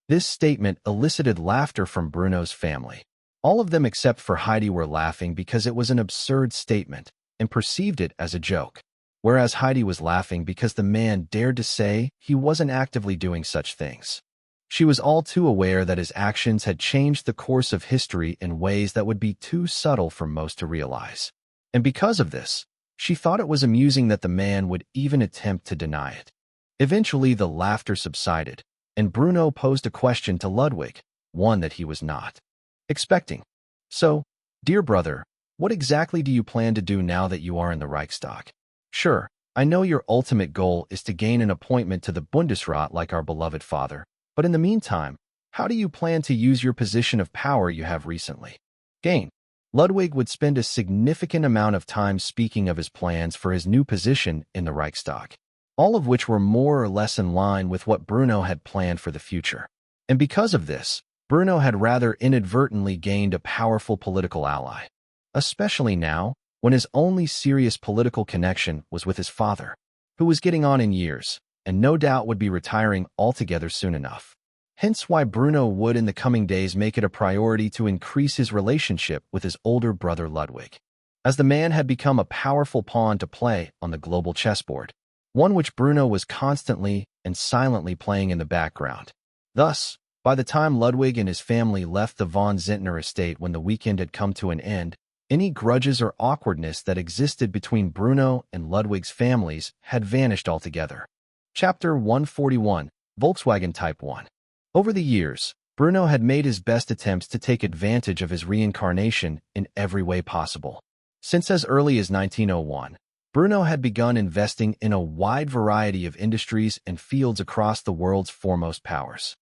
This statement elicited laughter from Bruno's family. All of them except for Heidi were laughing because it was an absurd statement and perceived it as a joke, whereas Heidi was laughing because the man dared to say he wasn't actively doing such things. She was all too aware that his actions had changed the course of history in ways that would be too subtle for most to realize. And because of this, she thought it was amusing that the man would even attempt to deny it. Eventually, the laughter subsided, and Bruno posed a question to Ludwig, one that he was not expecting. So, dear brother, what exactly do you plan to do now that you are in the Reichstag? Sure, I know your ultimate goal is to gain an appointment to the Bundesrat like our beloved father, but in the meantime, how do you plan to use your position of power you have recently gained? Ludwig would spend a significant amount of time speaking of his plans for his new position in the Reichstag, all of which were more or less in line with what Bruno had planned for the future. And because of this, Bruno had rather inadvertently gained a powerful political ally, especially now when his only serious political connection was with his father, who was getting on in years, and no doubt would be retiring altogether soon enough. Hence why Bruno would in the coming days make it a priority to increase his relationship with his older brother Ludwig, as the man had become a powerful pawn to play on the global chessboard, one which Bruno was constantly and silently playing in the background. Thus, by the time Ludwig and his family left the von Zehntner estate when the weekend had come to an end, any grudges or awkwardness that existed between Bruno and Ludwig's families had vanished altogether. Chapter 141, Volkswagen Type 1. Over the years, Bruno had made his best attempts to take advantage of his reincarnation in every way possible. Since as early as 1901, Bruno had begun investing in a wide variety of industries and fields across the world's foremost powers.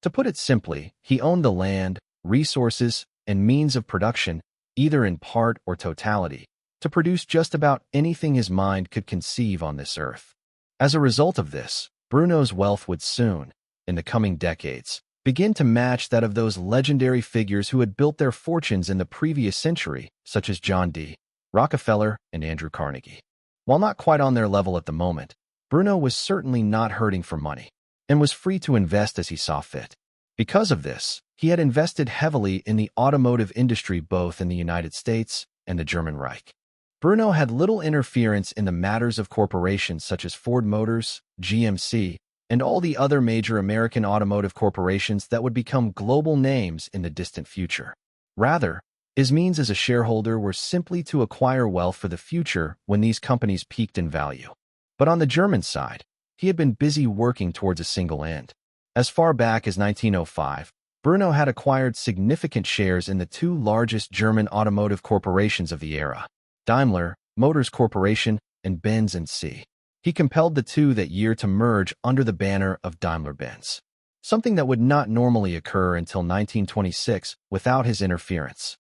To put it simply, he owned the land, resources, and means of production, either in part or totality, to produce just about anything his mind could conceive on this earth. As a result of this, Bruno's wealth would soon, in the coming decades, begin to match that of those legendary figures who had built their fortunes in the previous century, such as John D. Rockefeller and Andrew Carnegie. While not quite on their level at the moment, Bruno was certainly not hurting for money, and was free to invest as he saw fit. Because of this, he had invested heavily in the automotive industry both in the United States and the German Reich. Bruno had little interference in the matters of corporations such as Ford Motors, GMC, and all the other major American automotive corporations that would become global names in the distant future. Rather, his means as a shareholder were simply to acquire wealth for the future when these companies peaked in value. But on the German side, he had been busy working towards a single end. As far back as 1905, Bruno had acquired significant shares in the two largest German automotive corporations of the era, Daimler Motors Corporation and Benz & C. He compelled the two that year to merge under the banner of Daimler-Benz, something that would not normally occur until 1926 without his interference.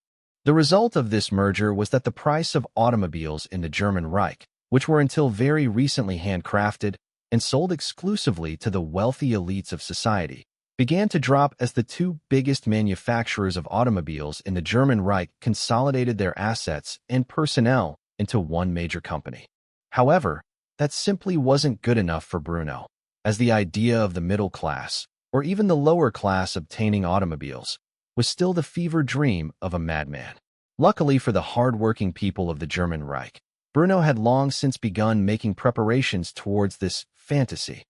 The result of this merger was that the price of automobiles in the German Reich, which were until very recently handcrafted and sold exclusively to the wealthy elites of society, began to drop as the two biggest manufacturers of automobiles in the German Reich consolidated their assets and personnel into one major company. However, that simply wasn't good enough for Bruno, as the idea of the middle class, or even the lower class obtaining automobiles, was still the fever dream of a madman. Luckily for the hard-working people of the German Reich, Bruno had long since begun making preparations towards this fantasy.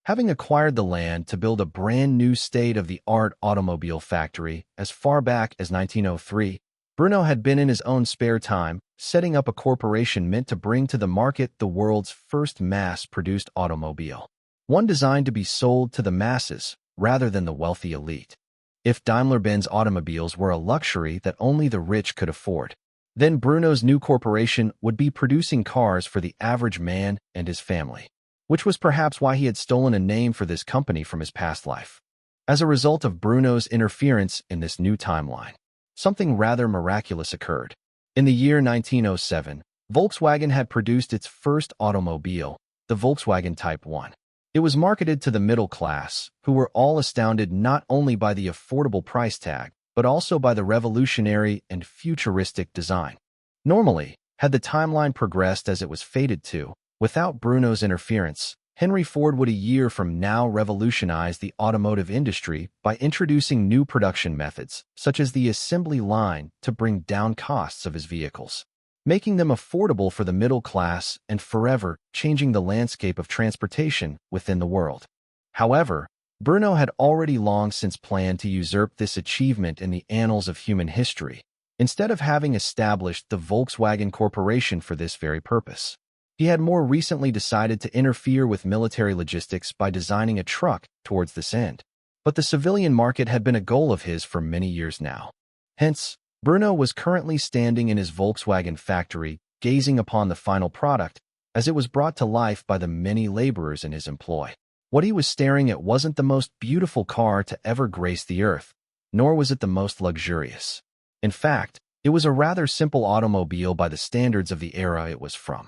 Having acquired the land to build a brand new state-of-the-art automobile factory as far back as 1903, Bruno had been in his own spare time setting up a corporation meant to bring to the market the world's first mass-produced automobile, one designed to be sold to the masses rather than the wealthy elite. If Daimler-Benz automobiles were a luxury that only the rich could afford, then Bruno's new corporation would be producing cars for the average man and his family, which was perhaps why he had stolen a name for this company from his past life. As a result of Bruno's interference in this new timeline, something rather miraculous occurred. In the year 1907, Volkswagen had produced its first automobile, the Volkswagen Type 1. It was marketed to the middle class, who were all astounded not only by the affordable price tag, but also by the revolutionary and futuristic design. Normally, had the timeline progressed as it was fated to, without Bruno's interference, Henry Ford would a year from now revolutionize the automotive industry by introducing new production methods, such as the assembly line, to bring down costs of his vehicles, making them affordable for the middle class and forever changing the landscape of transportation within the world. However, Bruno had already long since planned to usurp this achievement in the annals of human history, instead of having established the Volkswagen Corporation for this very purpose. He had more recently decided to interfere with military logistics by designing a truck towards this end. But the civilian market had been a goal of his for many years now. Hence, Bruno was currently standing in his Volkswagen factory, gazing upon the final product as it was brought to life by the many laborers in his employ. What he was staring at wasn't the most beautiful car to ever grace the earth, nor was it the most luxurious. In fact, it was a rather simple automobile by the standards of the era it was from.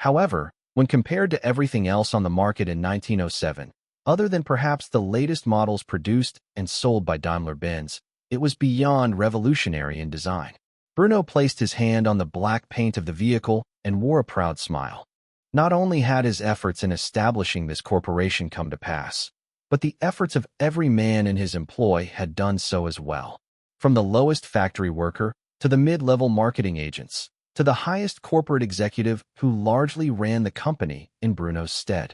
However, when compared to everything else on the market in 1907, other than perhaps the latest models produced and sold by Daimler-Benz, it was beyond revolutionary in design. Bruno placed his hand on the black paint of the vehicle and wore a proud smile. Not only had his efforts in establishing this corporation come to pass, but the efforts of every man in his employ had done so as well. From the lowest factory worker to the mid-level marketing agents, to the highest corporate executive who largely ran the company in Bruno's stead.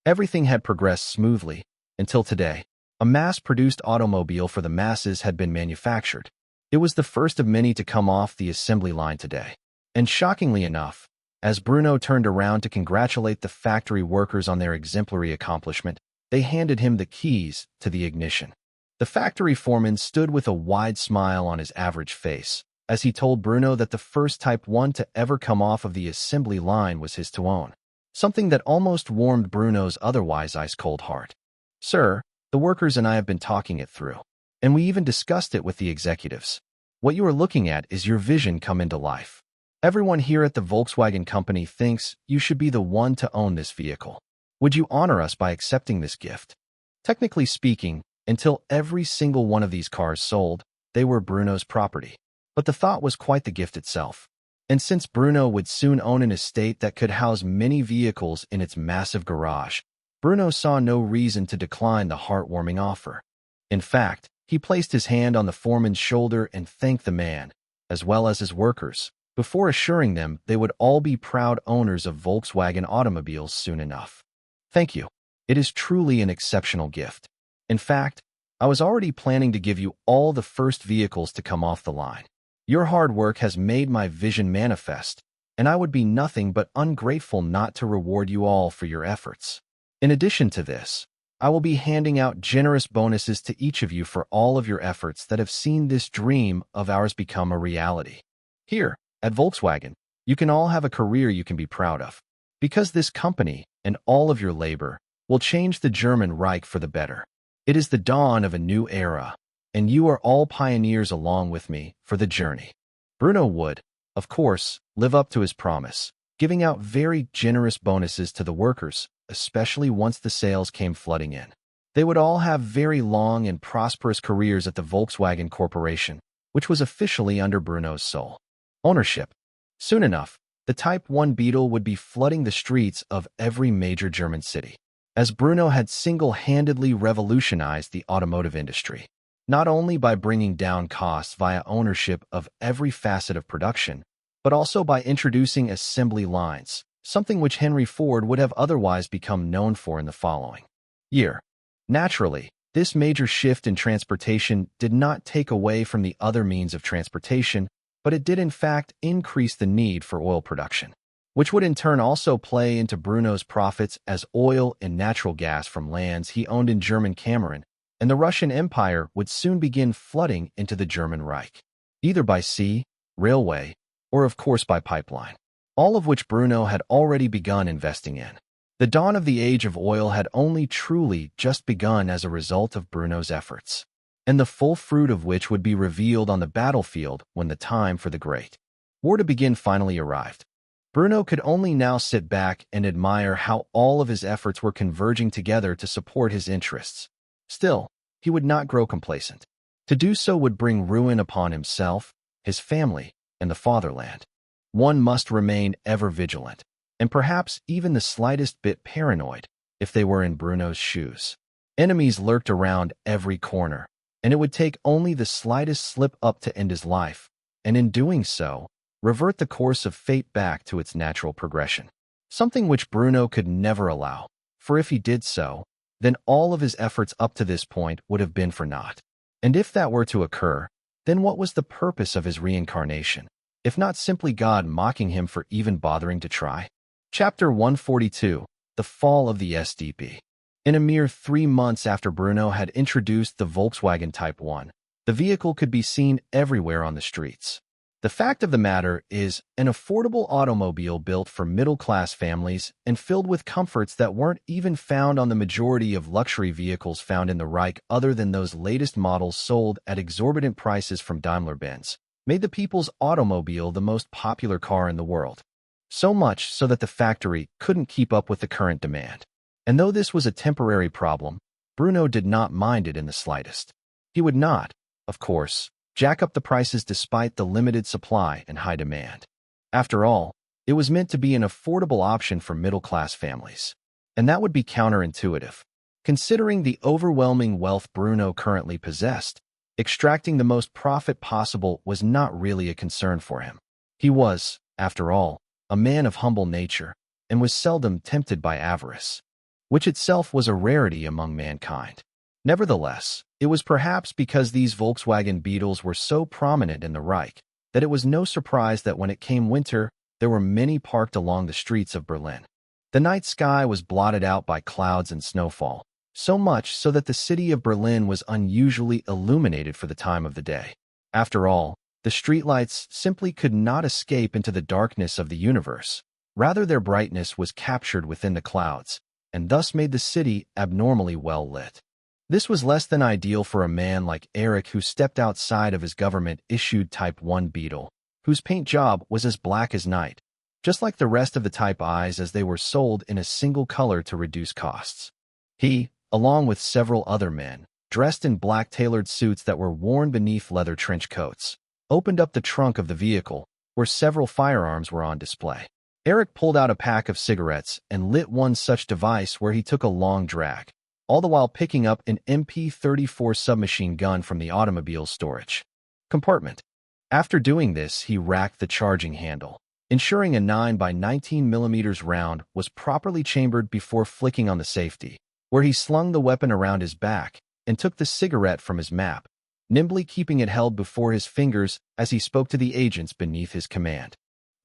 Everything had progressed smoothly until today. A mass-produced automobile for the masses had been manufactured. It was the first of many to come off the assembly line today. And shockingly enough, as Bruno turned around to congratulate the factory workers on their exemplary accomplishment, they handed him the keys to the ignition. The factory foreman stood with a wide smile on his average face, as he told Bruno that the first Type 1 to ever come off of the assembly line was his to own, something that almost warmed Bruno's otherwise ice-cold heart. "Sir, the workers and I have been talking it through, and we even discussed it with the executives. What you are looking at is your vision come into life. Everyone here at the Volkswagen Company thinks you should be the one to own this vehicle. Would you honor us by accepting this gift?" Technically speaking, until every single one of these cars sold, they were Bruno's property. But the thought was quite the gift itself. And since Bruno would soon own an estate that could house many vehicles in its massive garage, Bruno saw no reason to decline the heartwarming offer. In fact, he placed his hand on the foreman's shoulder and thanked the man, as well as his workers, before assuring them they would all be proud owners of Volkswagen automobiles soon enough. "Thank you. It is truly an exceptional gift. In fact, I was already planning to give you all the first vehicles to come off the line. Your hard work has made my vision manifest, and I would be nothing but ungrateful not to reward you all for your efforts. In addition to this, I will be handing out generous bonuses to each of you for all of your efforts that have seen this dream of ours become a reality. Here, at Volkswagen, you can all have a career you can be proud of, because this company and all of your labor will change the German Reich for the better. It is the dawn of a new era, and you are all pioneers along with me for the journey." Bruno would, of course, live up to his promise, giving out very generous bonuses to the workers, especially once the sales came flooding in. They would all have very long and prosperous careers at the Volkswagen Corporation, which was officially under Bruno's sole ownership. Soon enough, the Type 1 Beetle would be flooding the streets of every major German city, as Bruno had single-handedly revolutionized the automotive industry, not only by bringing down costs via ownership of every facet of production, but also by introducing assembly lines, something which Henry Ford would have otherwise become known for in the following year. Naturally, this major shift in transportation did not take away from the other means of transportation, but it did in fact increase the need for oil production, which would in turn also play into Bruno's profits, as oil and natural gas from lands he owned in German Cameroon and the Russian Empire would soon begin flooding into the German Reich, either by sea, railway, or of course by pipeline, all of which Bruno had already begun investing in. The dawn of the age of oil had only truly just begun as a result of Bruno's efforts, and the full fruit of which would be revealed on the battlefield when the time for the Great War to begin finally arrived. Bruno could only now sit back and admire how all of his efforts were converging together to support his interests. Still, he would not grow complacent. To do so would bring ruin upon himself, his family, and the fatherland. One must remain ever vigilant, and perhaps even the slightest bit paranoid, if they were in Bruno's shoes. Enemies lurked around every corner, and it would take only the slightest slip-up to end his life, and in doing so, revert the course of fate back to its natural progression. Something which Bruno could never allow, for if he did so, then all of his efforts up to this point would have been for naught. And if that were to occur, then what was the purpose of his reincarnation, if not simply God mocking him for even bothering to try? Chapter 142, The Fall of the SDP. In a mere 3 months after Bruno had introduced the Volkswagen Type 1, the vehicle could be seen everywhere on the streets. The fact of the matter is, an affordable automobile built for middle-class families and filled with comforts that weren't even found on the majority of luxury vehicles found in the Reich other than those latest models sold at exorbitant prices from Daimler-Benz, made the people's automobile the most popular car in the world. So much so that the factory couldn't keep up with the current demand. And though this was a temporary problem, Bruno did not mind it in the slightest. He would not, of course, jack up the prices despite the limited supply and high demand. After all, it was meant to be an affordable option for middle-class families. And that would be counterintuitive. Considering the overwhelming wealth Bruno currently possessed, extracting the most profit possible was not really a concern for him. He was, after all, a man of humble nature, and was seldom tempted by avarice, which itself was a rarity among mankind. Nevertheless, it was perhaps because these Volkswagen Beetles were so prominent in the Reich that it was no surprise that when it came winter, there were many parked along the streets of Berlin. The night sky was blotted out by clouds and snowfall, so much so that the city of Berlin was unusually illuminated for the time of the day. After all, the streetlights simply could not escape into the darkness of the universe. Rather, their brightness was captured within the clouds, and thus made the city abnormally well lit. This was less than ideal for a man like Eric, who stepped outside of his government-issued Type 1 Beetle, whose paint job was as black as night, just like the rest of the Type Is, as they were sold in a single color to reduce costs. He, along with several other men, dressed in black tailored suits that were worn beneath leather trench coats, opened up the trunk of the vehicle, where several firearms were on display. Eric pulled out a pack of cigarettes and lit one such device, where he took a long drag, all the while picking up an MP-34 submachine gun from the automobile's storage compartment. After doing this, he racked the charging handle, ensuring a 9x19mm round was properly chambered before flicking on the safety, where he slung the weapon around his back and took the cigarette from his map, nimbly keeping it held before his fingers as he spoke to the agents beneath his command.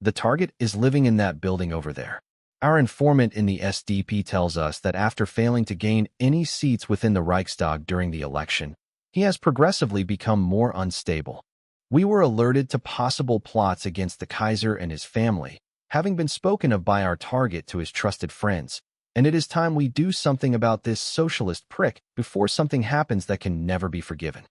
The target is living in that building over there. Our informant in the SDP tells us that after failing to gain any seats within the Reichstag during the election, he has progressively become more unstable. We were alerted to possible plots against the Kaiser and his family, having been spoken of by our target to his trusted friends, and it is time we do something about this socialist prick before something happens that can never be forgiven.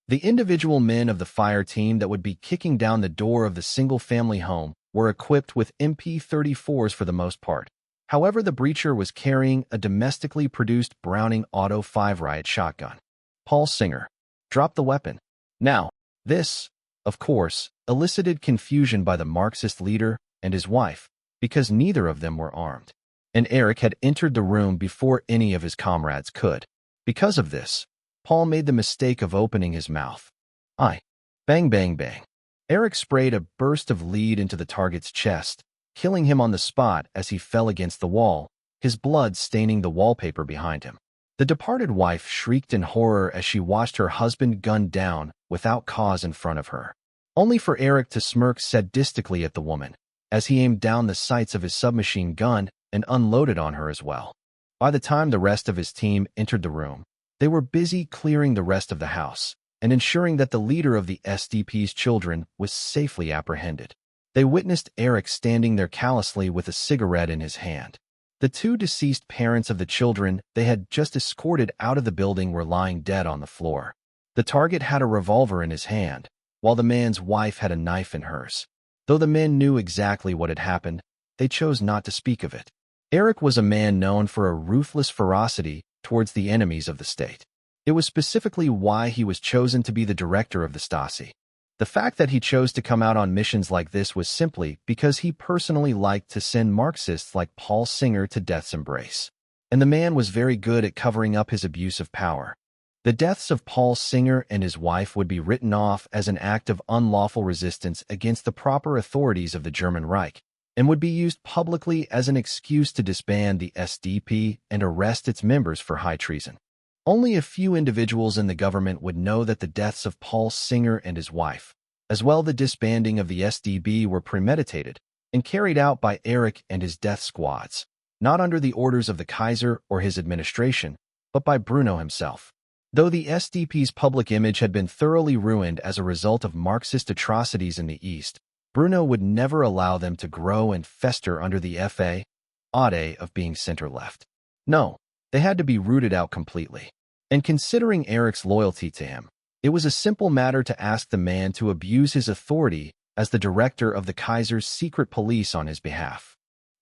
The individual men of the fire team that would be kicking down the door of the single-family home were equipped with MP-34s for the most part. However, the breacher was carrying a domestically produced Browning Auto 5 riot shotgun. Paul Singer dropped the weapon. Now, this, of course, elicited confusion by the Marxist leader and his wife, because neither of them were armed. And Eric had entered the room before any of his comrades could. Because of this, Paul made the mistake of opening his mouth. Bang, bang, bang. Eric sprayed a burst of lead into the target's chest, killing him on the spot as he fell against the wall, his blood staining the wallpaper behind him. The departed wife shrieked in horror as she watched her husband gunned down without cause in front of her, only for Eric to smirk sadistically at the woman as he aimed down the sights of his submachine gun and unloaded on her as well. By the time the rest of his team entered the room, they were busy clearing the rest of the house and ensuring that the leader of the SDP's children was safely apprehended. They witnessed Eric standing there callously with a cigarette in his hand. The two deceased parents of the children they had just escorted out of the building were lying dead on the floor. The target had a revolver in his hand, while the man's wife had a knife in hers. Though the men knew exactly what had happened, they chose not to speak of it. Eric was a man known for a ruthless ferocity towards the enemies of the state. It was specifically why he was chosen to be the director of the Stasi. The fact that he chose to come out on missions like this was simply because he personally liked to send Marxists like Paul Singer to death's embrace. And the man was very good at covering up his abuse of power. The deaths of Paul Singer and his wife would be written off as an act of unlawful resistance against the proper authorities of the German Reich, and would be used publicly as an excuse to disband the SDP and arrest its members for high treason. Only a few individuals in the government would know that the deaths of Paul Singer and his wife, as well the disbanding of the SDB, were premeditated and carried out by Eric and his death squads, not under the orders of the Kaiser or his administration, but by Bruno himself. Though the SDP's public image had been thoroughly ruined as a result of Marxist atrocities in the East, Bruno would never allow them to grow and fester under the fade of being center-left. No, they had to be rooted out completely. And considering Eric's loyalty to him, it was a simple matter to ask the man to abuse his authority as the director of the Kaiser's secret police on his behalf.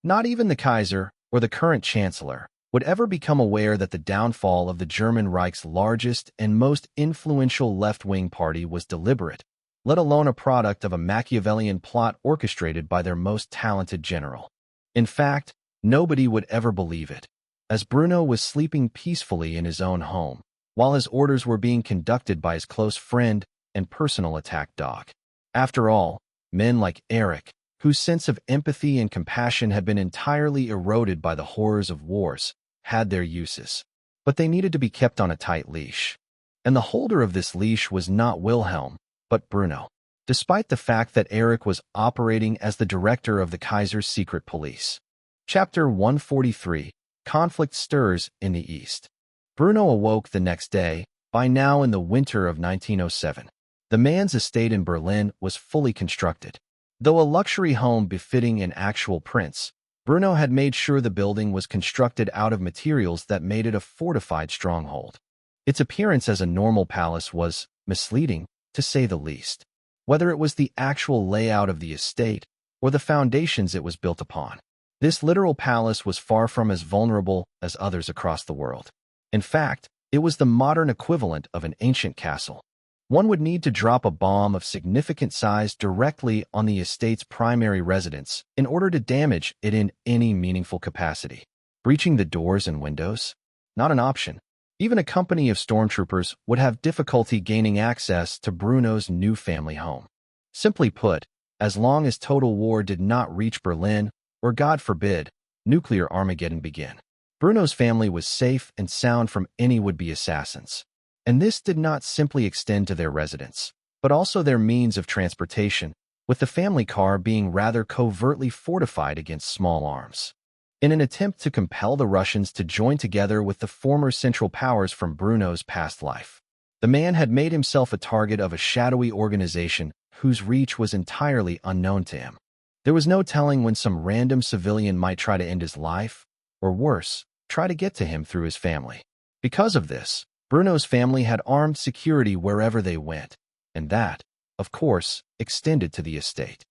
Not even the Kaiser, or the current chancellor, would ever become aware that the downfall of the German Reich's largest and most influential left-wing party was deliberate, let alone a product of a Machiavellian plot orchestrated by their most talented general. In fact, nobody would ever believe it, as Bruno was sleeping peacefully in his own home, while his orders were being conducted by his close friend and personal attack dog. After all, men like Eric, whose sense of empathy and compassion had been entirely eroded by the horrors of wars, had their uses. But they needed to be kept on a tight leash. And the holder of this leash was not Wilhelm, but Bruno. Despite the fact that Eric was operating as the director of the Kaiser's secret police. Chapter 143. Conflict stirs in the East. Bruno awoke the next day, by now in the winter of 1907. The man's estate in Berlin was fully constructed. Though a luxury home befitting an actual prince, Bruno had made sure the building was constructed out of materials that made it a fortified stronghold. Its appearance as a normal palace was misleading, to say the least, whether it was the actual layout of the estate or the foundations it was built upon. This literal palace was far from as vulnerable as others across the world. In fact, it was the modern equivalent of an ancient castle. One would need to drop a bomb of significant size directly on the estate's primary residence in order to damage it in any meaningful capacity. Breaching the doors and windows? Not an option. Even a company of stormtroopers would have difficulty gaining access to Bruno's new family home. Simply put, as long as total war did not reach Berlin, or God forbid, nuclear Armageddon begin, Bruno's family was safe and sound from any would-be assassins. And this did not simply extend to their residence, but also their means of transportation, with the family car being rather covertly fortified against small arms. In an attempt to compel the Russians to join together with the former Central Powers from Bruno's past life, the man had made himself a target of a shadowy organization whose reach was entirely unknown to him. There was no telling when some random civilian might try to end his life, or worse, try to get to him through his family. Because of this, Bruno's family had armed security wherever they went, and that, of course, extended to the estate.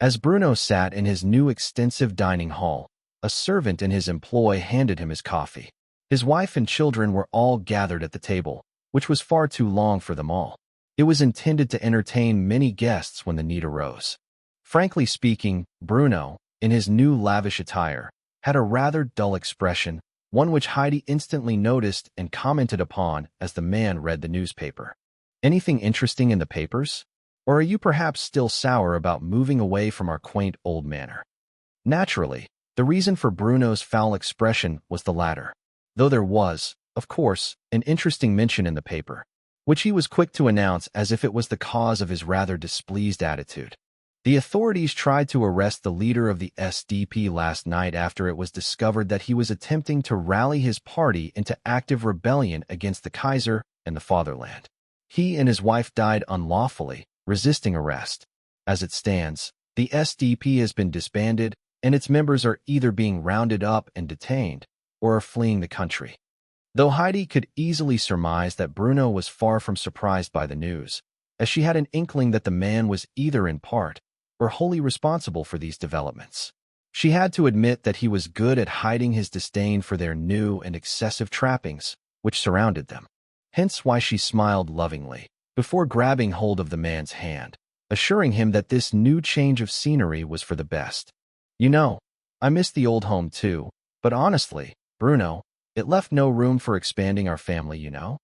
As Bruno sat in his new extensive dining hall, A servant in his employ handed him his coffee. His wife and children were all gathered at the table, which was far too long for them all. It was intended to entertain many guests when the need arose. Frankly speaking, Bruno, in his new lavish attire, had a rather dull expression, one which Heidi instantly noticed and commented upon as the man read the newspaper. Anything interesting in the papers? Or are you perhaps still sour about moving away from our quaint old manor? Naturally, the reason for Bruno's foul expression was the latter, though there was, of course, an interesting mention in the paper, which he was quick to announce as if it was the cause of his rather displeased attitude. The authorities tried to arrest the leader of the SDP last night after it was discovered that he was attempting to rally his party into active rebellion against the Kaiser and the fatherland. He and his wife died unlawfully, resisting arrest. As it stands, the SDP has been disbanded, and its members are either being rounded up and detained, or are fleeing the country. Though Heidi could easily surmise that Bruno was far from surprised by the news, as she had an inkling that the man was either in part or wholly responsible for these developments. She had to admit that he was good at hiding his disdain for their new and excessive trappings, which surrounded them. Hence why she smiled lovingly, before grabbing hold of the man's hand, assuring him that this new change of scenery was for the best. You know, I miss the old home too, but honestly, Bruno, it left no room for expanding our family, you know?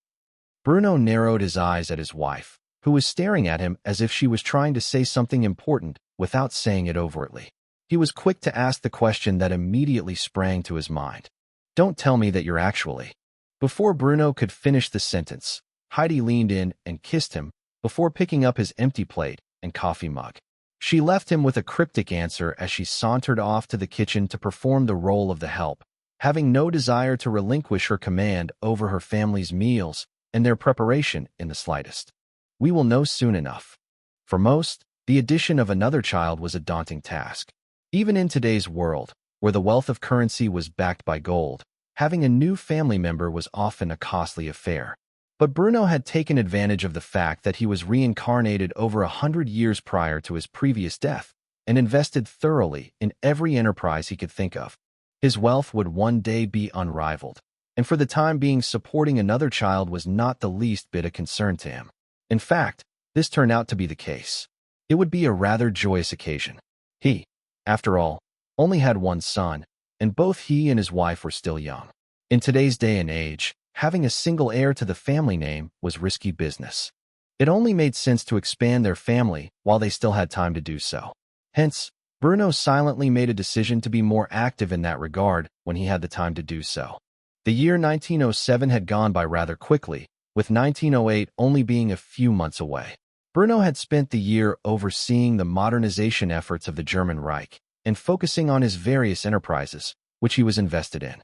Bruno narrowed his eyes at his wife, who was staring at him as if she was trying to say something important without saying it overtly. He was quick to ask the question that immediately sprang to his mind. Don't tell me that you're actually. Before Bruno could finish the sentence, Heidi leaned in and kissed him before picking up his empty plate and coffee mug. She left him with a cryptic answer as she sauntered off to the kitchen to perform the role of the help, having no desire to relinquish her command over her family's meals and their preparation in the slightest. We will know soon enough. For most, the addition of another child was a daunting task. Even in today's world, where the wealth of currency was backed by gold, having a new family member was often a costly affair. But Bruno had taken advantage of the fact that he was reincarnated over 100 years prior to his previous death and invested thoroughly in every enterprise he could think of. His wealth would one day be unrivaled, and for the time being supporting another child was not the least bit a concern to him. In fact, this turned out to be the case. It would be a rather joyous occasion. He, after all, only had one son, and both he and his wife were still young. In today's day and age, having a single heir to the family name was risky business. It only made sense to expand their family while they still had time to do so. Hence, Bruno silently made a decision to be more active in that regard when he had the time to do so. The year 1907 had gone by rather quickly, with 1908 only being a few months away. Bruno had spent the year overseeing the modernization efforts of the German Reich and focusing on his various enterprises, which he was invested in.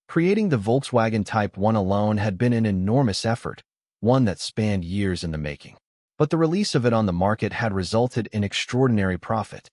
Creating the Volkswagen Type 1 alone had been an enormous effort, one that spanned years in the making. But the release of it on the market had resulted in extraordinary profit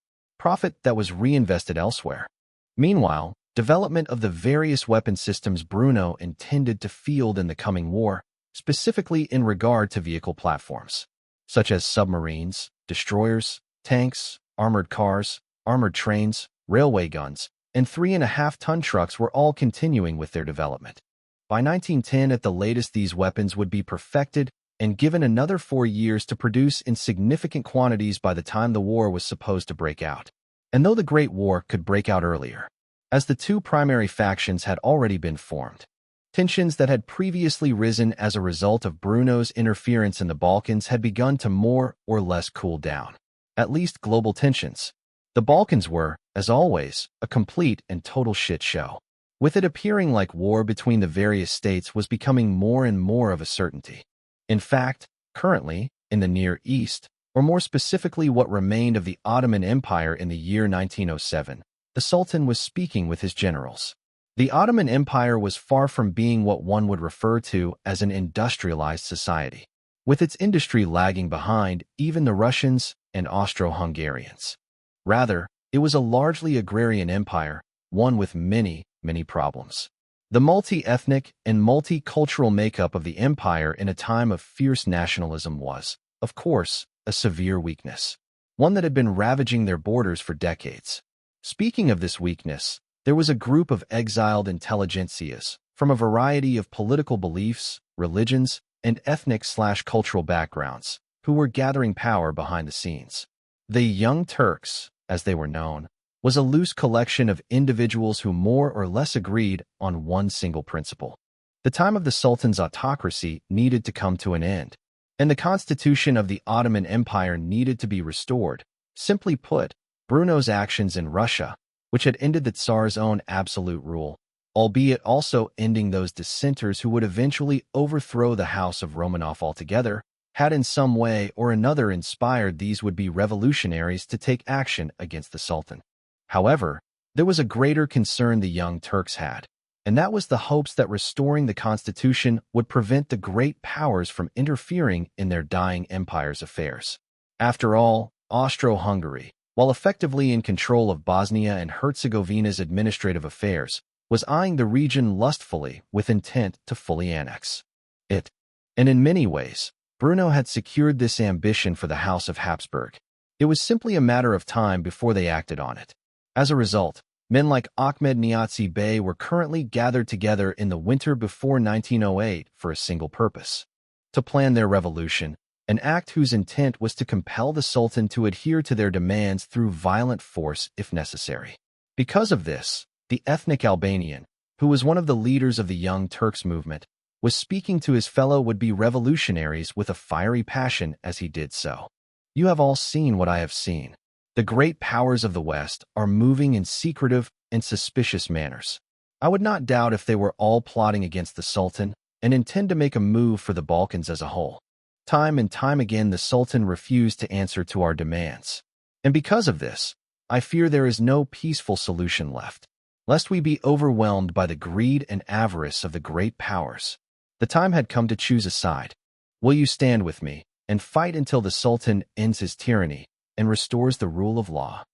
that was reinvested elsewhere. Meanwhile, development of the various weapon systems Bruno intended to field in the coming war, specifically in regard to vehicle platforms, such as submarines, destroyers, tanks, armored cars, armored trains, railway guns, and 3.5-ton trucks were all continuing with their development. By 1910 at the latest, these weapons would be perfected and given another 4 years to produce in significant quantities by the time the war was supposed to break out. And though the Great War could break out earlier, as the two primary factions had already been formed, tensions that had previously risen as a result of Bruno's interference in the Balkans had begun to more or less cool down. At least global tensions. The Balkans were, as always, a complete and total shit show, with it appearing like war between the various states was becoming more and more of a certainty. In fact, currently, in the Near East, or more specifically what remained of the Ottoman Empire in the year 1907, the Sultan was speaking with his generals. The Ottoman Empire was far from being what one would refer to as an industrialized society, with its industry lagging behind even the Russians and Austro-Hungarians. Rather, it was a largely agrarian empire, one with many, many problems. The multi-ethnic and multicultural makeup of the empire in a time of fierce nationalism was, of course, a severe weakness, one that had been ravaging their borders for decades. Speaking of this weakness, There was a group of exiled intelligentsias from a variety of political beliefs, religions, and ethnic/cultural backgrounds who were gathering power behind the scenes. The Young Turks, as they were known, was a loose collection of individuals who more or less agreed on one single principle. The time of the Sultan's autocracy needed to come to an end, and the constitution of the Ottoman Empire needed to be restored. Simply put, Bruno's actions in Russia, which had ended the Tsar's own absolute rule, albeit also ending those dissenters who would eventually overthrow the House of Romanov altogether, had in some way or another inspired these would-be revolutionaries to take action against the Sultan. However, there was a greater concern the Young Turks had, and that was the hopes that restoring the constitution would prevent the great powers from interfering in their dying empire's affairs. After all, Austro-Hungary, while effectively in control of Bosnia and Herzegovina's administrative affairs, was eyeing the region lustfully with intent to fully annex it. And in many ways, Bruno had secured this ambition for the House of Habsburg. It was simply a matter of time before they acted on it. As a result, men like Ahmed Niazi Bey were currently gathered together in the winter before 1908 for a single purpose: to plan their revolution, an act whose intent was to compel the Sultan to adhere to their demands through violent force if necessary. Because of this, the ethnic Albanian, who was one of the leaders of the Young Turks movement, was speaking to his fellow would-be revolutionaries with a fiery passion as he did so. "You have all seen what I have seen. The great powers of the West are moving in secretive and suspicious manners. I would not doubt if they were all plotting against the Sultan and intend to make a move for the Balkans as a whole. Time and time again the Sultan refused to answer to our demands. And because of this, I fear there is no peaceful solution left, lest we be overwhelmed by the greed and avarice of the great powers. The time had come to choose a side. Will you stand with me and fight until the Sultan ends his tyranny and restores the rule of law?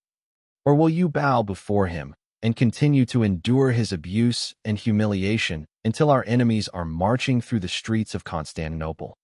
Or will you bow before him and continue to endure his abuse and humiliation until our enemies are marching through the streets of Constantinople?"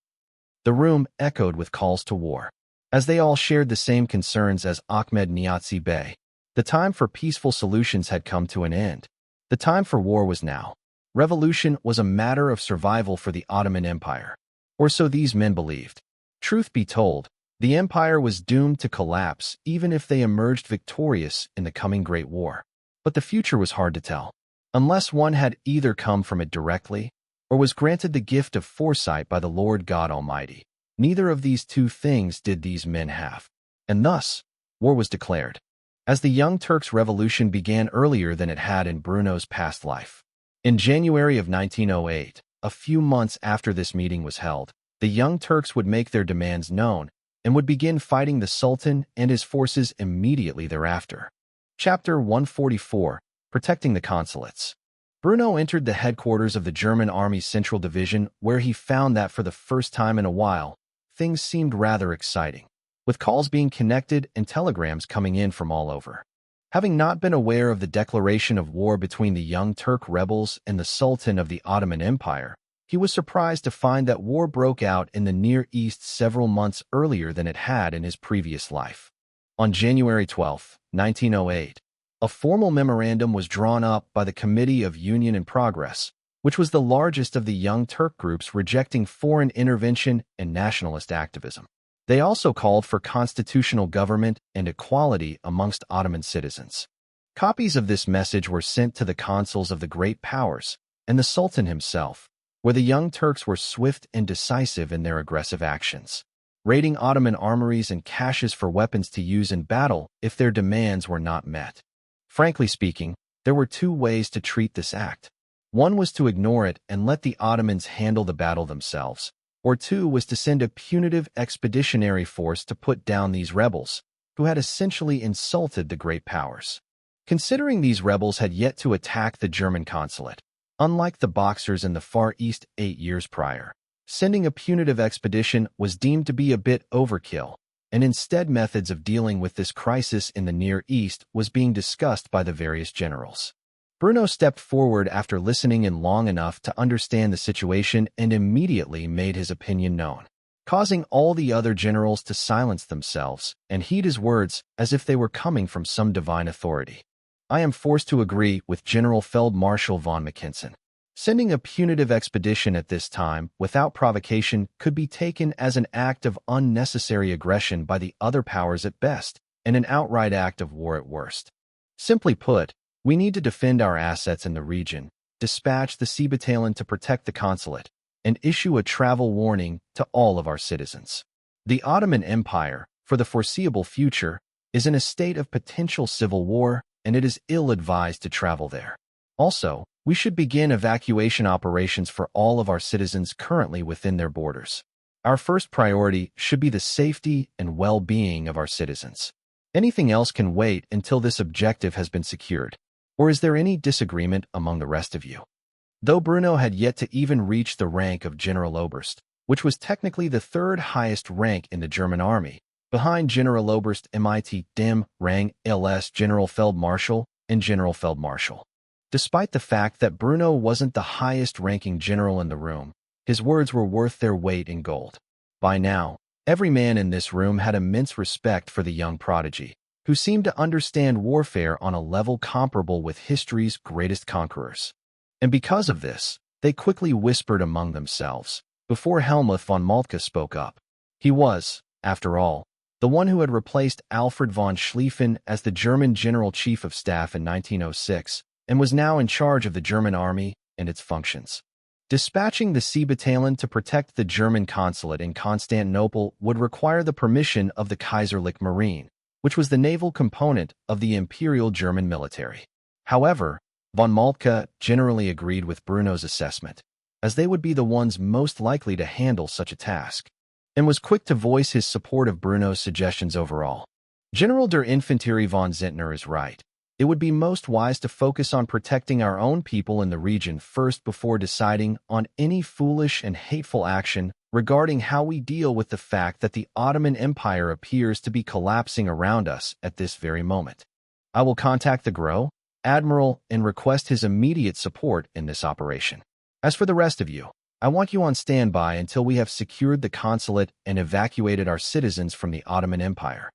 The room echoed with calls to war, as they all shared the same concerns as Ahmed Niazi Bey. The time for peaceful solutions had come to an end. The time for war was now. Revolution was a matter of survival for the Ottoman Empire, or so these men believed. Truth be told, the empire was doomed to collapse even if they emerged victorious in the coming Great War. But the future was hard to tell, unless one had either come from it directly or was granted the gift of foresight by the Lord God Almighty. Neither of these two things did these men have, and thus, war was declared. As the Young Turks' revolution began earlier than it had in Bruno's past life. In January of 1908, a few months after this meeting was held, the Young Turks would make their demands known and would begin fighting the Sultan and his forces immediately thereafter. Chapter 144, Protecting the Consulates. Bruno entered the headquarters of the German Army's Central Division, where he found that for the first time in a while, things seemed rather exciting, with calls being connected and telegrams coming in from all over. Having not been aware of the declaration of war between the Young Turk rebels and the Sultan of the Ottoman Empire, he was surprised to find that war broke out in the Near East several months earlier than it had in his previous life. On January 12, 1908, a formal memorandum was drawn up by the Committee of Union and Progress, which was the largest of the Young Turk groups rejecting foreign intervention and nationalist activism. They also called for constitutional government and equality amongst Ottoman citizens. Copies of this message were sent to the consuls of the great powers and the Sultan himself, where the Young Turks were swift and decisive in their aggressive actions, raiding Ottoman armories and caches for weapons to use in battle if their demands were not met. Frankly speaking, there were two ways to treat this act. One was to ignore it and let the Ottomans handle the battle themselves, or two was to send a punitive expeditionary force to put down these rebels, who had essentially insulted the great powers. Considering these rebels had yet to attack the German consulate, unlike the Boxers in the Far East 8 years prior, sending a punitive expedition was deemed to be a bit overkill, and instead methods of dealing with this crisis in the Near East was being discussed by the various generals. Bruno stepped forward after listening in long enough to understand the situation and immediately made his opinion known, causing all the other generals to silence themselves and heed his words as if they were coming from some divine authority. I am forced to agree with General Feldmarschall von Mackensen. Sending a punitive expedition at this time without provocation could be taken as an act of unnecessary aggression by the other powers at best, and an outright act of war at worst. Simply put, we need to defend our assets in the region, dispatch the sea battalion to protect the consulate, and issue a travel warning to all of our citizens. The Ottoman Empire, for the foreseeable future, is in a state of potential civil war, and it is ill-advised to travel there. Also, we should begin evacuation operations for all of our citizens currently within their borders. Our first priority should be the safety and well-being of our citizens. Anything else can wait until this objective has been secured. Or is there any disagreement among the rest of you? Though Bruno had yet to even reach the rank of Generaloberst, which was technically the third highest rank in the German army, behind Generaloberst mit dem Rang als Generalfeldmarschall and Generalfeldmarschall. Despite the fact that Bruno wasn't the highest-ranking general in the room, his words were worth their weight in gold. By now, every man in this room had immense respect for the young prodigy, who seemed to understand warfare on a level comparable with history's greatest conquerors. And because of this, they quickly whispered among themselves, before Helmuth von Moltke spoke up. He was, after all, the one who had replaced Alfred von Schlieffen as the German General Chief of Staff in 1906, and was now in charge of the German army and its functions. Dispatching the sea battalion to protect the German consulate in Constantinople would require the permission of the Kaiserliche Marine, which was the naval component of the Imperial German military. However, von Moltke generally agreed with Bruno's assessment, as they would be the ones most likely to handle such a task, and was quick to voice his support of Bruno's suggestions overall. General der Infanterie von Zehntner is right. It would be most wise to focus on protecting our own people in the region first before deciding on any foolish and hateful action regarding how we deal with the fact that the Ottoman Empire appears to be collapsing around us at this very moment. I will contact the Gros Admiral and request his immediate support in this operation. As for the rest of you, I want you on standby until we have secured the consulate and evacuated our citizens from the Ottoman Empire.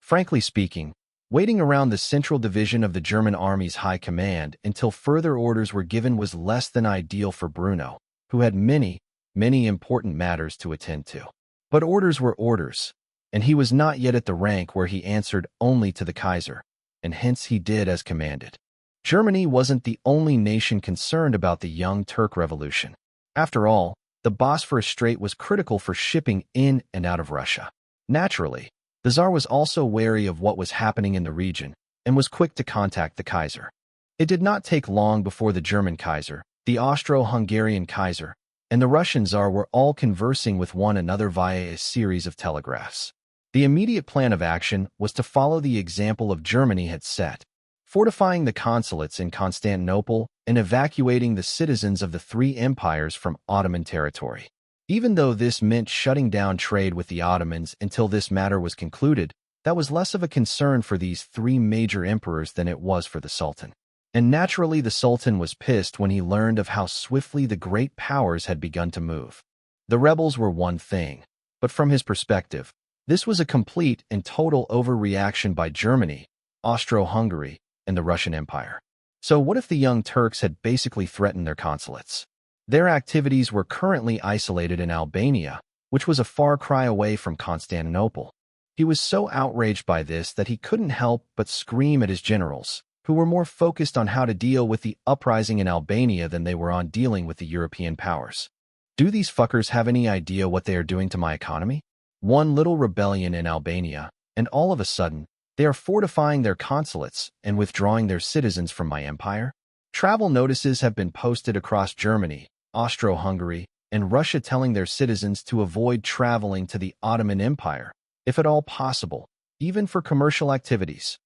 Frankly speaking, waiting around the central division of the German army's high command until further orders were given was less than ideal for Bruno, who had many important matters to attend to. But orders were orders, and he was not yet at the rank where he answered only to the Kaiser, and hence he did as commanded. Germany wasn't the only nation concerned about the Young Turk Revolution. After all, the Bosphorus Strait was critical for shipping in and out of Russia. Naturally, the Tsar was also wary of what was happening in the region and was quick to contact the Kaiser. It did not take long before the German Kaiser, the Austro-Hungarian Kaiser, and the Russian Tsar were all conversing with one another via a series of telegraphs. The immediate plan of action was to follow the example of Germany had set, fortifying the consulates in Constantinople and evacuating the citizens of the three empires from Ottoman territory. Even though this meant shutting down trade with the Ottomans until this matter was concluded, that was less of a concern for these three major emperors than it was for the Sultan. And naturally, the Sultan was pissed when he learned of how swiftly the great powers had begun to move. The rebels were one thing, but from his perspective, this was a complete and total overreaction by Germany, Austro-Hungary, and the Russian Empire. So what if the Young Turks had basically threatened their consulates? Their activities were currently isolated in Albania, which was a far cry away from Constantinople. He was so outraged by this that he couldn't help but scream at his generals, who were more focused on how to deal with the uprising in Albania than they were on dealing with the European powers. Do these fuckers have any idea what they are doing to my economy? One little rebellion in Albania, and all of a sudden, they are fortifying their consulates and withdrawing their citizens from my empire? Travel notices have been posted across Germany, Austro-Hungary, and Russia telling their citizens to avoid traveling to the Ottoman Empire, if at all possible, even for commercial activities.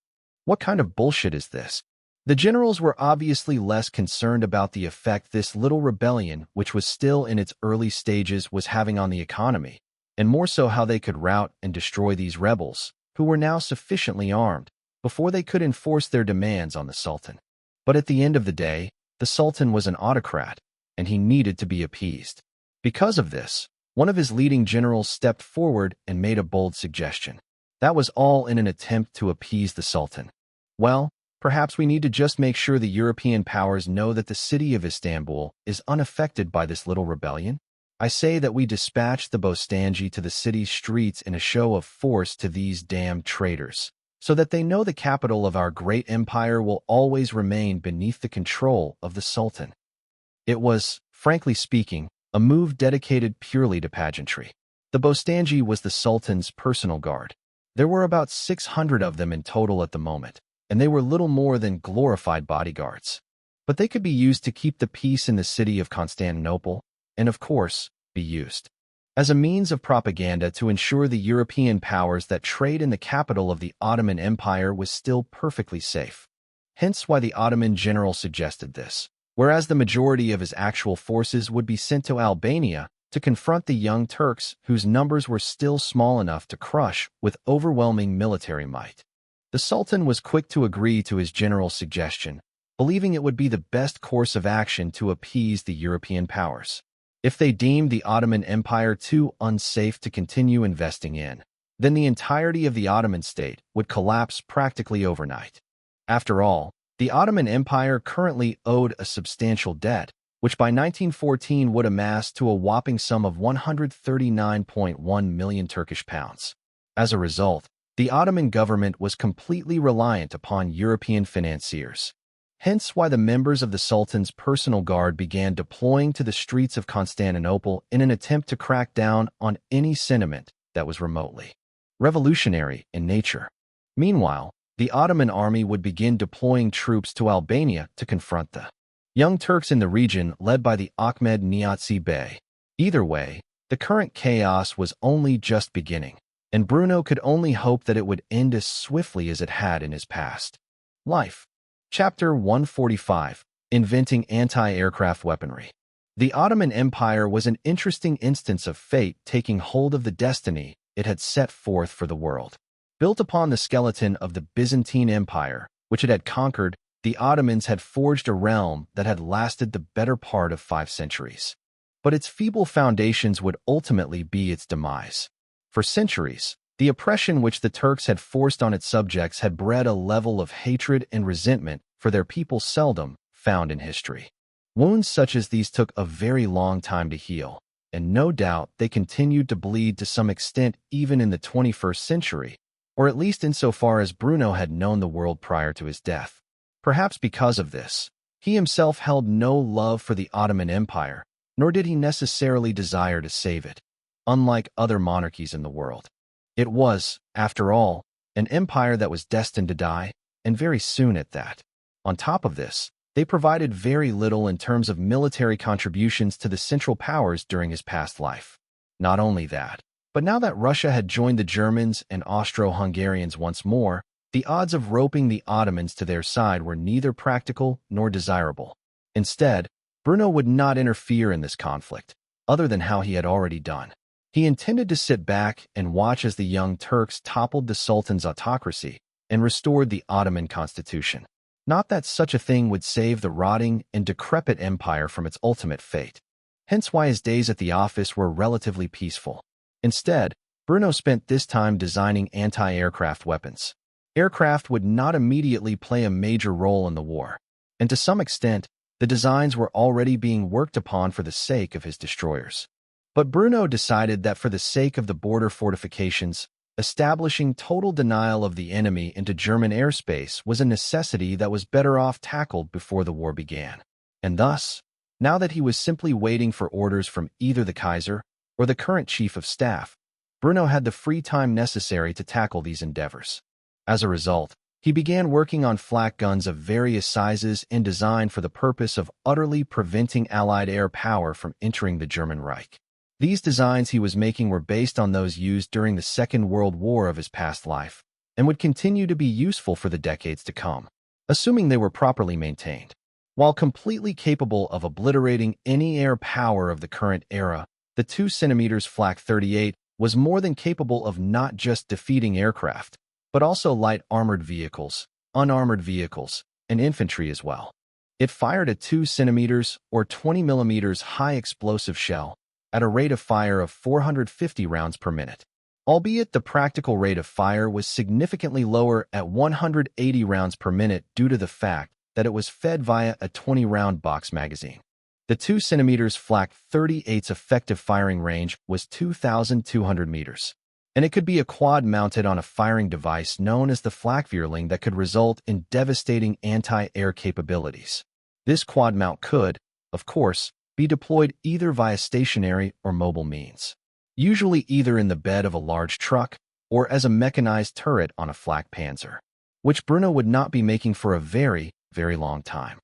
What kind of bullshit is this? The generals were obviously less concerned about the effect this little rebellion, which was still in its early stages, was having on the economy, and more so how they could rout and destroy these rebels, who were now sufficiently armed, before they could enforce their demands on the Sultan. But at the end of the day, the Sultan was an autocrat, and he needed to be appeased. Because of this, one of his leading generals stepped forward and made a bold suggestion. That was all in an attempt to appease the Sultan. Well, Perhaps we need to just make sure the European powers know that the city of Istanbul is unaffected by this little rebellion. I say that we dispatch the Bostanji to the city's streets in a show of force to these damned traitors, so that they know the capital of our great empire will always remain beneath the control of the Sultan. It was, frankly speaking, a move dedicated purely to pageantry. The Bostanji was the Sultan's personal guard. There were about 600 of them in total at the moment, and they were little more than glorified bodyguards. But they could be used to keep the peace in the city of Constantinople, and of course, be used as a means of propaganda to ensure the European powers that trade in the capital of the Ottoman Empire was still perfectly safe. Hence why the Ottoman general suggested this, whereas the majority of his actual forces would be sent to Albania to confront the young Turks whose numbers were still small enough to crush with overwhelming military might. The Sultan was quick to agree to his general's suggestion, believing it would be the best course of action to appease the European powers. If they deemed the Ottoman Empire too unsafe to continue investing in, then the entirety of the Ottoman state would collapse practically overnight. After all, the Ottoman Empire currently owed a substantial debt, which by 1914 would amass to a whopping sum of 139.1 million Turkish pounds. As a result, the Ottoman government was completely reliant upon European financiers. Hence why the members of the Sultan's personal guard began deploying to the streets of Constantinople in an attempt to crack down on any sentiment that was remotely revolutionary in nature. Meanwhile, the Ottoman army would begin deploying troops to Albania to confront the young Turks in the region led by the Ahmed Niazi Bey. Either way, the current chaos was only just beginning, and Bruno could only hope that it would end as swiftly as it had in his past life. Chapter 145, Inventing Anti-Aircraft Weaponry. The Ottoman Empire was an interesting instance of fate taking hold of the destiny it had set forth for the world. Built upon the skeleton of the Byzantine Empire, which it had conquered, the Ottomans had forged a realm that had lasted the better part of 5 centuries. But its feeble foundations would ultimately be its demise. For centuries, the oppression which the Turks had forced on its subjects had bred a level of hatred and resentment for their people seldom found in history. Wounds such as these took a very long time to heal, and no doubt they continued to bleed to some extent even in the 21st century, or at least insofar as Bruno had known the world prior to his death. Perhaps because of this, he himself held no love for the Ottoman Empire, nor did he necessarily desire to save it. Unlike other monarchies in the world, it was, after all, an empire that was destined to die, and very soon at that. On top of this, they provided very little in terms of military contributions to the Central Powers during his past life. Not only that, but now that Russia had joined the Germans and Austro-Hungarians once more, the odds of roping the Ottomans to their side were neither practical nor desirable. Instead, Bruno would not interfere in this conflict, other than how he had already done. He intended to sit back and watch as the young Turks toppled the Sultan's autocracy and restored the Ottoman constitution. Not that such a thing would save the rotting and decrepit empire from its ultimate fate. Hence why his days at the office were relatively peaceful. Instead, Bruno spent this time designing anti-aircraft weapons. Aircraft would not immediately play a major role in the war, and to some extent, the designs were already being worked upon for the sake of his destroyers. But Bruno decided that for the sake of the border fortifications, establishing total denial of the enemy into German airspace was a necessity that was better off tackled before the war began. And thus, now that he was simply waiting for orders from either the Kaiser or the current chief of staff, Bruno had the free time necessary to tackle these endeavors. As a result, he began working on flak guns of various sizes and design for the purpose of utterly preventing Allied air power from entering the German Reich. These designs he was making were based on those used during the Second World War of his past life, and would continue to be useful for the decades to come, assuming they were properly maintained. While completely capable of obliterating any air power of the current era, the 2 cm Flak 38 was more than capable of not just defeating aircraft, but also light armored vehicles, unarmored vehicles, and infantry as well. It fired a 2 cm or 20 mm high explosive shell at a rate of fire of 450 rounds per minute. albeit the practical rate of fire was significantly lower at 180 rounds per minute due to the fact that it was fed via a 20-round box magazine. The 2 cm Flak 38's effective firing range was 2,200 meters, and it could be a quad mounted on a firing device known as the Flakvierling that could result in devastating anti-air capabilities. This quad mount could, of course, be deployed either via stationary or mobile means, usually either in the bed of a large truck or as a mechanized turret on a flak panzer, which Bruno would not be making for a very, very long time.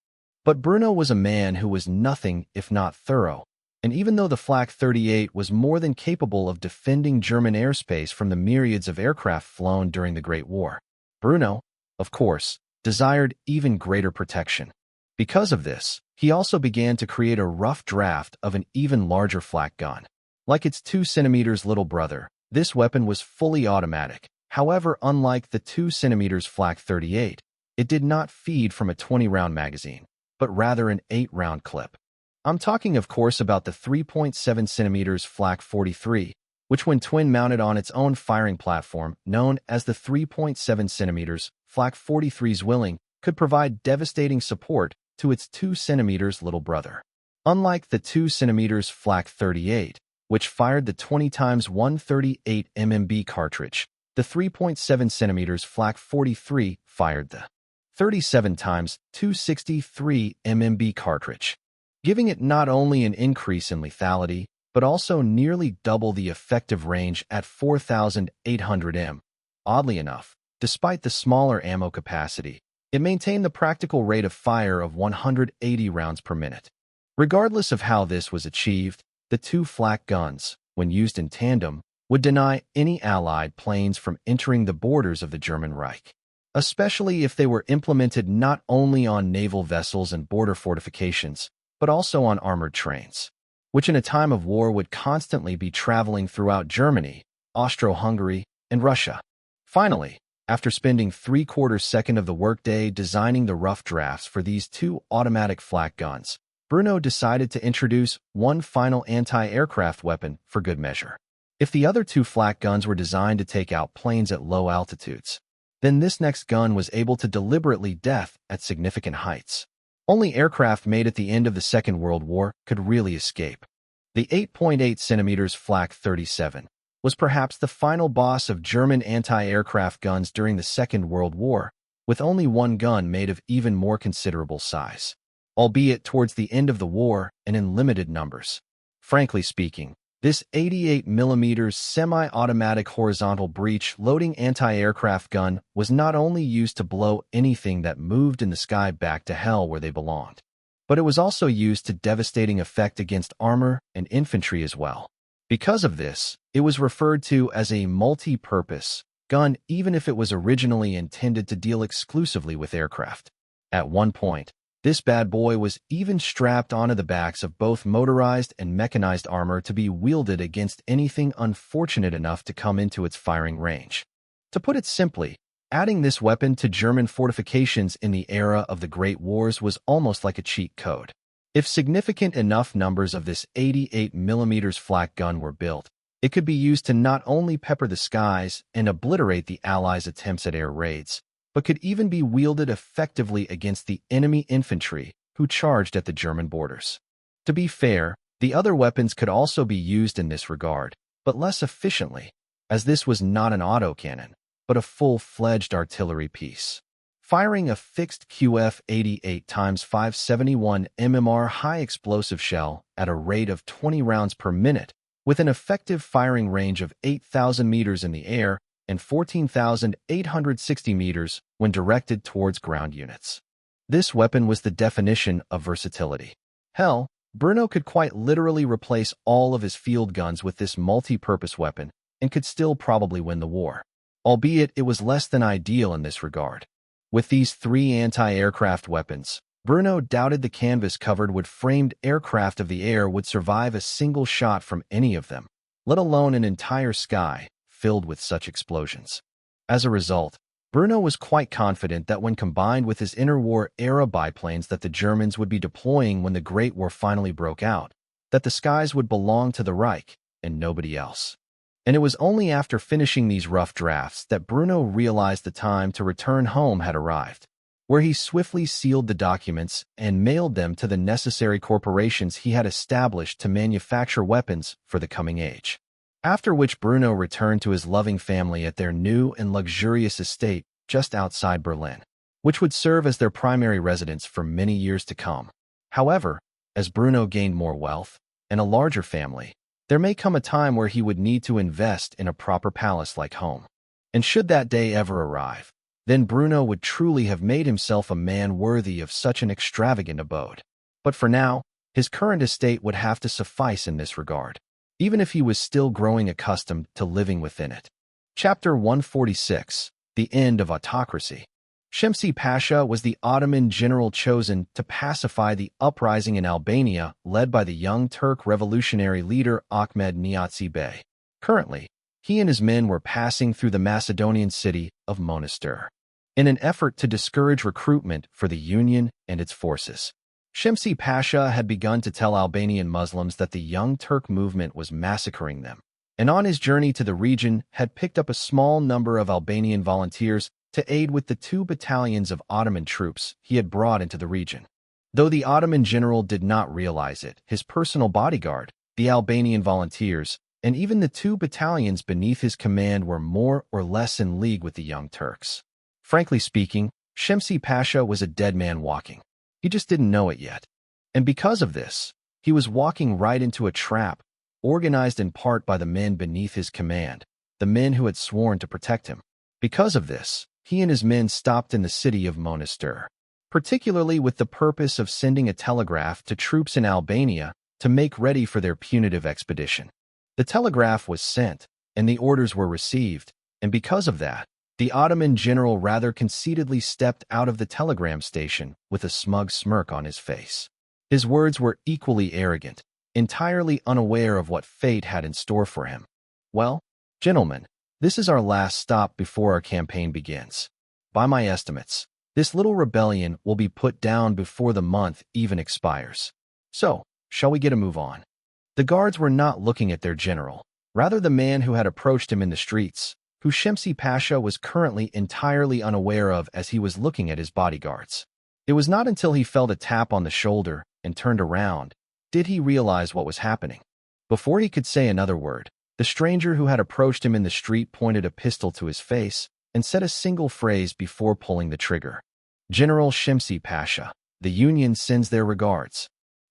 But Bruno was a man who was nothing if not thorough, and even though the Flak 38 was more than capable of defending German airspace from the myriads of aircraft flown during the Great War, Bruno, of course, desired even greater protection. Because of this, he also began to create a rough draft of an even larger flak gun. Like its 2 cm little brother, this weapon was fully automatic. However, unlike the 2 cm Flak 38, it did not feed from a 20-round magazine, but rather an 8-round clip. I'm talking, of course, about the 3.7 cm Flak 43, which when twin-mounted on its own firing platform, known as the 3.7 cm Flak 43's Willing, could provide devastating support to its 2 cm little brother. Unlike the 2 cm Flak 38, which fired the 20 x 138 mmB cartridge, the 3.7 cm Flak 43 fired the 37 x 263 mmB cartridge, giving it not only an increase in lethality, but also nearly double the effective range at 4,800 m. Oddly enough, despite the smaller ammo capacity, it maintained the practical rate of fire of 180 rounds per minute. Regardless of how this was achieved, the 2 flak guns, when used in tandem, would deny any Allied planes from entering the borders of the German Reich, especially if they were implemented not only on naval vessels and border fortifications, but also on armored trains, which in a time of war would constantly be traveling throughout Germany, Austro-Hungary, and Russia. Finally, after spending 3/4 second of the workday designing the rough drafts for these 2 automatic flak guns, Bruno decided to introduce one final anti-aircraft weapon for good measure. If the other 2 flak guns were designed to take out planes at low altitudes, then this next gun was able to deliberately death at significant heights. Only aircraft made at the end of the Second World War could really escape. The 8.8 cm Flak 37 was perhaps the final boss of German anti-aircraft guns during the Second World War, with only one gun made of even more considerable size, albeit towards the end of the war and in limited numbers. Frankly speaking, this 88 mm semi-automatic horizontal breech-loading anti-aircraft gun was not only used to blow anything that moved in the sky back to hell where they belonged, but it was also used to devastating effect against armor and infantry as well. Because of this, it was referred to as a multi-purpose gun even if it was originally intended to deal exclusively with aircraft. At one point, this bad boy was even strapped onto the backs of both motorized and mechanized armor to be wielded against anything unfortunate enough to come into its firing range. To put it simply, adding this weapon to German fortifications in the era of the Great Wars was almost like a cheat code. If significant enough numbers of this 88 mm flak gun were built, it could be used to not only pepper the skies and obliterate the Allies' attempts at air raids, but could even be wielded effectively against the enemy infantry who charged at the German borders. To be fair, the other weapons could also be used in this regard, but less efficiently, as this was not an autocannon, but a full-fledged artillery piece, firing a fixed QF-88 x 571 mmR high-explosive shell at a rate of 20 rounds per minute, with an effective firing range of 8,000 meters in the air and 14,860 meters when directed towards ground units. This weapon was the definition of versatility. Hell, Bruno could quite literally replace all of his field guns with this multi-purpose weapon and could still probably win the war, albeit it was less than ideal in this regard. With these 3 anti-aircraft weapons, Bruno doubted the canvas-covered wood-framed aircraft of the air would survive a single shot from any of them, let alone an entire sky filled with such explosions. As a result, Bruno was quite confident that when combined with his interwar-era biplanes that the Germans would be deploying when the Great War finally broke out, that the skies would belong to the Reich and nobody else. And it was only after finishing these rough drafts that Bruno realized the time to return home had arrived, where he swiftly sealed the documents and mailed them to the necessary corporations he had established to manufacture weapons for the coming age. After which Bruno returned to his loving family at their new and luxurious estate just outside Berlin, which would serve as their primary residence for many years to come. However, as Bruno gained more wealth and a larger family, there may come a time where he would need to invest in a proper palace-like home. And should that day ever arrive, then Bruno would truly have made himself a man worthy of such an extravagant abode. But for now, his current estate would have to suffice in this regard, even if he was still growing accustomed to living within it. Chapter 146. The End of Autocracy. Shemsi Pasha was the Ottoman general chosen to pacify the uprising in Albania led by the young Turk revolutionary leader Ahmed Niyazi Bey. Currently, he and his men were passing through the Macedonian city of Monastir in an effort to discourage recruitment for the Union and its forces. Shemsi Pasha had begun to tell Albanian Muslims that the Young Turk movement was massacring them, and on his journey to the region had picked up a small number of Albanian volunteers to aid with the 2 battalions of Ottoman troops he had brought into the region. Though the Ottoman general did not realize it, his personal bodyguard, the Albanian volunteers, and even the 2 battalions beneath his command were more or less in league with the Young Turks. Frankly speaking, Shemsi Pasha was a dead man walking. He just didn't know it yet. And because of this, he was walking right into a trap, organized in part by the men beneath his command, the men who had sworn to protect him. Because of this, he and his men stopped in the city of Monastir, particularly with the purpose of sending a telegraph to troops in Albania to make ready for their punitive expedition. The telegraph was sent, and the orders were received, and because of that, the Ottoman general rather conceitedly stepped out of the telegram station with a smug smirk on his face. His words were equally arrogant, entirely unaware of what fate had in store for him. Well, gentlemen, this is our last stop before our campaign begins. By my estimates, this little rebellion will be put down before the month even expires. So, shall we get a move on? The guards were not looking at their general, rather the man who had approached him in the streets, who Shemsi Pasha was currently entirely unaware of as he was looking at his bodyguards. It was not until he felt a tap on the shoulder and turned around did he realize what was happening. Before he could say another word, the stranger who had approached him in the street pointed a pistol to his face and said a single phrase before pulling the trigger. General Shemsi Pasha, the Union sends their regards.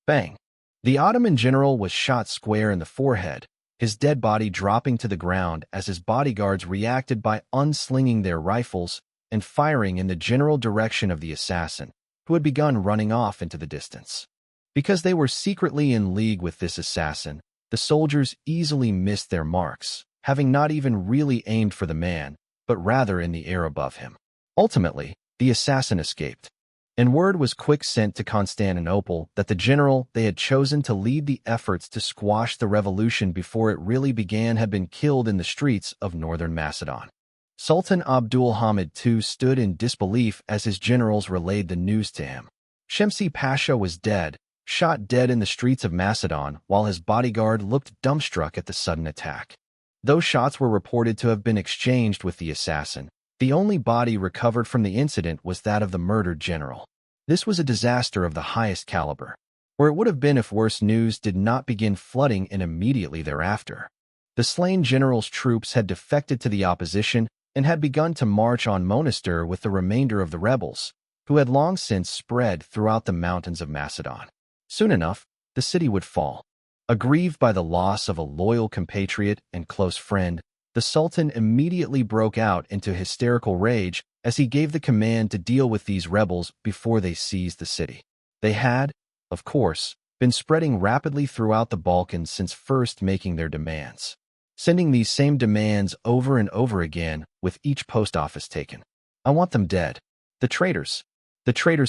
Bang! The Ottoman general was shot square in the forehead, his dead body dropping to the ground as his bodyguards reacted by unslinging their rifles and firing in the general direction of the assassin, who had begun running off into the distance. Because they were secretly in league with this assassin, the soldiers easily missed their marks, having not even really aimed for the man, but rather in the air above him. Ultimately, the assassin escaped, and word was quick sent to Constantinople that the general they had chosen to lead the efforts to squash the revolution before it really began had been killed in the streets of northern Macedon. Sultan Abdul Hamid II stood in disbelief as his generals relayed the news to him. Shemsi Pasha was dead, shot dead in the streets of Macedon, while his bodyguard looked dumbstruck at the sudden attack. Those shots were reported to have been exchanged with the assassin. The only body recovered from the incident was that of the murdered general. This was a disaster of the highest caliber, or it would have been if worse news did not begin flooding in immediately thereafter. The slain general's troops had defected to the opposition and had begun to march on Monastir with the remainder of the rebels, who had long since spread throughout the mountains of Macedon. Soon enough, the city would fall. Aggrieved by the loss of a loyal compatriot and close friend, the Sultan immediately broke out into hysterical rage as he gave the command to deal with these rebels before they seized the city. They had, of course, been spreading rapidly throughout the Balkans since first making their demands, sending these same demands over and over again with each post office taken. I want them dead. The traitors'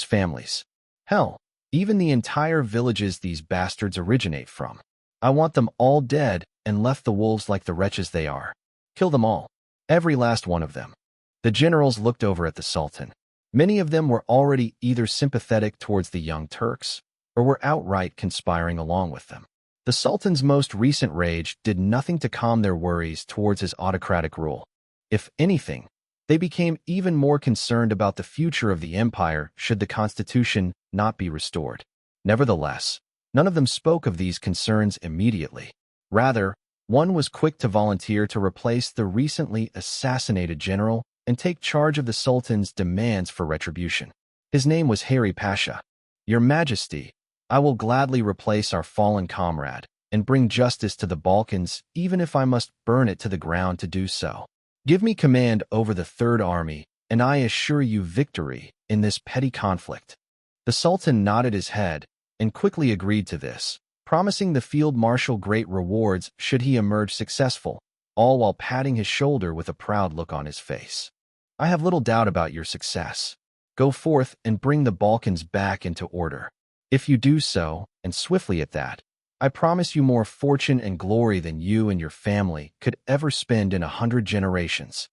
families. Hell, even the entire villages these bastards originate from. I want them all dead and left the wolves like the wretches they are. Kill them all. Every last one of them. The generals looked over at the Sultan. Many of them were already either sympathetic towards the Young Turks or were outright conspiring along with them. The Sultan's most recent rage did nothing to calm their worries towards his autocratic rule. If anything, they became even more concerned about the future of the empire should the constitution not be restored. Nevertheless, none of them spoke of these concerns immediately. Rather, one was quick to volunteer to replace the recently assassinated general and take charge of the Sultan's demands for retribution. His name was Harry Pasha. "Your Majesty, I will gladly replace our fallen comrade and bring justice to the Balkans, even if I must burn it to the ground to do so. Give me command over the Third Army, and I assure you victory in this petty conflict." The Sultan nodded his head and quickly agreed to this, promising the field marshal great rewards should he emerge successful, all while patting his shoulder with a proud look on his face. "I have little doubt about your success. Go forth and bring the Balkans back into order. If you do so, and swiftly at that, I promise you more fortune and glory than you and your family could ever spend in 100 generations."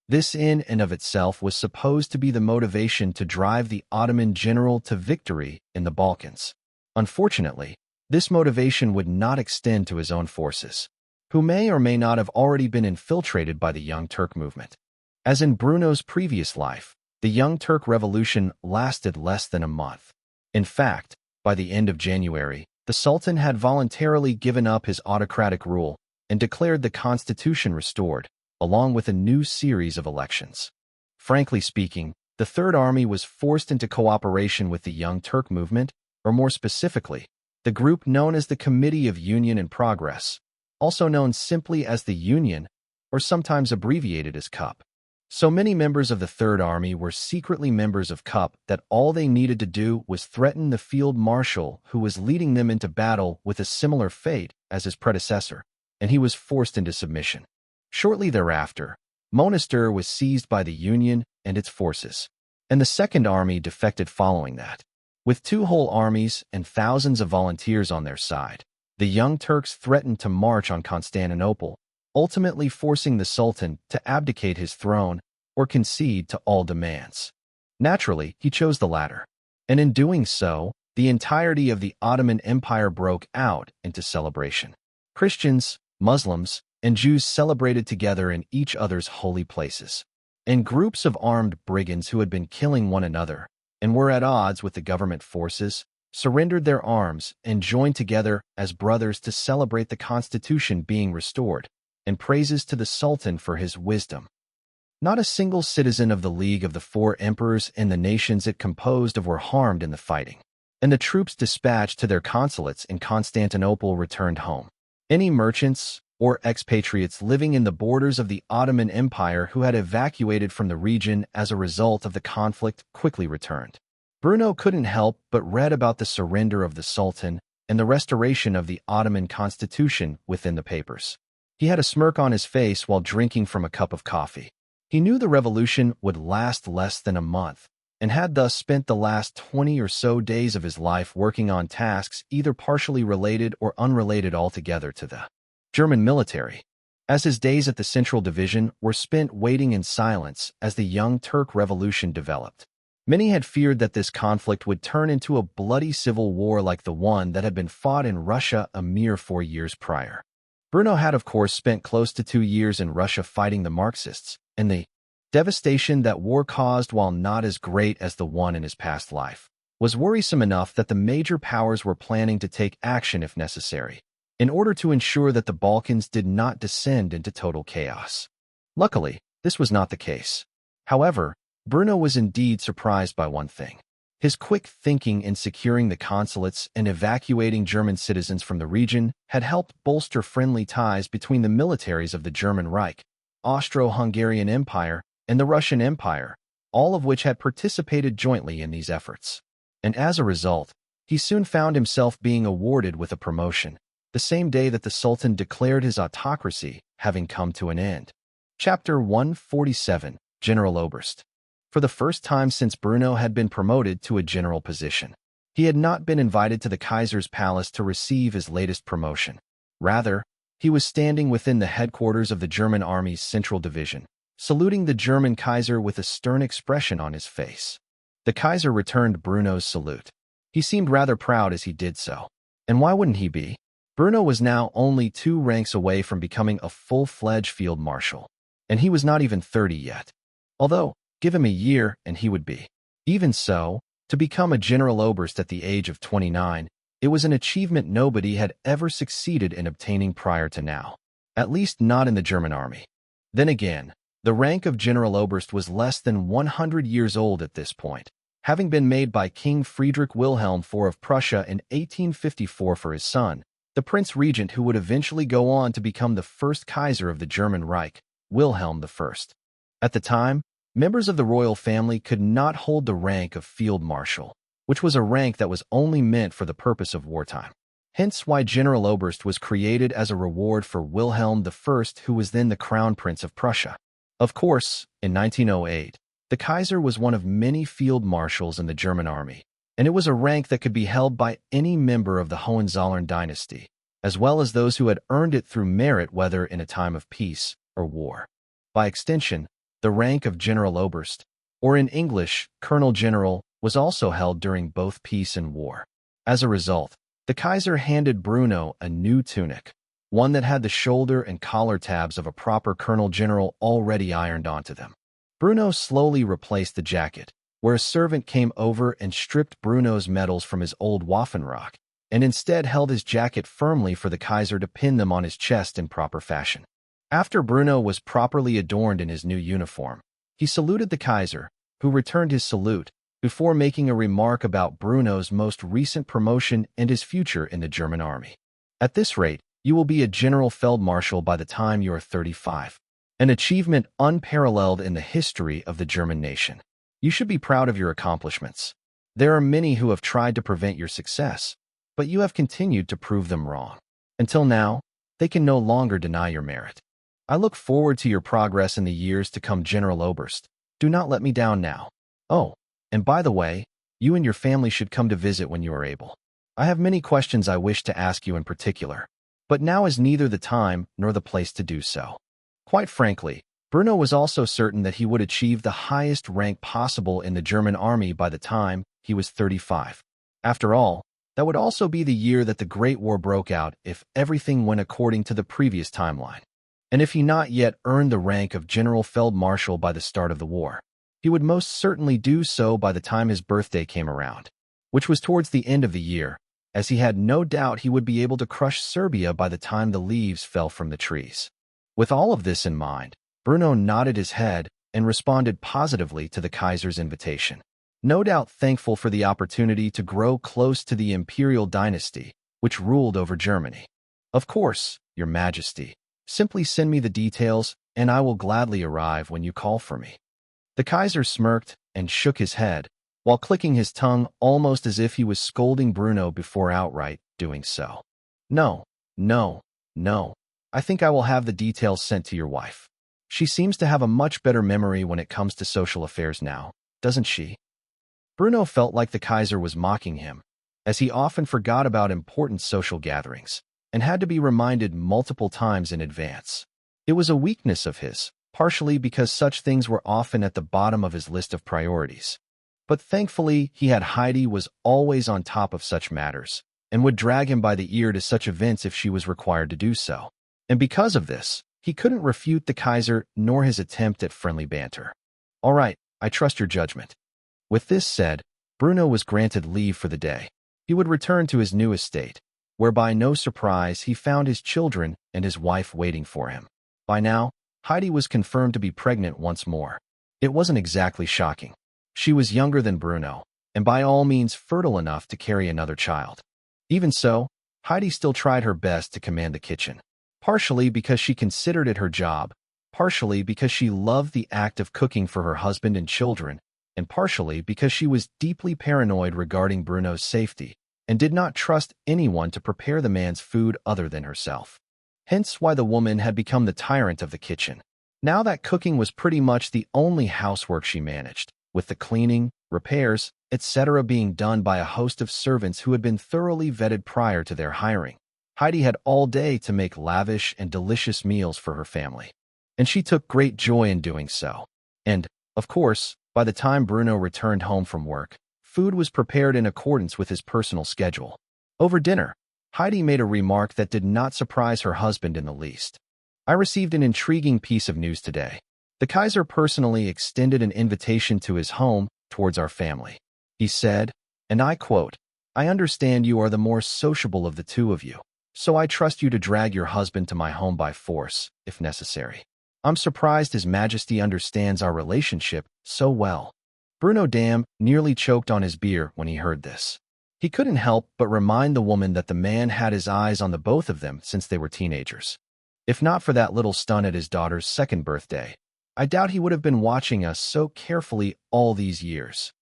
This in and of itself was supposed to be the motivation to drive the Ottoman general to victory in the Balkans. Unfortunately, this motivation would not extend to his own forces, who may or may not have already been infiltrated by the Young Turk movement. As in Bruno's previous life, the Young Turk Revolution lasted less than a month. In fact, by the end of January, the Sultan had voluntarily given up his autocratic rule and declared the constitution restored, along with a new series of elections. Frankly speaking, the Third Army was forced into cooperation with the Young Turk movement, or more specifically, the group known as the Committee of Union and Progress, also known simply as the Union, or sometimes abbreviated as CUP. So many members of the Third Army were secretly members of CUP that all they needed to do was threaten the field marshal who was leading them into battle with a similar fate as his predecessor, and he was forced into submission. Shortly thereafter, Monastir was seized by the Union and its forces, and the Second Army defected following that. With two whole armies and thousands of volunteers on their side, the Young Turks threatened to march on Constantinople, ultimately forcing the Sultan to abdicate his throne or concede to all demands. Naturally, he chose the latter, and in doing so, the entirety of the Ottoman Empire broke out into celebration. Christians, Muslims, and Jews celebrated together in each other's holy places, and groups of armed brigands who had been killing one another and were at odds with the government forces surrendered their arms and joined together as brothers to celebrate the constitution being restored, and praises to the Sultan for his wisdom. Not a single citizen of the League of the Four Emperors and the nations it composed of were harmed in the fighting, and the troops dispatched to their consulates in Constantinople returned home. Any merchants or expatriates living in the borders of the Ottoman Empire who had evacuated from the region as a result of the conflict quickly returned. Bruno couldn't help but read about the surrender of the Sultan and the restoration of the Ottoman constitution within the papers. He had a smirk on his face while drinking from a cup of coffee. He knew the revolution would last less than a month, and had thus spent the last 20 or so days of his life working on tasks either partially related or unrelated altogether to the German military, as his days at the Central Division were spent waiting in silence as the Young Turk Revolution developed. Many had feared that this conflict would turn into a bloody civil war like the one that had been fought in Russia a mere 4 years prior. Bruno had, of course, spent close to 2 years in Russia fighting the Marxists, and the devastation that war caused, while not as great as the one in his past life, was worrisome enough that the major powers were planning to take action if necessary, in order to ensure that the Balkans did not descend into total chaos. Luckily, this was not the case. However, Bruno was indeed surprised by one thing. His quick thinking in securing the consulates and evacuating German citizens from the region had helped bolster friendly ties between the militaries of the German Reich, Austro-Hungarian Empire, and the Russian Empire, all of which had participated jointly in these efforts. And as a result, he soon found himself being awarded with a promotion, the same day that the Sultan declared his autocracy having come to an end. Chapter 147, General Oberst. For the first time since Bruno had been promoted to a general position, he had not been invited to the Kaiser's palace to receive his latest promotion. Rather, he was standing within the headquarters of the German Army's Central Division, saluting the German Kaiser with a stern expression on his face. The Kaiser returned Bruno's salute. He seemed rather proud as he did so. And why wouldn't he be? Bruno was now only 2 ranks away from becoming a full-fledged field marshal, and he was not even 30 yet. Although, give him a year and he would be. Even so, to become a Generaloberst at the age of 29, it was an achievement nobody had ever succeeded in obtaining prior to now, at least not in the German army. Then again, the rank of Generaloberst was less than 100 years old at this point, having been made by King Friedrich Wilhelm IV of Prussia in 1854 for his son, the Prince Regent who would eventually go on to become the first Kaiser of the German Reich, Wilhelm I. At the time, members of the royal family could not hold the rank of Field Marshal, which was a rank that was only meant for the purpose of wartime. Hence why Generaloberst was created as a reward for Wilhelm I, who was then the Crown Prince of Prussia. Of course, in 1908, the Kaiser was one of many field marshals in the German army, and it was a rank that could be held by any member of the Hohenzollern dynasty, as well as those who had earned it through merit whether in a time of peace or war. By extension, the rank of Generaloberst, or in English, Colonel General, was also held during both peace and war. As a result, the Kaiser handed Bruno a new tunic, one that had the shoulder and collar tabs of a proper Colonel General already ironed onto them. Bruno slowly replaced the jacket, where a servant came over and stripped Bruno's medals from his old Waffenrock, and instead held his jacket firmly for the Kaiser to pin them on his chest in proper fashion. After Bruno was properly adorned in his new uniform, he saluted the Kaiser, who returned his salute, before making a remark about Bruno's most recent promotion and his future in the German army. At this rate, you will be a General Feldmarschall by the time you are 35, an achievement unparalleled in the history of the German nation. You should be proud of your accomplishments. There are many who have tried to prevent your success, but you have continued to prove them wrong. Until now, they can no longer deny your merit. I look forward to your progress in the years to come, Generaloberst. Do not let me down now. Oh, and by the way, you and your family should come to visit when you are able. I have many questions I wish to ask you in particular, but now is neither the time nor the place to do so. Quite frankly, Bruno was also certain that he would achieve the highest rank possible in the German army by the time he was 35. After all, that would also be the year that the Great War broke out if everything went according to the previous timeline. And if he not yet earned the rank of General Feldmarschall by the start of the war, he would most certainly do so by the time his birthday came around, which was towards the end of the year, as he had no doubt he would be able to crush Serbia by the time the leaves fell from the trees. With all of this in mind, Bruno nodded his head and responded positively to the Kaiser's invitation, no doubt thankful for the opportunity to grow close to the imperial dynasty, which ruled over Germany. Of course, Your Majesty. Simply send me the details, and I will gladly arrive when you call for me. The Kaiser smirked and shook his head, while clicking his tongue almost as if he was scolding Bruno before outright doing so. No, no, no. I think I will have the details sent to your wife. She seems to have a much better memory when it comes to social affairs now, doesn't she? Bruno felt like the Kaiser was mocking him, as he often forgot about important social gatherings, and had to be reminded multiple times in advance. It was a weakness of his, partially because such things were often at the bottom of his list of priorities. But thankfully, he had Heidi was always on top of such matters, and would drag him by the ear to such events if she was required to do so. And because of this, he couldn't refute the Kaiser nor his attempt at friendly banter. All right, I trust your judgment. With this said, Bruno was granted leave for the day. He would return to his new estate, where by no surprise he found his children and his wife waiting for him. By now, Heidi was confirmed to be pregnant once more. It wasn't exactly shocking. She was younger than Bruno, and by all means fertile enough to carry another child. Even so, Heidi still tried her best to command the kitchen, partially because she considered it her job, partially because she loved the act of cooking for her husband and children, and partially because she was deeply paranoid regarding Bruno's safety and did not trust anyone to prepare the man's food other than herself. Hence why the woman had become the tyrant of the kitchen. Now that cooking was pretty much the only housework she managed, with the cleaning, repairs, etc. being done by a host of servants who had been thoroughly vetted prior to their hiring. Heidi had all day to make lavish and delicious meals for her family, and she took great joy in doing so. And, of course, by the time Bruno returned home from work, food was prepared in accordance with his personal schedule. Over dinner, Heidi made a remark that did not surprise her husband in the least. I received an intriguing piece of news today. The Kaiser personally extended an invitation to his home towards our family. He said, and I quote, "I understand you are the more sociable of the two of you, so I trust you to drag your husband to my home by force, if necessary. I'm surprised His Majesty understands our relationship so well." Bruno Dam nearly choked on his beer when he heard this. He couldn't help but remind the woman that the man had his eyes on the both of them since they were teenagers. If not for that little stunt at his daughter's second birthday, I doubt he would have been watching us so carefully all these years.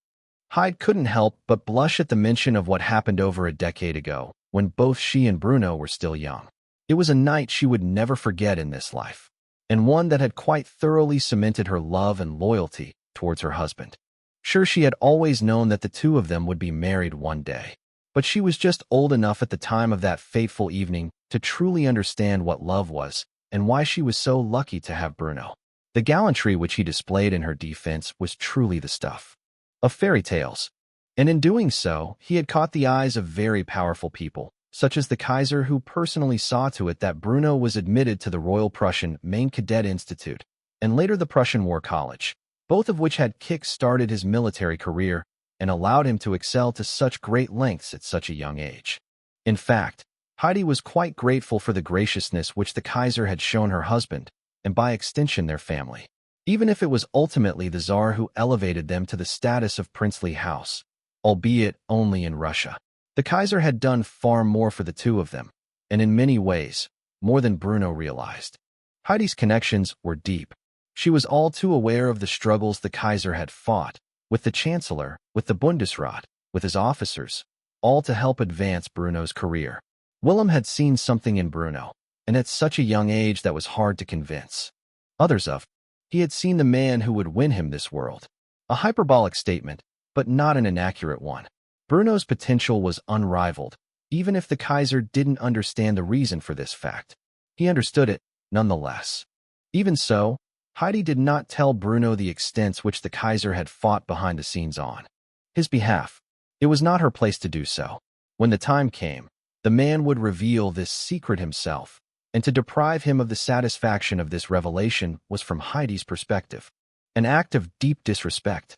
Hyde couldn't help but blush at the mention of what happened over a decade ago, when both she and Bruno were still young. It was a night she would never forget in this life, and one that had quite thoroughly cemented her love and loyalty towards her husband. Sure, she had always known that the two of them would be married one day, but she was just old enough at the time of that fateful evening to truly understand what love was and why she was so lucky to have Bruno. The gallantry which he displayed in her defense was truly the stuff of fairy tales, and in doing so, he had caught the eyes of very powerful people, such as the Kaiser, who personally saw to it that Bruno was admitted to the Royal Prussian Main Cadet Institute, and later the Prussian War College, both of which had kick-started his military career and allowed him to excel to such great lengths at such a young age. In fact, Heidi was quite grateful for the graciousness which the Kaiser had shown her husband, and by extension their family, even if it was ultimately the Tsar who elevated them to the status of princely house, albeit only in Russia. The Kaiser had done far more for the two of them, and in many ways, more than Bruno realized. Heidi's connections were deep. She was all too aware of the struggles the Kaiser had fought, with the Chancellor, with the Bundesrat, with his officers, all to help advance Bruno's career. Willem had seen something in Bruno, and at such a young age that was hard to convince others of. He had seen the man who would win him this world. A hyperbolic statement, but not an inaccurate one. Bruno's potential was unrivaled, even if the Kaiser didn't understand the reason for this fact. He understood it, nonetheless. Even so, Heidi did not tell Bruno the extents which the Kaiser had fought behind the scenes on his behalf. It was not her place to do so. When the time came, the man would reveal this secret himself, and to deprive him of the satisfaction of this revelation was, from Heidi's perspective, an act of deep disrespect.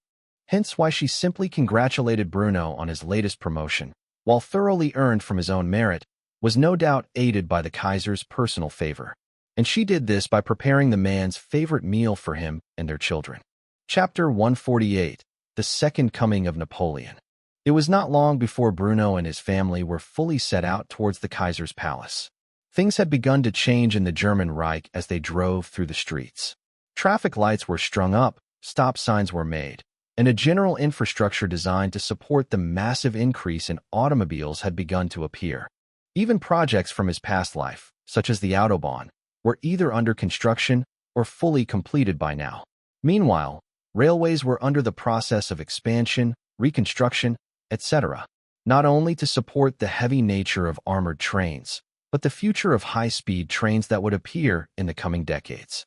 Hence why she simply congratulated Bruno on his latest promotion, while thoroughly earned from his own merit, was no doubt aided by the Kaiser's personal favor. And she did this by preparing the man's favorite meal for him and their children. Chapter 148, The Second Coming of Napoleon. It was not long before Bruno and his family were fully set out towards the Kaiser's palace. Things had begun to change in the German Reich as they drove through the streets. Traffic lights were strung up, stop signs were made, and a general infrastructure designed to support the massive increase in automobiles had begun to appear. Even projects from his past life, such as the Autobahn, were either under construction or fully completed by now. Meanwhile, railways were under the process of expansion, reconstruction, etc., not only to support the heavy nature of armored trains, but the future of high-speed trains that would appear in the coming decades.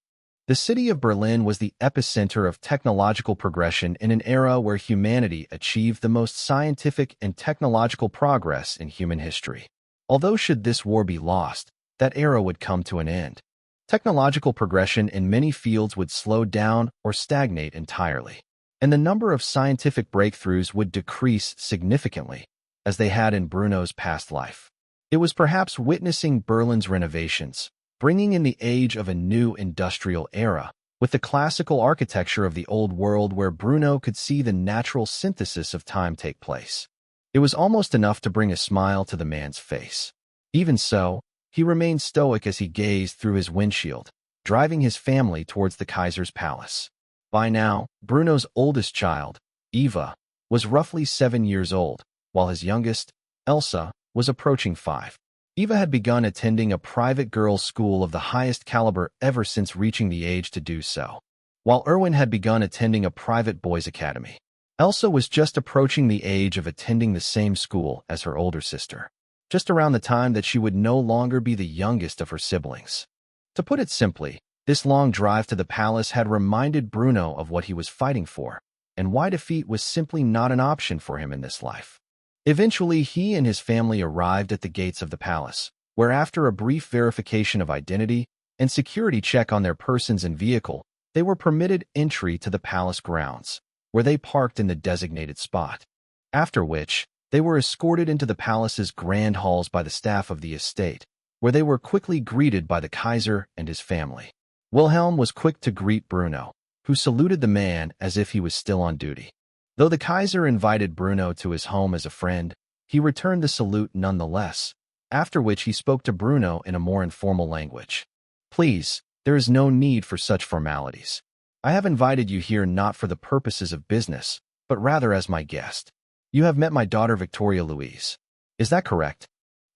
The city of Berlin was the epicenter of technological progression in an era where humanity achieved the most scientific and technological progress in human history. Although should this war be lost, that era would come to an end. Technological progression in many fields would slow down or stagnate entirely, and the number of scientific breakthroughs would decrease significantly, as they had in Bruno's past life. It was perhaps witnessing Berlin's renovations, bringing in the age of a new industrial era, with the classical architecture of the old world where Bruno could see the natural synthesis of time take place. It was almost enough to bring a smile to the man's face. Even so, he remained stoic as he gazed through his windshield, driving his family towards the Kaiser's palace. By now, Bruno's oldest child, Eva, was roughly 7 years old, while his youngest, Elsa, was approaching 5. Eva had begun attending a private girls' school of the highest caliber ever since reaching the age to do so, while Erwin had begun attending a private boys' academy. Elsa was just approaching the age of attending the same school as her older sister, just around the time that she would no longer be the youngest of her siblings. To put it simply, this long drive to the palace had reminded Bruno of what he was fighting for, and why defeat was simply not an option for him in this life. Eventually, he and his family arrived at the gates of the palace, where after a brief verification of identity and security check on their persons and vehicle, they were permitted entry to the palace grounds, where they parked in the designated spot. After which, they were escorted into the palace's grand halls by the staff of the estate, where they were quickly greeted by the Kaiser and his family. Wilhelm was quick to greet Bruno, who saluted the man as if he was still on duty. Though the Kaiser invited Bruno to his home as a friend, he returned the salute nonetheless, after which he spoke to Bruno in a more informal language. Please, there is no need for such formalities. I have invited you here not for the purposes of business, but rather as my guest. You have met my daughter Victoria Louise. Is that correct?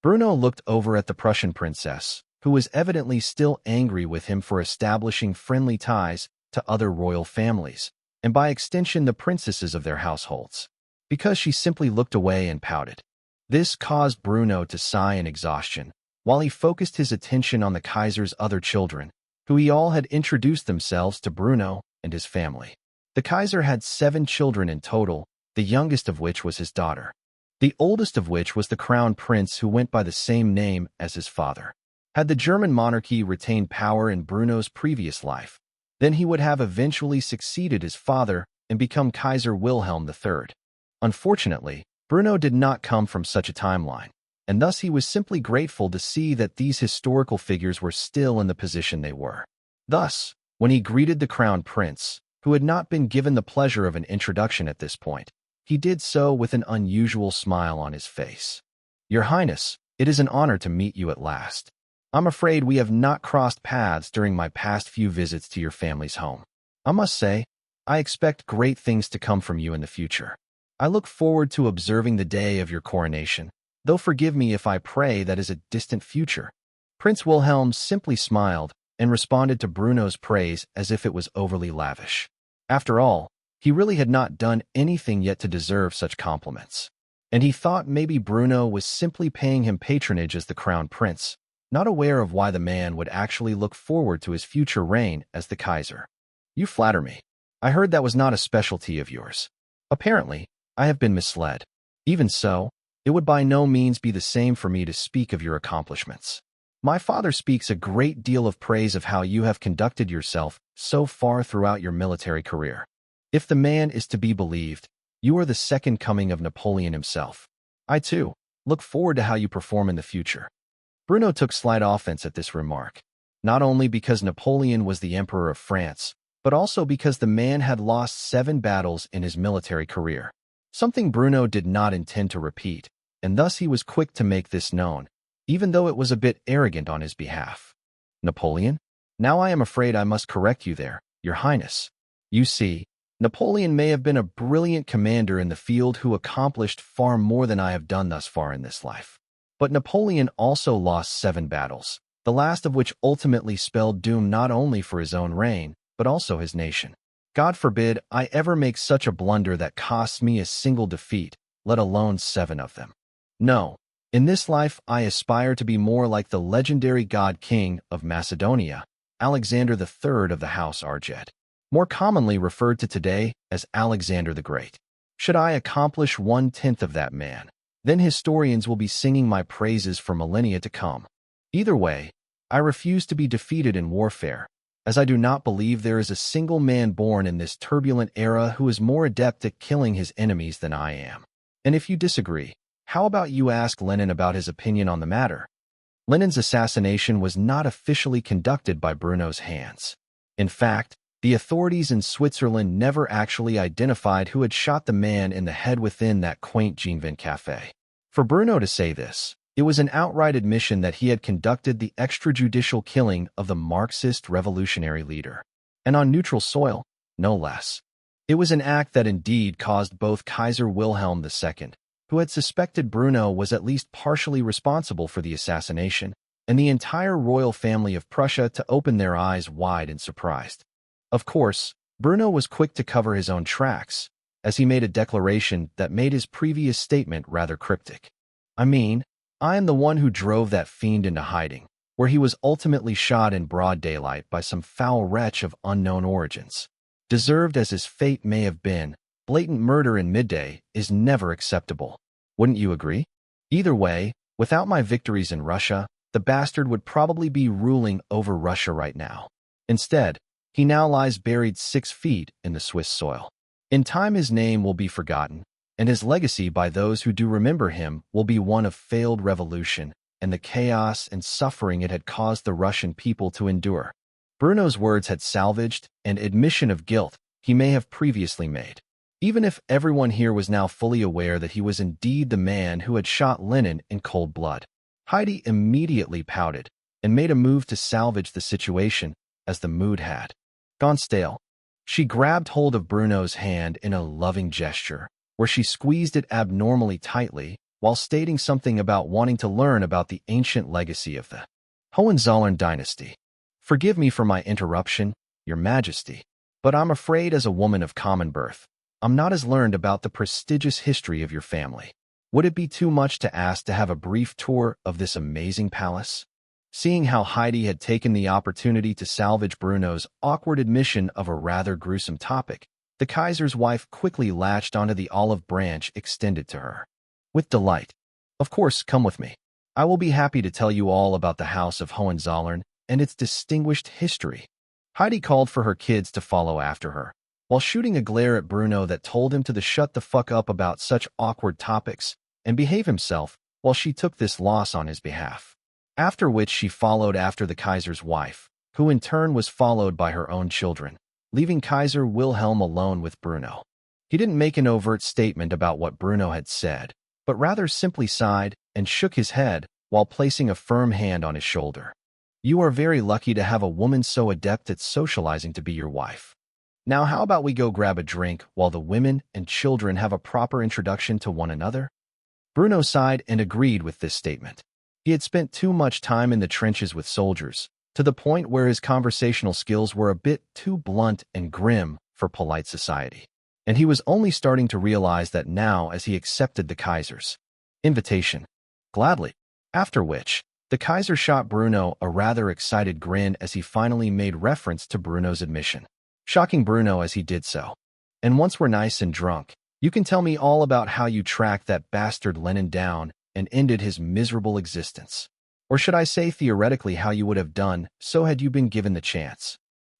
Bruno looked over at the Prussian princess, who was evidently still angry with him for establishing friendly ties to other royal families, and by extension the princesses of their households, because she simply looked away and pouted. This caused Bruno to sigh in exhaustion, while he focused his attention on the Kaiser's other children, who he all had introduced themselves to Bruno and his family. The Kaiser had 7 children in total, the youngest of which was his daughter, the oldest of which was the crown prince who went by the same name as his father. Had the German monarchy retained power in Bruno's previous life, then he would have eventually succeeded his father and become Kaiser Wilhelm III. Unfortunately, Bruno did not come from such a timeline, and thus he was simply grateful to see that these historical figures were still in the position they were. Thus, when he greeted the crown prince, who had not been given the pleasure of an introduction at this point, he did so with an unusual smile on his face. Your Highness, it is an honor to meet you at last. I'm afraid we have not crossed paths during my past few visits to your family's home. I must say, I expect great things to come from you in the future. I look forward to observing the day of your coronation, though forgive me if I pray that is a distant future. Prince Wilhelm simply smiled and responded to Bruno's praise as if it was overly lavish. After all, he really had not done anything yet to deserve such compliments, and he thought maybe Bruno was simply paying him patronage as the crown prince, not aware of why the man would actually look forward to his future reign as the Kaiser. You flatter me. I heard that was not a specialty of yours. Apparently, I have been misled. Even so, it would by no means be the same for me to speak of your accomplishments. My father speaks a great deal of praise of how you have conducted yourself so far throughout your military career. If the man is to be believed, you are the second coming of Napoleon himself. I, too, look forward to how you perform in the future. Bruno took slight offense at this remark, not only because Napoleon was the Emperor of France, but also because the man had lost 7 battles in his military career, something Bruno did not intend to repeat, and thus he was quick to make this known, even though it was a bit arrogant on his behalf. Napoleon? Now I am afraid I must correct you there, Your Highness. You see, Napoleon may have been a brilliant commander in the field who accomplished far more than I have done thus far in this life. But Napoleon also lost 7 battles, the last of which ultimately spelled doom not only for his own reign, but also his nation. God forbid I ever make such a blunder that costs me a single defeat, let alone 7 of them. No, in this life I aspire to be more like the legendary god-king of Macedonia, Alexander III of the House Arget, more commonly referred to today as Alexander the Great. Should I accomplish 1/10 of that man, then historians will be singing my praises for millennia to come. Either way, I refuse to be defeated in warfare, as I do not believe there is a single man born in this turbulent era who is more adept at killing his enemies than I am. And if you disagree, how about you ask Lenin about his opinion on the matter? Lenin's assassination was not officially conducted by Bruno's hands. In fact, the authorities in Switzerland never actually identified who had shot the man in the head within that quaint Genevin cafe. For Bruno to say this, it was an outright admission that he had conducted the extrajudicial killing of the Marxist revolutionary leader, and on neutral soil, no less. It was an act that indeed caused both Kaiser Wilhelm II, who had suspected Bruno was at least partially responsible for the assassination, and the entire royal family of Prussia to open their eyes wide in surprise. Of course, Bruno was quick to cover his own tracks, as he made a declaration that made his previous statement rather cryptic. I mean, I am the one who drove that fiend into hiding, where he was ultimately shot in broad daylight by some foul wretch of unknown origins. Deserved as his fate may have been, blatant murder in midday is never acceptable. Wouldn't you agree? Either way, without my victories in Russia, the bastard would probably be ruling over Russia right now. Instead, he now lies buried 6 feet in the Swiss soil. In time his name will be forgotten, and his legacy by those who do remember him will be one of failed revolution and the chaos and suffering it had caused the Russian people to endure. Bruno's words had salvaged an admission of guilt he may have previously made. Even if everyone here was now fully aware that he was indeed the man who had shot Lenin in cold blood, Heidi immediately pouted and made a move to salvage the situation as the mood had gone stale. She grabbed hold of Bruno's hand in a loving gesture, where she squeezed it abnormally tightly while stating something about wanting to learn about the ancient legacy of the Hohenzollern dynasty. Forgive me for my interruption, Your Majesty, but I'm afraid as a woman of common birth, I'm not as learned about the prestigious history of your family. Would it be too much to ask to have a brief tour of this amazing palace? Seeing how Heidi had taken the opportunity to salvage Bruno's awkward admission of a rather gruesome topic, the Kaiser's wife quickly latched onto the olive branch extended to her. With delight. Of course, come with me. I will be happy to tell you all about the House of Hohenzollern and its distinguished history. Heidi called for her kids to follow after her, while shooting a glare at Bruno that told him to shut the fuck up about such awkward topics and behave himself while she took this loss on his behalf. After which she followed after the Kaiser's wife, who in turn was followed by her own children, leaving Kaiser Wilhelm alone with Bruno. He didn't make an overt statement about what Bruno had said, but rather simply sighed and shook his head while placing a firm hand on his shoulder. You are very lucky to have a woman so adept at socializing to be your wife. Now how about we go grab a drink while the women and children have a proper introduction to one another? Bruno sighed and agreed with this statement. He had spent too much time in the trenches with soldiers, to the point where his conversational skills were a bit too blunt and grim for polite society. And he was only starting to realize that now as he accepted the Kaiser's invitation. Gladly. After which, the Kaiser shot Bruno a rather excited grin as he finally made reference to Bruno's admission, shocking Bruno as he did so. And once we're nice and drunk, you can tell me all about how you tracked that bastard Lenin down and ended his miserable existence. Or should I say theoretically how you would have done so had you been given the chance.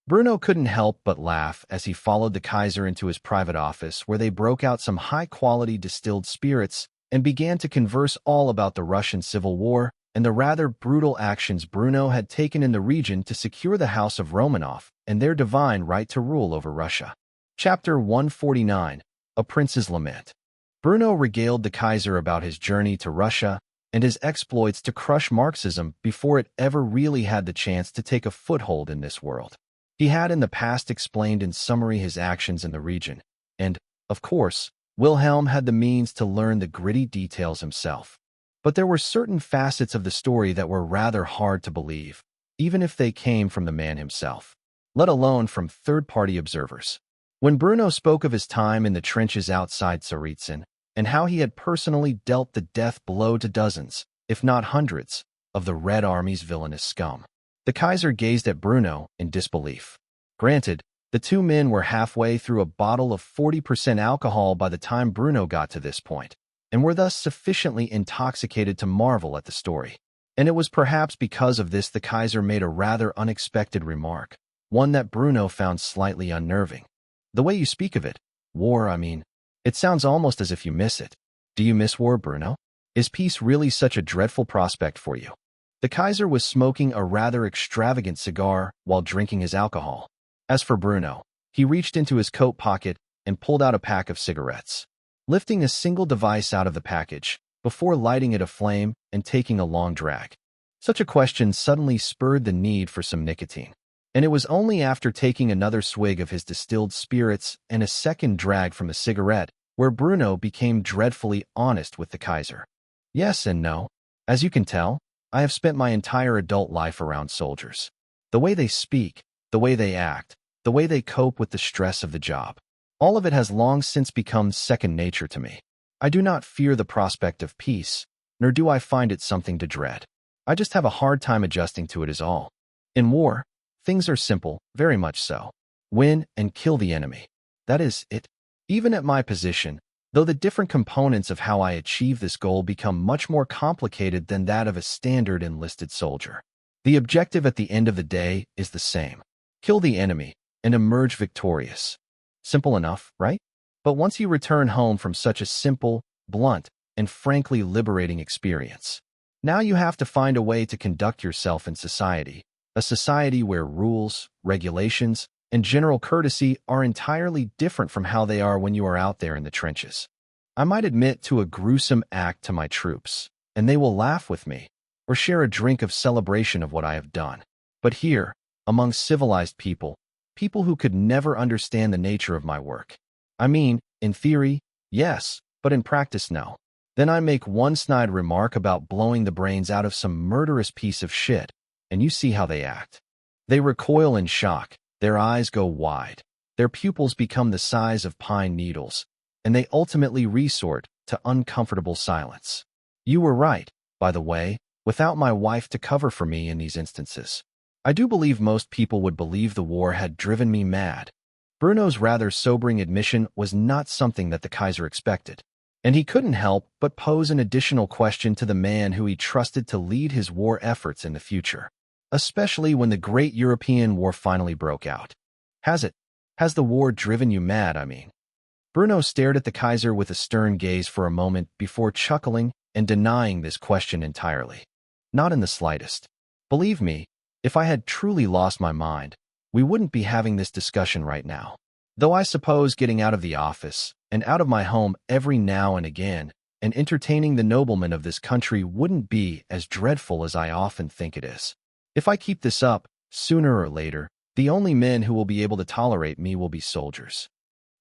Bruno couldn't help but laugh as he followed the Kaiser into his private office where they broke out some high-quality distilled spirits and began to converse all about the Russian Civil War and the rather brutal actions Bruno had taken in the region to secure the House of Romanov and their divine right to rule over Russia. Chapter 149, A Prince's Lament. Bruno regaled the Kaiser about his journey to Russia and his exploits to crush Marxism before it ever really had the chance to take a foothold in this world. He had in the past explained in summary his actions in the region, and, of course, Wilhelm had the means to learn the gritty details himself. But there were certain facets of the story that were rather hard to believe, even if they came from the man himself, let alone from third-party observers. When Bruno spoke of his time in the trenches outside Tsaritsyn, and how he had personally dealt the death blow to dozens, if not hundreds, of the Red Army's villainous scum, the Kaiser gazed at Bruno in disbelief. Granted, the two men were halfway through a bottle of 40% alcohol by the time Bruno got to this point, and were thus sufficiently intoxicated to marvel at the story. And it was perhaps because of this the Kaiser made a rather unexpected remark, one that Bruno found slightly unnerving. The way you speak of it, war, I mean, it sounds almost as if you miss it. Do you miss war, Bruno? Is peace really such a dreadful prospect for you? The Kaiser was smoking a rather extravagant cigar while drinking his alcohol. As for Bruno, he reached into his coat pocket and pulled out a pack of cigarettes, lifting a single device out of the package before lighting it aflame and taking a long drag. Such a question suddenly spurred the need for some nicotine. And it was only after taking another swig of his distilled spirits and a second drag from the cigarette where Bruno became dreadfully honest with the Kaiser. Yes and no. As you can tell, I have spent my entire adult life around soldiers. The way they speak, the way they act, the way they cope with the stress of the job. All of it has long since become second nature to me. I do not fear the prospect of peace, nor do I find it something to dread. I just have a hard time adjusting to it is all. In war, things are simple, very much so. Win and kill the enemy. That is it. Even at my position, though the different components of how I achieve this goal become much more complicated than that of a standard enlisted soldier. The objective at the end of the day is the same: kill the enemy and emerge victorious. Simple enough, right? But once you return home from such a simple, blunt, and frankly liberating experience, now you have to find a way to conduct yourself in society, a society where rules, regulations, and general courtesy are entirely different from how they are when you are out there in the trenches. I might admit to a gruesome act to my troops, and they will laugh with me, or share a drink of celebration of what I have done. But here, among civilized people, people who could never understand the nature of my work, I mean, in theory, yes, but in practice, no. Then I make one snide remark about blowing the brains out of some murderous piece of shit, and you see how they act. They recoil in shock, their eyes go wide, their pupils become the size of pine needles, and they ultimately resort to uncomfortable silence. You were right, by the way, without my wife to cover for me in these instances. I do believe most people would believe the war had driven me mad. Bruno's rather sobering admission was not something that the Kaiser expected, and he couldn't help but pose an additional question to the man who he trusted to lead his war efforts in the future, especially when the great European war finally broke out. Has the war driven you mad, I mean? Bruno stared at the Kaiser with a stern gaze for a moment before chuckling and denying this question entirely. Not in the slightest. Believe me, if I had truly lost my mind, we wouldn't be having this discussion right now. Though I suppose getting out of the office and out of my home every now and again and entertaining the noblemen of this country wouldn't be as dreadful as I often think it is. If I keep this up, sooner or later, the only men who will be able to tolerate me will be soldiers.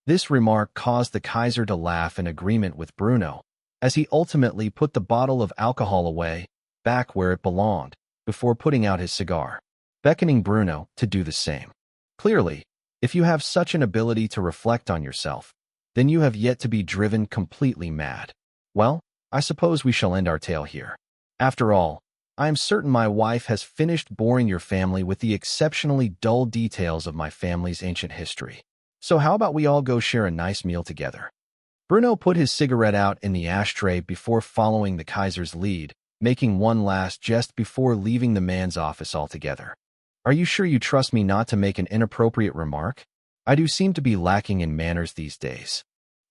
This remark caused the Kaiser to laugh in agreement with Bruno, as he ultimately put the bottle of alcohol away, back where it belonged, before putting out his cigar, beckoning Bruno to do the same. Clearly, if you have such an ability to reflect on yourself, then you have yet to be driven completely mad. Well, I suppose we shall end our tale here. After all, I am certain my wife has finished boring your family with the exceptionally dull details of my family's ancient history. So how about we all go share a nice meal together? Bruno put his cigarette out in the ashtray before following the Kaiser's lead, making one last jest before leaving the man's office altogether. Are you sure you trust me not to make an inappropriate remark? I do seem to be lacking in manners these days.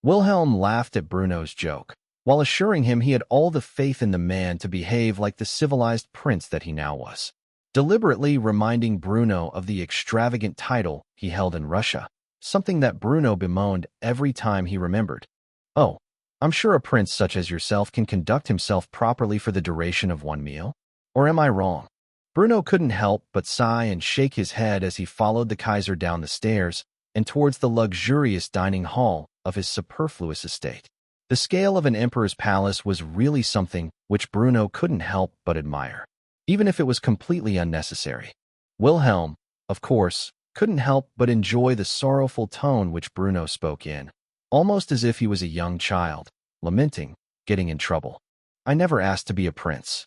Wilhelm laughed at Bruno's joke, while assuring him he had all the faith in the man to behave like the civilized prince that he now was, deliberately reminding Bruno of the extravagant title he held in Russia, something that Bruno bemoaned every time he remembered. Oh, I'm sure a prince such as yourself can conduct himself properly for the duration of one meal. Or am I wrong? Bruno couldn't help but sigh and shake his head as he followed the Kaiser down the stairs and towards the luxurious dining hall of his superfluous estate. The scale of an emperor's palace was really something which Bruno couldn't help but admire, even if it was completely unnecessary. Wilhelm, of course, couldn't help but enjoy the sorrowful tone which Bruno spoke in, almost as if he was a young child, lamenting, getting in trouble. I never asked to be a prince.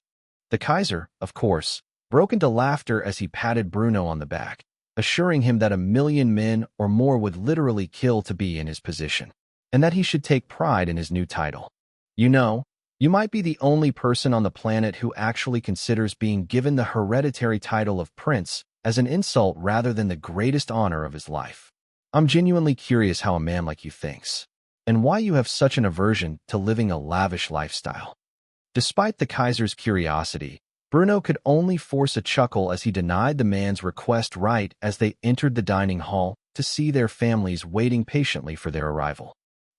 The Kaiser, of course, broke into laughter as he patted Bruno on the back, assuring him that 1,000,000 men or more would literally kill to be in his position, and that he should take pride in his new title. You know, you might be the only person on the planet who actually considers being given the hereditary title of prince as an insult rather than the greatest honor of his life. I'm genuinely curious how a man like you thinks, and why you have such an aversion to living a lavish lifestyle. Despite the Kaiser's curiosity, Bruno could only force a chuckle as he denied the man's request right as they entered the dining hall to see their families waiting patiently for their arrival.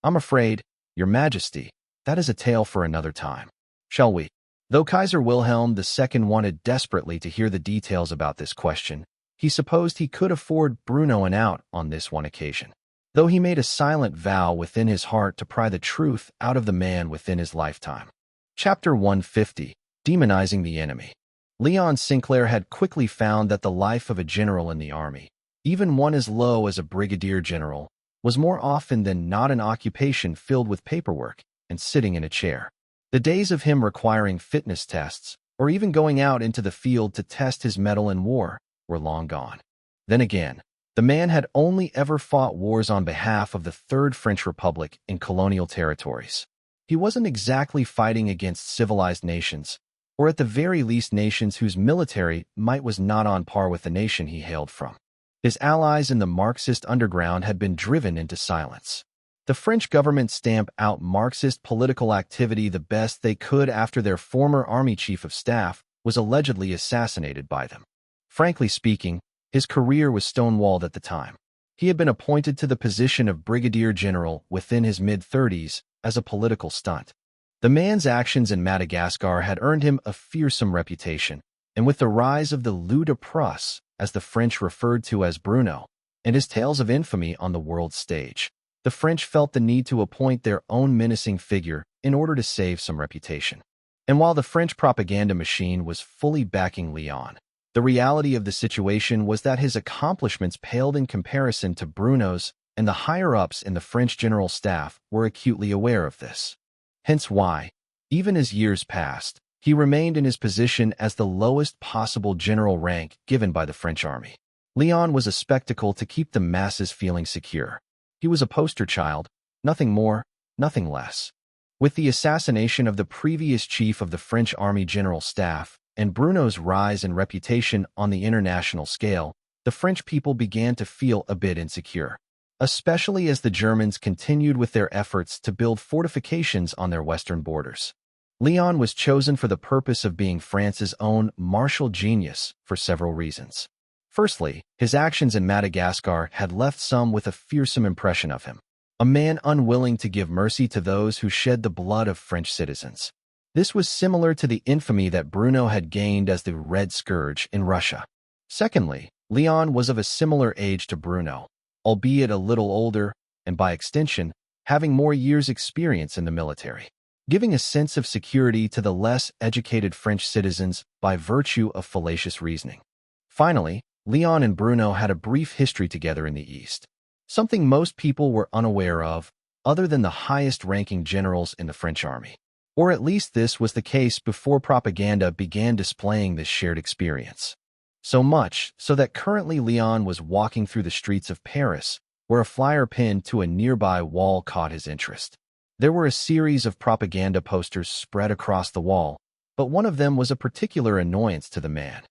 I'm afraid, Your Majesty, that is a tale for another time. Shall we? Though Kaiser Wilhelm II wanted desperately to hear the details about this question, he supposed he could afford Bruno an out on this one occasion, though he made a silent vow within his heart to pry the truth out of the man within his lifetime. Chapter 150. Demonizing the Enemy. Leon Sinclair had quickly found that the life of a general in the army, even one as low as a brigadier general, was more often than not an occupation filled with paperwork and sitting in a chair. The days of him requiring fitness tests, or even going out into the field to test his mettle in war, were long gone. Then again, The man had only ever fought wars on behalf of the Third French Republic in colonial territories. He wasn't exactly fighting against civilized nations, or at the very least nations whose military might was not on par with the nation he hailed from. His allies in the Marxist underground had been driven into silence. The French government stamped out Marxist political activity the best they could after their former army chief of staff was allegedly assassinated by them. Frankly speaking, his career was stonewalled at the time. He had been appointed to the position of brigadier general within his mid-30s as a political stunt. The man's actions in Madagascar had earned him a fearsome reputation, and with the rise of the loup de Prusse, as the French referred to as Bruno, and his tales of infamy on the world stage, the French felt the need to appoint their own menacing figure in order to save some reputation. And while the French propaganda machine was fully backing Leon, the reality of the situation was that his accomplishments paled in comparison to Bruno's, and the higher-ups in the French general staff were acutely aware of this. Hence why, even as years passed, he remained in his position as the lowest possible general rank given by the French army. Leon was a spectacle to keep the masses feeling secure. He was a poster child, nothing more, nothing less. With the assassination of the previous chief of the French army general staff, and Bruno's rise in reputation on the international scale, the French people began to feel a bit insecure, especially as the Germans continued with their efforts to build fortifications on their western borders. Leon was chosen for the purpose of being France's own martial genius for several reasons. Firstly, his actions in Madagascar had left some with a fearsome impression of him, a man unwilling to give mercy to those who shed the blood of French citizens. This was similar to the infamy that Bruno had gained as the Red Scourge in Russia. Secondly, Leon was of a similar age to Bruno, albeit a little older, and by extension, having more years' experience in the military, giving a sense of security to the less educated French citizens by virtue of fallacious reasoning. Finally, Leon and Bruno had a brief history together in the East, something most people were unaware of, other than the highest-ranking generals in the French army. Or at least this was the case before propaganda began displaying this shared experience. So much so that currently Leon was walking through the streets of Paris, where a flyer pinned to a nearby wall caught his interest. There were a series of propaganda posters spread across the wall, but one of them was a particular annoyance to the man.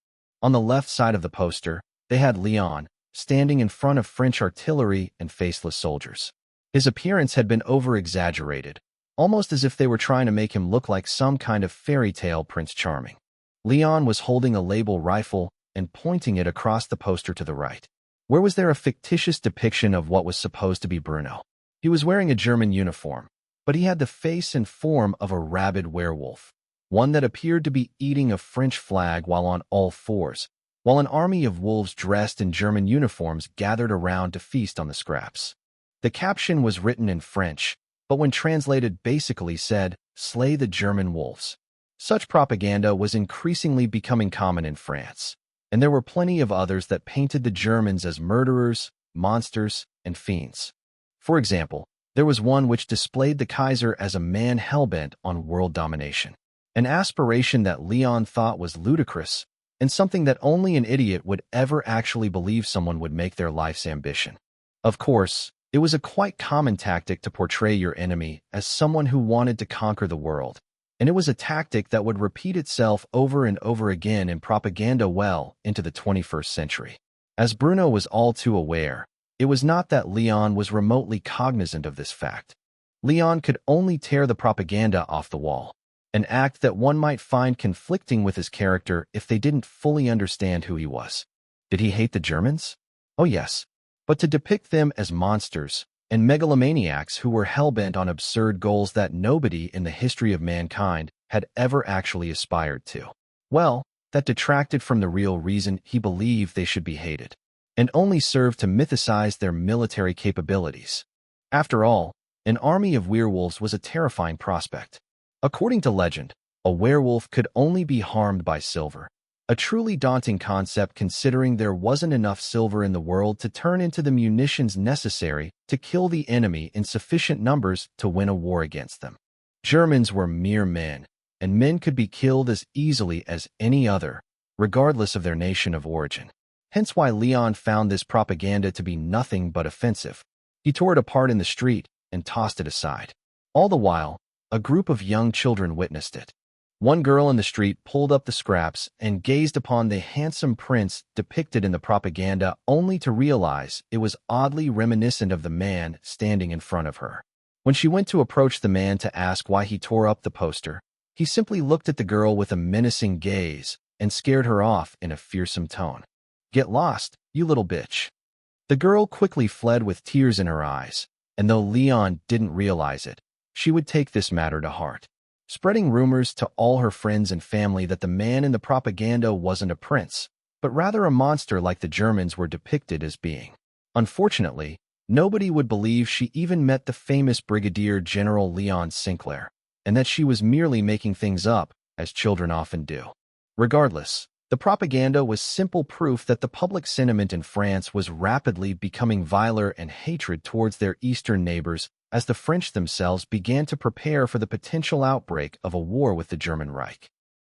On the left side of the poster, they had Leon, standing in front of French artillery and faceless soldiers. His appearance had been over-exaggerated, almost as if they were trying to make him look like some kind of fairy tale Prince Charming. Leon was holding a label rifle and pointing it across the poster to the right. Where was there a fictitious depiction of what was supposed to be Bruno? He was wearing a German uniform, but he had the face and form of a rabid werewolf, one that appeared to be eating a French flag while on all fours, while an army of wolves dressed in German uniforms gathered around to feast on the scraps. The caption was written in French, but when translated basically said, "Slay the German wolves." Such propaganda was increasingly becoming common in France, and there were plenty of others that painted the Germans as murderers, monsters, and fiends. For example, there was one which displayed the Kaiser as a man hell-bent on world domination, an aspiration that Leon thought was ludicrous, and something that only an idiot would ever actually believe someone would make their life's ambition. Of course, it was a quite common tactic to portray your enemy as someone who wanted to conquer the world, and it was a tactic that would repeat itself over and over again in propaganda well into the 21st century. As Bruno was all too aware, it was not that Leon was remotely cognizant of this fact. Leon could only tear the propaganda off the wall, an act that one might find conflicting with his character if they didn't fully understand who he was. Did he hate the Germans? Oh yes, but to depict them as monsters and megalomaniacs who were hell-bent on absurd goals that nobody in the history of mankind had ever actually aspired to, well, that detracted from the real reason he believed they should be hated, and only served to mythicize their military capabilities. After all, an army of werewolves was a terrifying prospect. According to legend, a werewolf could only be harmed by silver, a truly daunting concept considering there wasn't enough silver in the world to turn into the munitions necessary to kill the enemy in sufficient numbers to win a war against them. Germans were mere men, and men could be killed as easily as any other, regardless of their nation of origin. hence why Leon found this propaganda to be nothing but offensive. He tore it apart in the street and tossed it aside. All the while, a group of young children witnessed it. One girl in the street pulled up the scraps and gazed upon the handsome prince depicted in the propaganda, only to realize it was oddly reminiscent of the man standing in front of her. When she went to approach the man to ask why he tore up the poster, he simply looked at the girl with a menacing gaze and scared her off in a fearsome tone. "Get lost, you little bitch." The girl quickly fled with tears in her eyes, and though Leon didn't realize it, she would take this matter to heart, spreading rumors to all her friends and family that the man in the propaganda wasn't a prince, but rather a monster like the Germans were depicted as being. Unfortunately, nobody would believe she even met the famous Brigadier General Leon Sinclair, and that she was merely making things up, as children often do. Regardless, the propaganda was simple proof that the public sentiment in France was rapidly becoming viler and hatred towards their eastern neighbors as the French themselves began to prepare for the potential outbreak of a war with the German Reich.